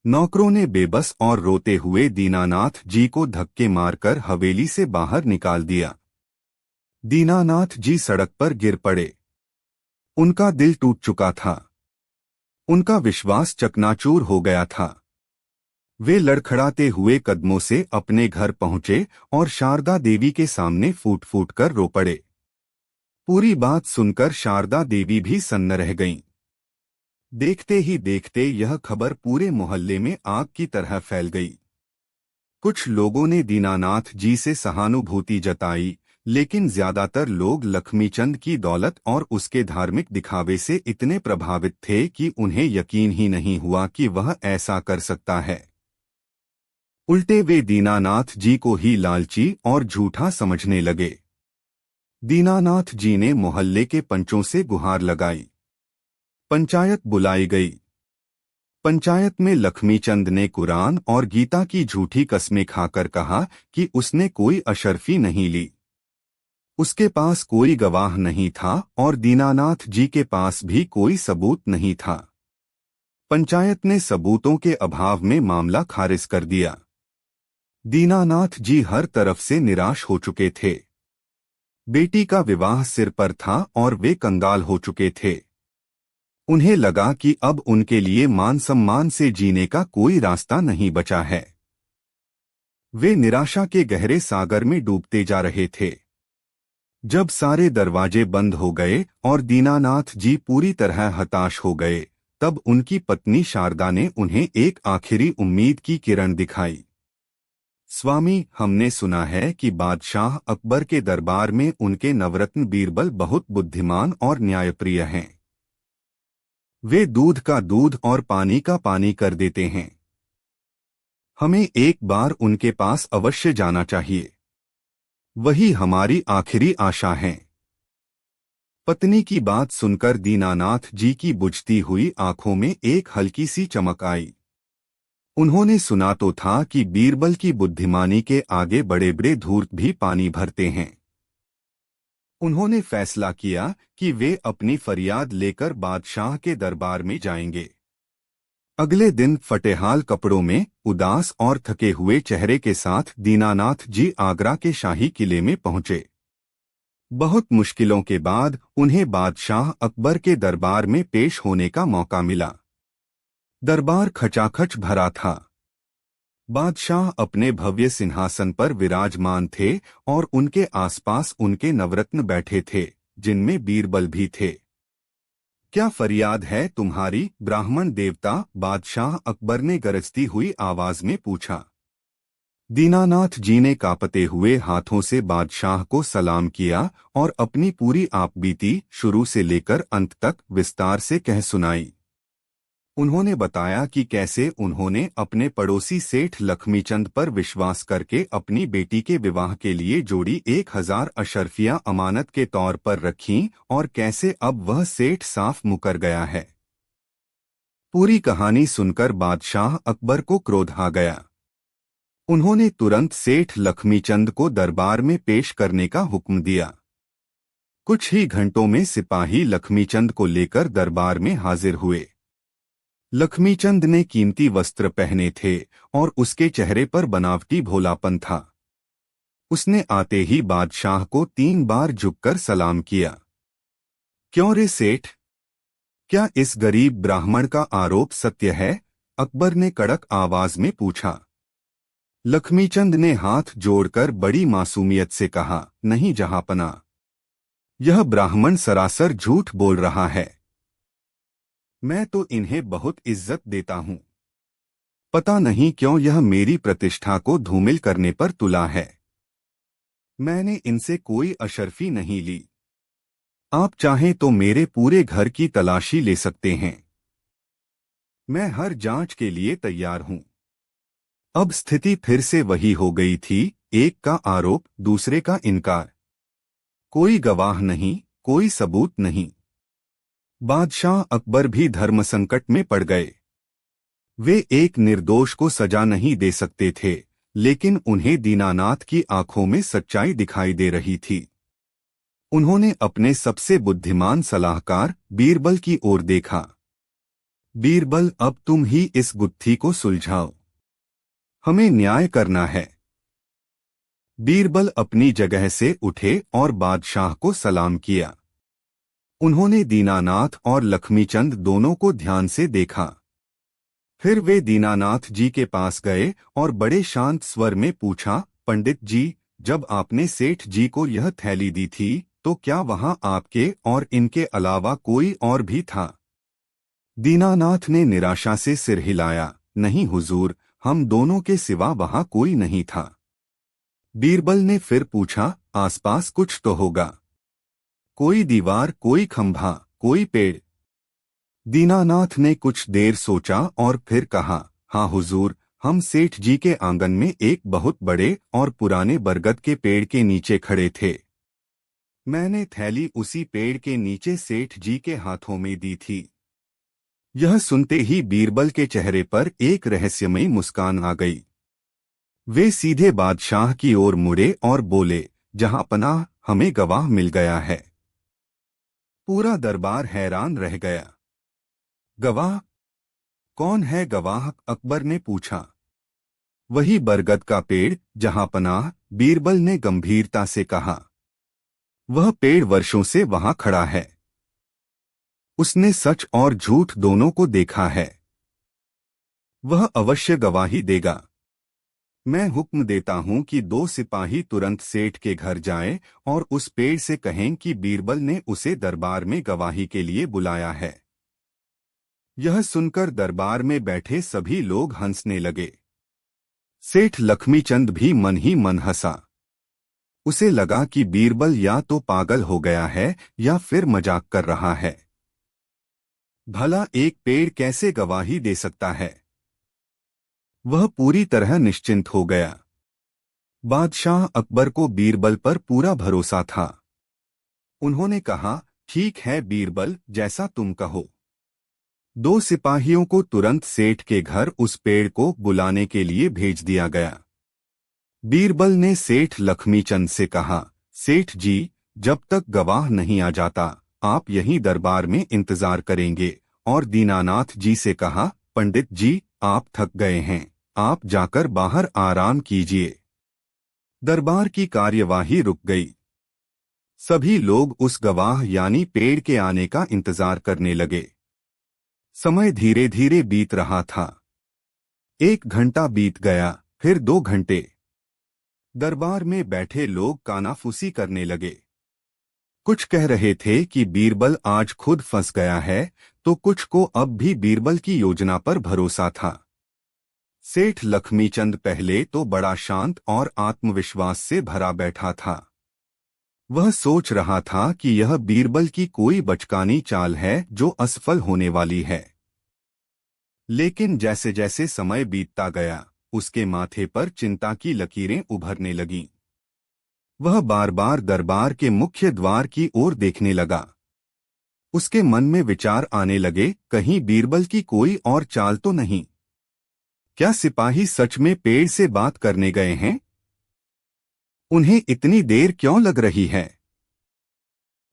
नौकरों ने बेबस और रोते हुए दीनानाथ जी को धक्के मारकर हवेली से बाहर निकाल दिया। दीनानाथ जी सड़क पर गिर पड़े। उनका दिल टूट चुका था। उनका विश्वास चकनाचूर हो गया था। वे लड़खड़ाते हुए कदमों से अपने घर पहुंचे और शारदा देवी के सामने फूट फूट कर रो पड़े। पूरी बात सुनकर शारदा देवी भी सन्न रह गईं। देखते ही देखते यह खबर पूरे मोहल्ले में आग की तरह फैल गई। कुछ लोगों ने दीनानाथ जी से सहानुभूति जताई, लेकिन ज्यादातर लोग लक्ष्मीचंद की दौलत और उसके धार्मिक दिखावे से इतने प्रभावित थे कि उन्हें यकीन ही नहीं हुआ कि वह ऐसा कर सकता है। उल्टे वे दीनानाथ जी को ही लालची और झूठा समझने लगे। दीनानाथ जी ने मोहल्ले के पंचों से गुहार लगाई। पंचायत बुलाई गई। पंचायत में लक्ष्मीचंद ने कुरान और गीता की झूठी कस्में खाकर कहा कि उसने कोई अशर्फी नहीं ली। उसके पास कोई गवाह नहीं था और दीनानाथ जी के पास भी कोई सबूत नहीं था। पंचायत ने सबूतों के अभाव में मामला खारिज कर दिया। दीनानाथ जी हर तरफ से निराश हो चुके थे। बेटी का विवाह सिर पर था और वे कंगाल हो चुके थे। उन्हें लगा कि अब उनके लिए मान सम्मान से जीने का कोई रास्ता नहीं बचा है। वे निराशा के गहरे सागर में डूबते जा रहे थे। जब सारे दरवाजे बंद हो गए और दीनानाथ जी पूरी तरह हताश हो गए, तब उनकी पत्नी शारदा ने उन्हें एक आखिरी उम्मीद की किरण दिखाई। स्वामी, हमने सुना है कि बादशाह अकबर के दरबार में उनके नवरत्न बीरबल बहुत बुद्धिमान और न्यायप्रिय हैं। वे दूध का दूध और पानी का पानी कर देते हैं। हमें एक बार उनके पास अवश्य जाना चाहिए। वही हमारी आखिरी आशा है। पत्नी की बात सुनकर दीनानाथ जी की बुझती हुई आंखों में एक हल्की सी चमक आई। उन्होंने सुना तो था कि बीरबल की बुद्धिमानी के आगे बड़े बड़े धूर्त भी पानी भरते हैं। उन्होंने फैसला किया कि वे अपनी फरियाद लेकर बादशाह के दरबार में जाएंगे। अगले दिन फटेहाल कपड़ों में, उदास और थके हुए चेहरे के साथ दीनानाथ जी आगरा के शाही किले में पहुंचे। बहुत मुश्किलों के बाद उन्हें बादशाह अकबर के दरबार में पेश होने का मौका मिला। दरबार खचाखच भरा था। बादशाह अपने भव्य सिंहासन पर विराजमान थे और उनके आसपास उनके नवरत्न बैठे थे, जिनमें बीरबल भी थे। क्या फरियाद है तुम्हारी, ब्राह्मण देवता? बादशाह अकबर ने गरजती हुई आवाज में पूछा। दीनानाथ जी ने कांपते हुए हाथों से बादशाह को सलाम किया और अपनी पूरी आपबीती शुरू से लेकर अंत तक विस्तार से कह सुनाई। उन्होंने बताया कि कैसे उन्होंने अपने पड़ोसी सेठ लक्ष्मीचंद पर विश्वास करके अपनी बेटी के विवाह के लिए जोड़ी 1000 अशर्फियां अमानत के तौर पर रखीं और कैसे अब वह सेठ साफ मुकर गया है। पूरी कहानी सुनकर बादशाह अकबर को क्रोध आ गया। उन्होंने तुरंत सेठ लक्ष्मीचंद को दरबार में पेश करने का हुक्म दिया। कुछ ही घंटों में सिपाही लक्ष्मीचंद को लेकर दरबार में हाजिर हुए। लक्ष्मीचंद ने कीमती वस्त्र पहने थे और उसके चेहरे पर बनावटी भोलापन था। उसने आते ही बादशाह को 3 बार झुककर सलाम किया। क्यों रे सेठ, क्या इस गरीब ब्राह्मण का आरोप सत्य है? अकबर ने कड़क आवाज में पूछा। लक्ष्मीचंद ने हाथ जोड़कर बड़ी मासूमियत से कहा, नहीं जहांपना, यह ब्राह्मण सरासर झूठ बोल रहा है। मैं तो इन्हें बहुत इज्जत देता हूँ। पता नहीं क्यों यह मेरी प्रतिष्ठा को धूमिल करने पर तुला है। मैंने इनसे कोई अशर्फी नहीं ली। आप चाहें तो मेरे पूरे घर की तलाशी ले सकते हैं। मैं हर जांच के लिए तैयार हूँ। अब स्थिति फिर से वही हो गई थी, एक का आरोप, दूसरे का इनकार। कोई गवाह नहीं, कोई सबूत नहीं। बादशाह अकबर भी धर्म संकट में पड़ गए। वे एक निर्दोष को सजा नहीं दे सकते थे, लेकिन उन्हें दीनानाथ की आंखों में सच्चाई दिखाई दे रही थी। उन्होंने अपने सबसे बुद्धिमान सलाहकार बीरबल की ओर देखा। बीरबल, अब तुम ही इस गुत्थी को सुलझाओ। हमें न्याय करना है। बीरबल अपनी जगह से उठे और बादशाह को सलाम किया। उन्होंने दीनानाथ और लक्ष्मीचंद दोनों को ध्यान से देखा। फिर वे दीनानाथ जी के पास गए और बड़े शांत स्वर में पूछा, पंडित जी, जब आपने सेठ जी को यह थैली दी थी तो क्या वहां आपके और इनके अलावा कोई और भी था? दीनानाथ ने निराशा से सिर हिलाया, नहीं हुजूर, हम दोनों के सिवा वहां कोई नहीं था। बीरबल ने फिर पूछा, आसपास कुछ तो होगा, कोई दीवार, कोई खंभा, कोई पेड़? दीनानाथ ने कुछ देर सोचा और फिर कहा, हाँ हुजूर, हम सेठ जी के आंगन में एक बहुत बड़े और पुराने बरगद के पेड़ के नीचे खड़े थे। मैंने थैली उसी पेड़ के नीचे सेठ जी के हाथों में दी थी। यह सुनते ही बीरबल के चेहरे पर एक रहस्यमयी मुस्कान आ गई। वे सीधे बादशाह की ओर मुड़े और बोले, जहां पनाह, हमें गवाह मिल गया है। पूरा दरबार हैरान रह गया। गवाह? कौन है गवाह? अकबर ने पूछा। वही बरगद का पेड़, जहां पनाह, बीरबल ने गंभीरता से कहा। वह पेड़ वर्षों से वहां खड़ा है। उसने सच और झूठ दोनों को देखा है। वह अवश्य गवाही देगा। मैं हुक्म देता हूं कि 2 सिपाही तुरंत सेठ के घर जाएं और उस पेड़ से कहें कि बीरबल ने उसे दरबार में गवाही के लिए बुलाया है। यह सुनकर दरबार में बैठे सभी लोग हंसने लगे। सेठ लक्ष्मीचंद भी मन ही मन हंसा। उसे लगा कि बीरबल या तो पागल हो गया है या फिर मजाक कर रहा है। भला एक पेड़ कैसे गवाही दे सकता है? वह पूरी तरह निश्चिंत हो गया। बादशाह अकबर को बीरबल पर पूरा भरोसा था। उन्होंने कहा, ठीक है बीरबल, जैसा तुम कहो। 2 सिपाहियों को तुरंत सेठ के घर उस पेड़ को बुलाने के लिए भेज दिया गया। बीरबल ने सेठ लक्ष्मीचंद से कहा, सेठ जी, जब तक गवाह नहीं आ जाता आप यहीं दरबार में इंतजार करेंगे, और दीनानाथ जी से कहा, पंडित जी, आप थक गए हैं, आप जाकर बाहर आराम कीजिए। दरबार की कार्यवाही रुक गई। सभी लोग उस गवाह यानी पेड़ के आने का इंतजार करने लगे। समय धीरे धीरे बीत रहा था। 1 घंटा बीत गया, फिर 2 घंटे। दरबार में बैठे लोग कानाफूसी करने लगे। कुछ कह रहे थे कि बीरबल आज खुद फंस गया है, तो कुछ को अब भी बीरबल की योजना पर भरोसा था। सेठ लक्ष्मीचंद पहले तो बड़ा शांत और आत्मविश्वास से भरा बैठा था। वह सोच रहा था कि यह बीरबल की कोई बचकानी चाल है जो असफल होने वाली है। लेकिन जैसे जैसे समय बीतता गया, उसके माथे पर चिंता की लकीरें उभरने लगीं। वह बार बार दरबार के मुख्य द्वार की ओर देखने लगा। उसके मन में विचार आने लगे, कहीं बीरबल की कोई और चाल तो नहीं? क्या सिपाही सच में पेड़ से बात करने गए हैं? उन्हें इतनी देर क्यों लग रही है?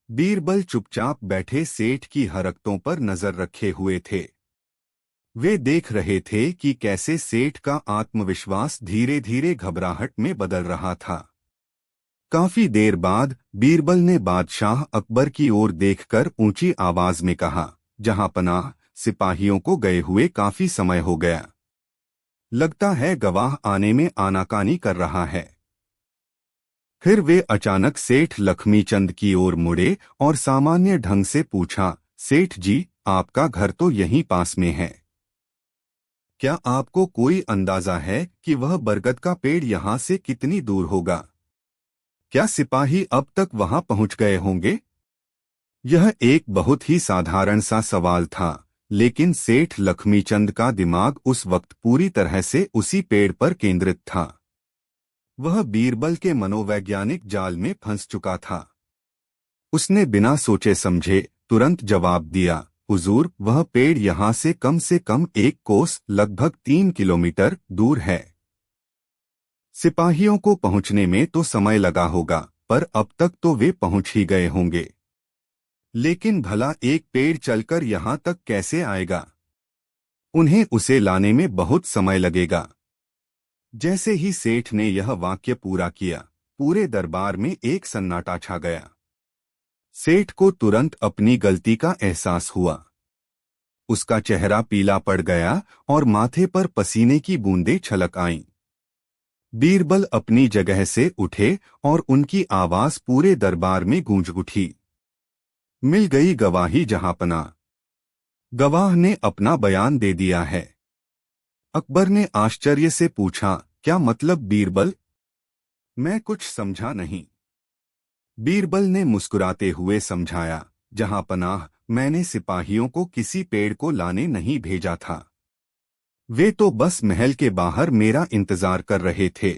बीरबल चुपचाप बैठे सेठ की हरकतों पर नजर रखे हुए थे। वे देख रहे थे कि कैसे सेठ का आत्मविश्वास धीरे धीरे घबराहट में बदल रहा था। काफी देर बाद बीरबल ने बादशाह अकबर की ओर देखकर ऊंची आवाज में कहा, जहां पनाह, सिपाहियों को गए हुए काफी समय हो गया। लगता है गवाह आने में आनाकानी कर रहा है। फिर वे अचानक सेठ लक्ष्मीचंद की ओर मुड़े और सामान्य ढंग से पूछा, सेठ जी, आपका घर तो यहीं पास में है। क्या आपको कोई अंदाजा है कि वह बरगद का पेड़ यहां से कितनी दूर होगा? क्या सिपाही अब तक वहां पहुंच गए होंगे? यह एक बहुत ही साधारण सा सवाल था, लेकिन सेठ लक्ष्मीचंद का दिमाग उस वक्त पूरी तरह से उसी पेड़ पर केंद्रित था। वह बीरबल के मनोवैज्ञानिक जाल में फंस चुका था। उसने बिना सोचे समझे तुरंत जवाब दिया, हुजूर, वह पेड़ यहां से कम 1 कोस, लगभग 3 किलोमीटर दूर है। सिपाहियों को पहुंचने में तो समय लगा होगा, पर अब तक तो वे पहुंच ही गए होंगे। लेकिन भला एक पेड़ चलकर यहाँ तक कैसे आएगा? उन्हें उसे लाने में बहुत समय लगेगा। जैसे ही सेठ ने यह वाक्य पूरा किया, पूरे दरबार में एक सन्नाटा छा गया। सेठ को तुरंत अपनी गलती का एहसास हुआ। उसका चेहरा पीला पड़ गया और माथे पर पसीने की बूंदें छलक आईं। बीरबल अपनी जगह से उठे और उनकी आवाज पूरे दरबार में गूंज उठी। मिल गई गवाही जहांपना। गवाह ने अपना बयान दे दिया है। अकबर ने आश्चर्य से पूछा, क्या मतलब बीरबल? मैं कुछ समझा नहीं। बीरबल ने मुस्कुराते हुए समझाया, जहांपनाह, मैंने सिपाहियों को किसी पेड़ को लाने नहीं भेजा था। वे तो बस महल के बाहर मेरा इंतजार कर रहे थे।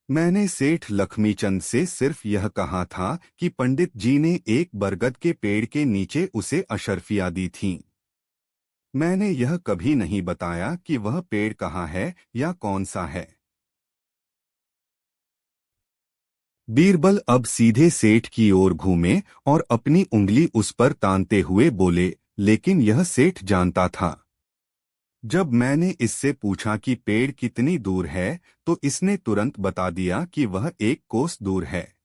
मैंने सेठ लक्ष्मीचंद से सिर्फ यह कहा था कि पंडित जी ने एक बरगद के पेड़ के नीचे उसे अशर्फियाँ दी थीं। मैंने यह कभी नहीं बताया कि वह पेड़ कहाँ है या कौन सा है। बीरबल अब सीधे सेठ की ओर घूमे और अपनी उंगली उस पर तानते हुए बोले, लेकिन यह सेठ जानता था। जब मैंने इससे पूछा कि पेड़ कितनी दूर है, तो इसने तुरंत बता दिया कि वह 1 कोस दूर है।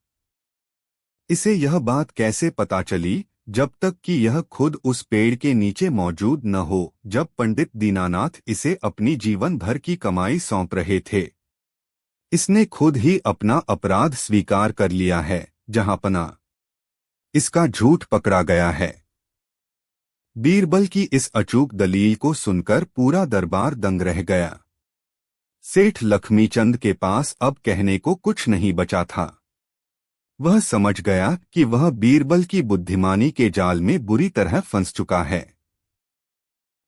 इसे यह बात कैसे पता चली, जब तक कि यह खुद उस पेड़ के नीचे मौजूद न हो, जब पंडित दीनानाथ इसे अपनी जीवन भर की कमाई सौंप रहे थे। इसने खुद ही अपना अपराध स्वीकार कर लिया है, जहांपना। इसका झूठ पकड़ा गया है। बीरबल की इस अचूक दलील को सुनकर पूरा दरबार दंग रह गया। सेठ लक्ष्मीचंद के पास अब कहने को कुछ नहीं बचा था। वह समझ गया कि वह बीरबल की बुद्धिमानी के जाल में बुरी तरह फंस चुका है।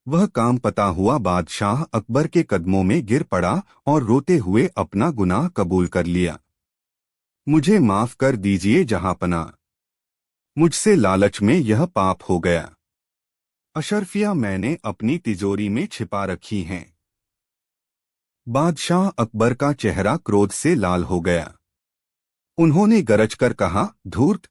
वह काम पता हुआ बादशाह अकबर के कदमों में गिर पड़ा और रोते हुए अपना गुनाह कबूल कर लिया। मुझे माफ कर दीजिए जहांपना। मुझसे लालच में यह पाप हो गया। अशर्फियाँ मैंने अपनी तिजोरी में छिपा रखी हैं। बादशाह अकबर का चेहरा क्रोध से लाल हो गया। उन्होंने गरज कर कहा, धूर्त!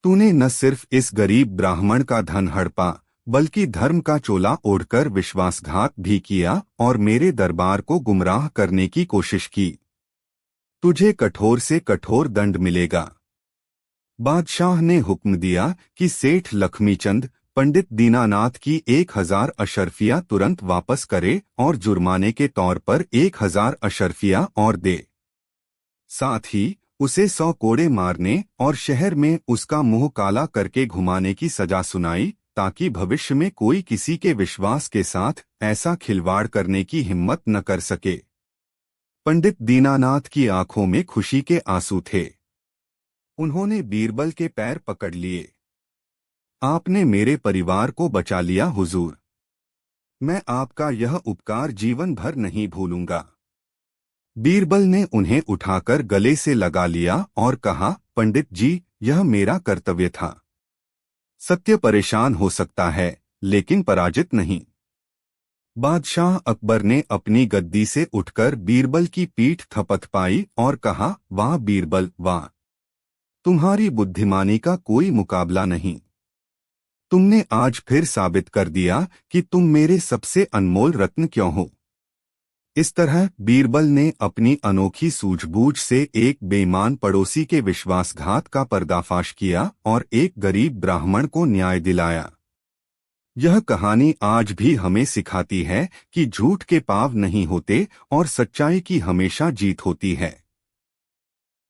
तूने न सिर्फ इस गरीब ब्राह्मण का धन हड़पा, बल्कि धर्म का चोला ओढ़कर विश्वासघात भी किया और मेरे दरबार को गुमराह करने की कोशिश की। तुझे कठोर से कठोर दंड मिलेगा। बादशाह ने हुक्म दिया कि सेठ लक्ष्मीचंद पंडित दीनानाथ की 1000 अशर्फियाँ तुरंत वापस करे और जुर्माने के तौर पर 1000 अशर्फियाँ और दे। साथ ही उसे 100 कोड़े मारने और शहर में उसका मुंह काला करके घुमाने की सजा सुनाई, ताकि भविष्य में कोई किसी के विश्वास के साथ ऐसा खिलवाड़ करने की हिम्मत न कर सके। पंडित दीनानाथ की आंखों में खुशी के आंसू थे। उन्होंने बीरबल के पैर पकड़ लिए। आपने मेरे परिवार को बचा लिया हुजूर। मैं आपका यह उपकार जीवन भर नहीं भूलूंगा। बीरबल ने उन्हें उठाकर गले से लगा लिया और कहा, पंडित जी, यह मेरा कर्तव्य था। सत्य परेशान हो सकता है, लेकिन पराजित नहीं। बादशाह अकबर ने अपनी गद्दी से उठकर बीरबल की पीठ थपथपाई और कहा, वाह बीरबल, वाह! तुम्हारी बुद्धिमानी का कोई मुकाबला नहीं। तुमने आज फिर साबित कर दिया कि तुम मेरे सबसे अनमोल रत्न क्यों हो। इस तरह बीरबल ने अपनी अनोखी सूझबूझ से एक बेईमान पड़ोसी के विश्वासघात का पर्दाफाश किया और एक गरीब ब्राह्मण को न्याय दिलाया। यह कहानी आज भी हमें सिखाती है कि झूठ के पाव नहीं होते और सच्चाई की हमेशा जीत होती है।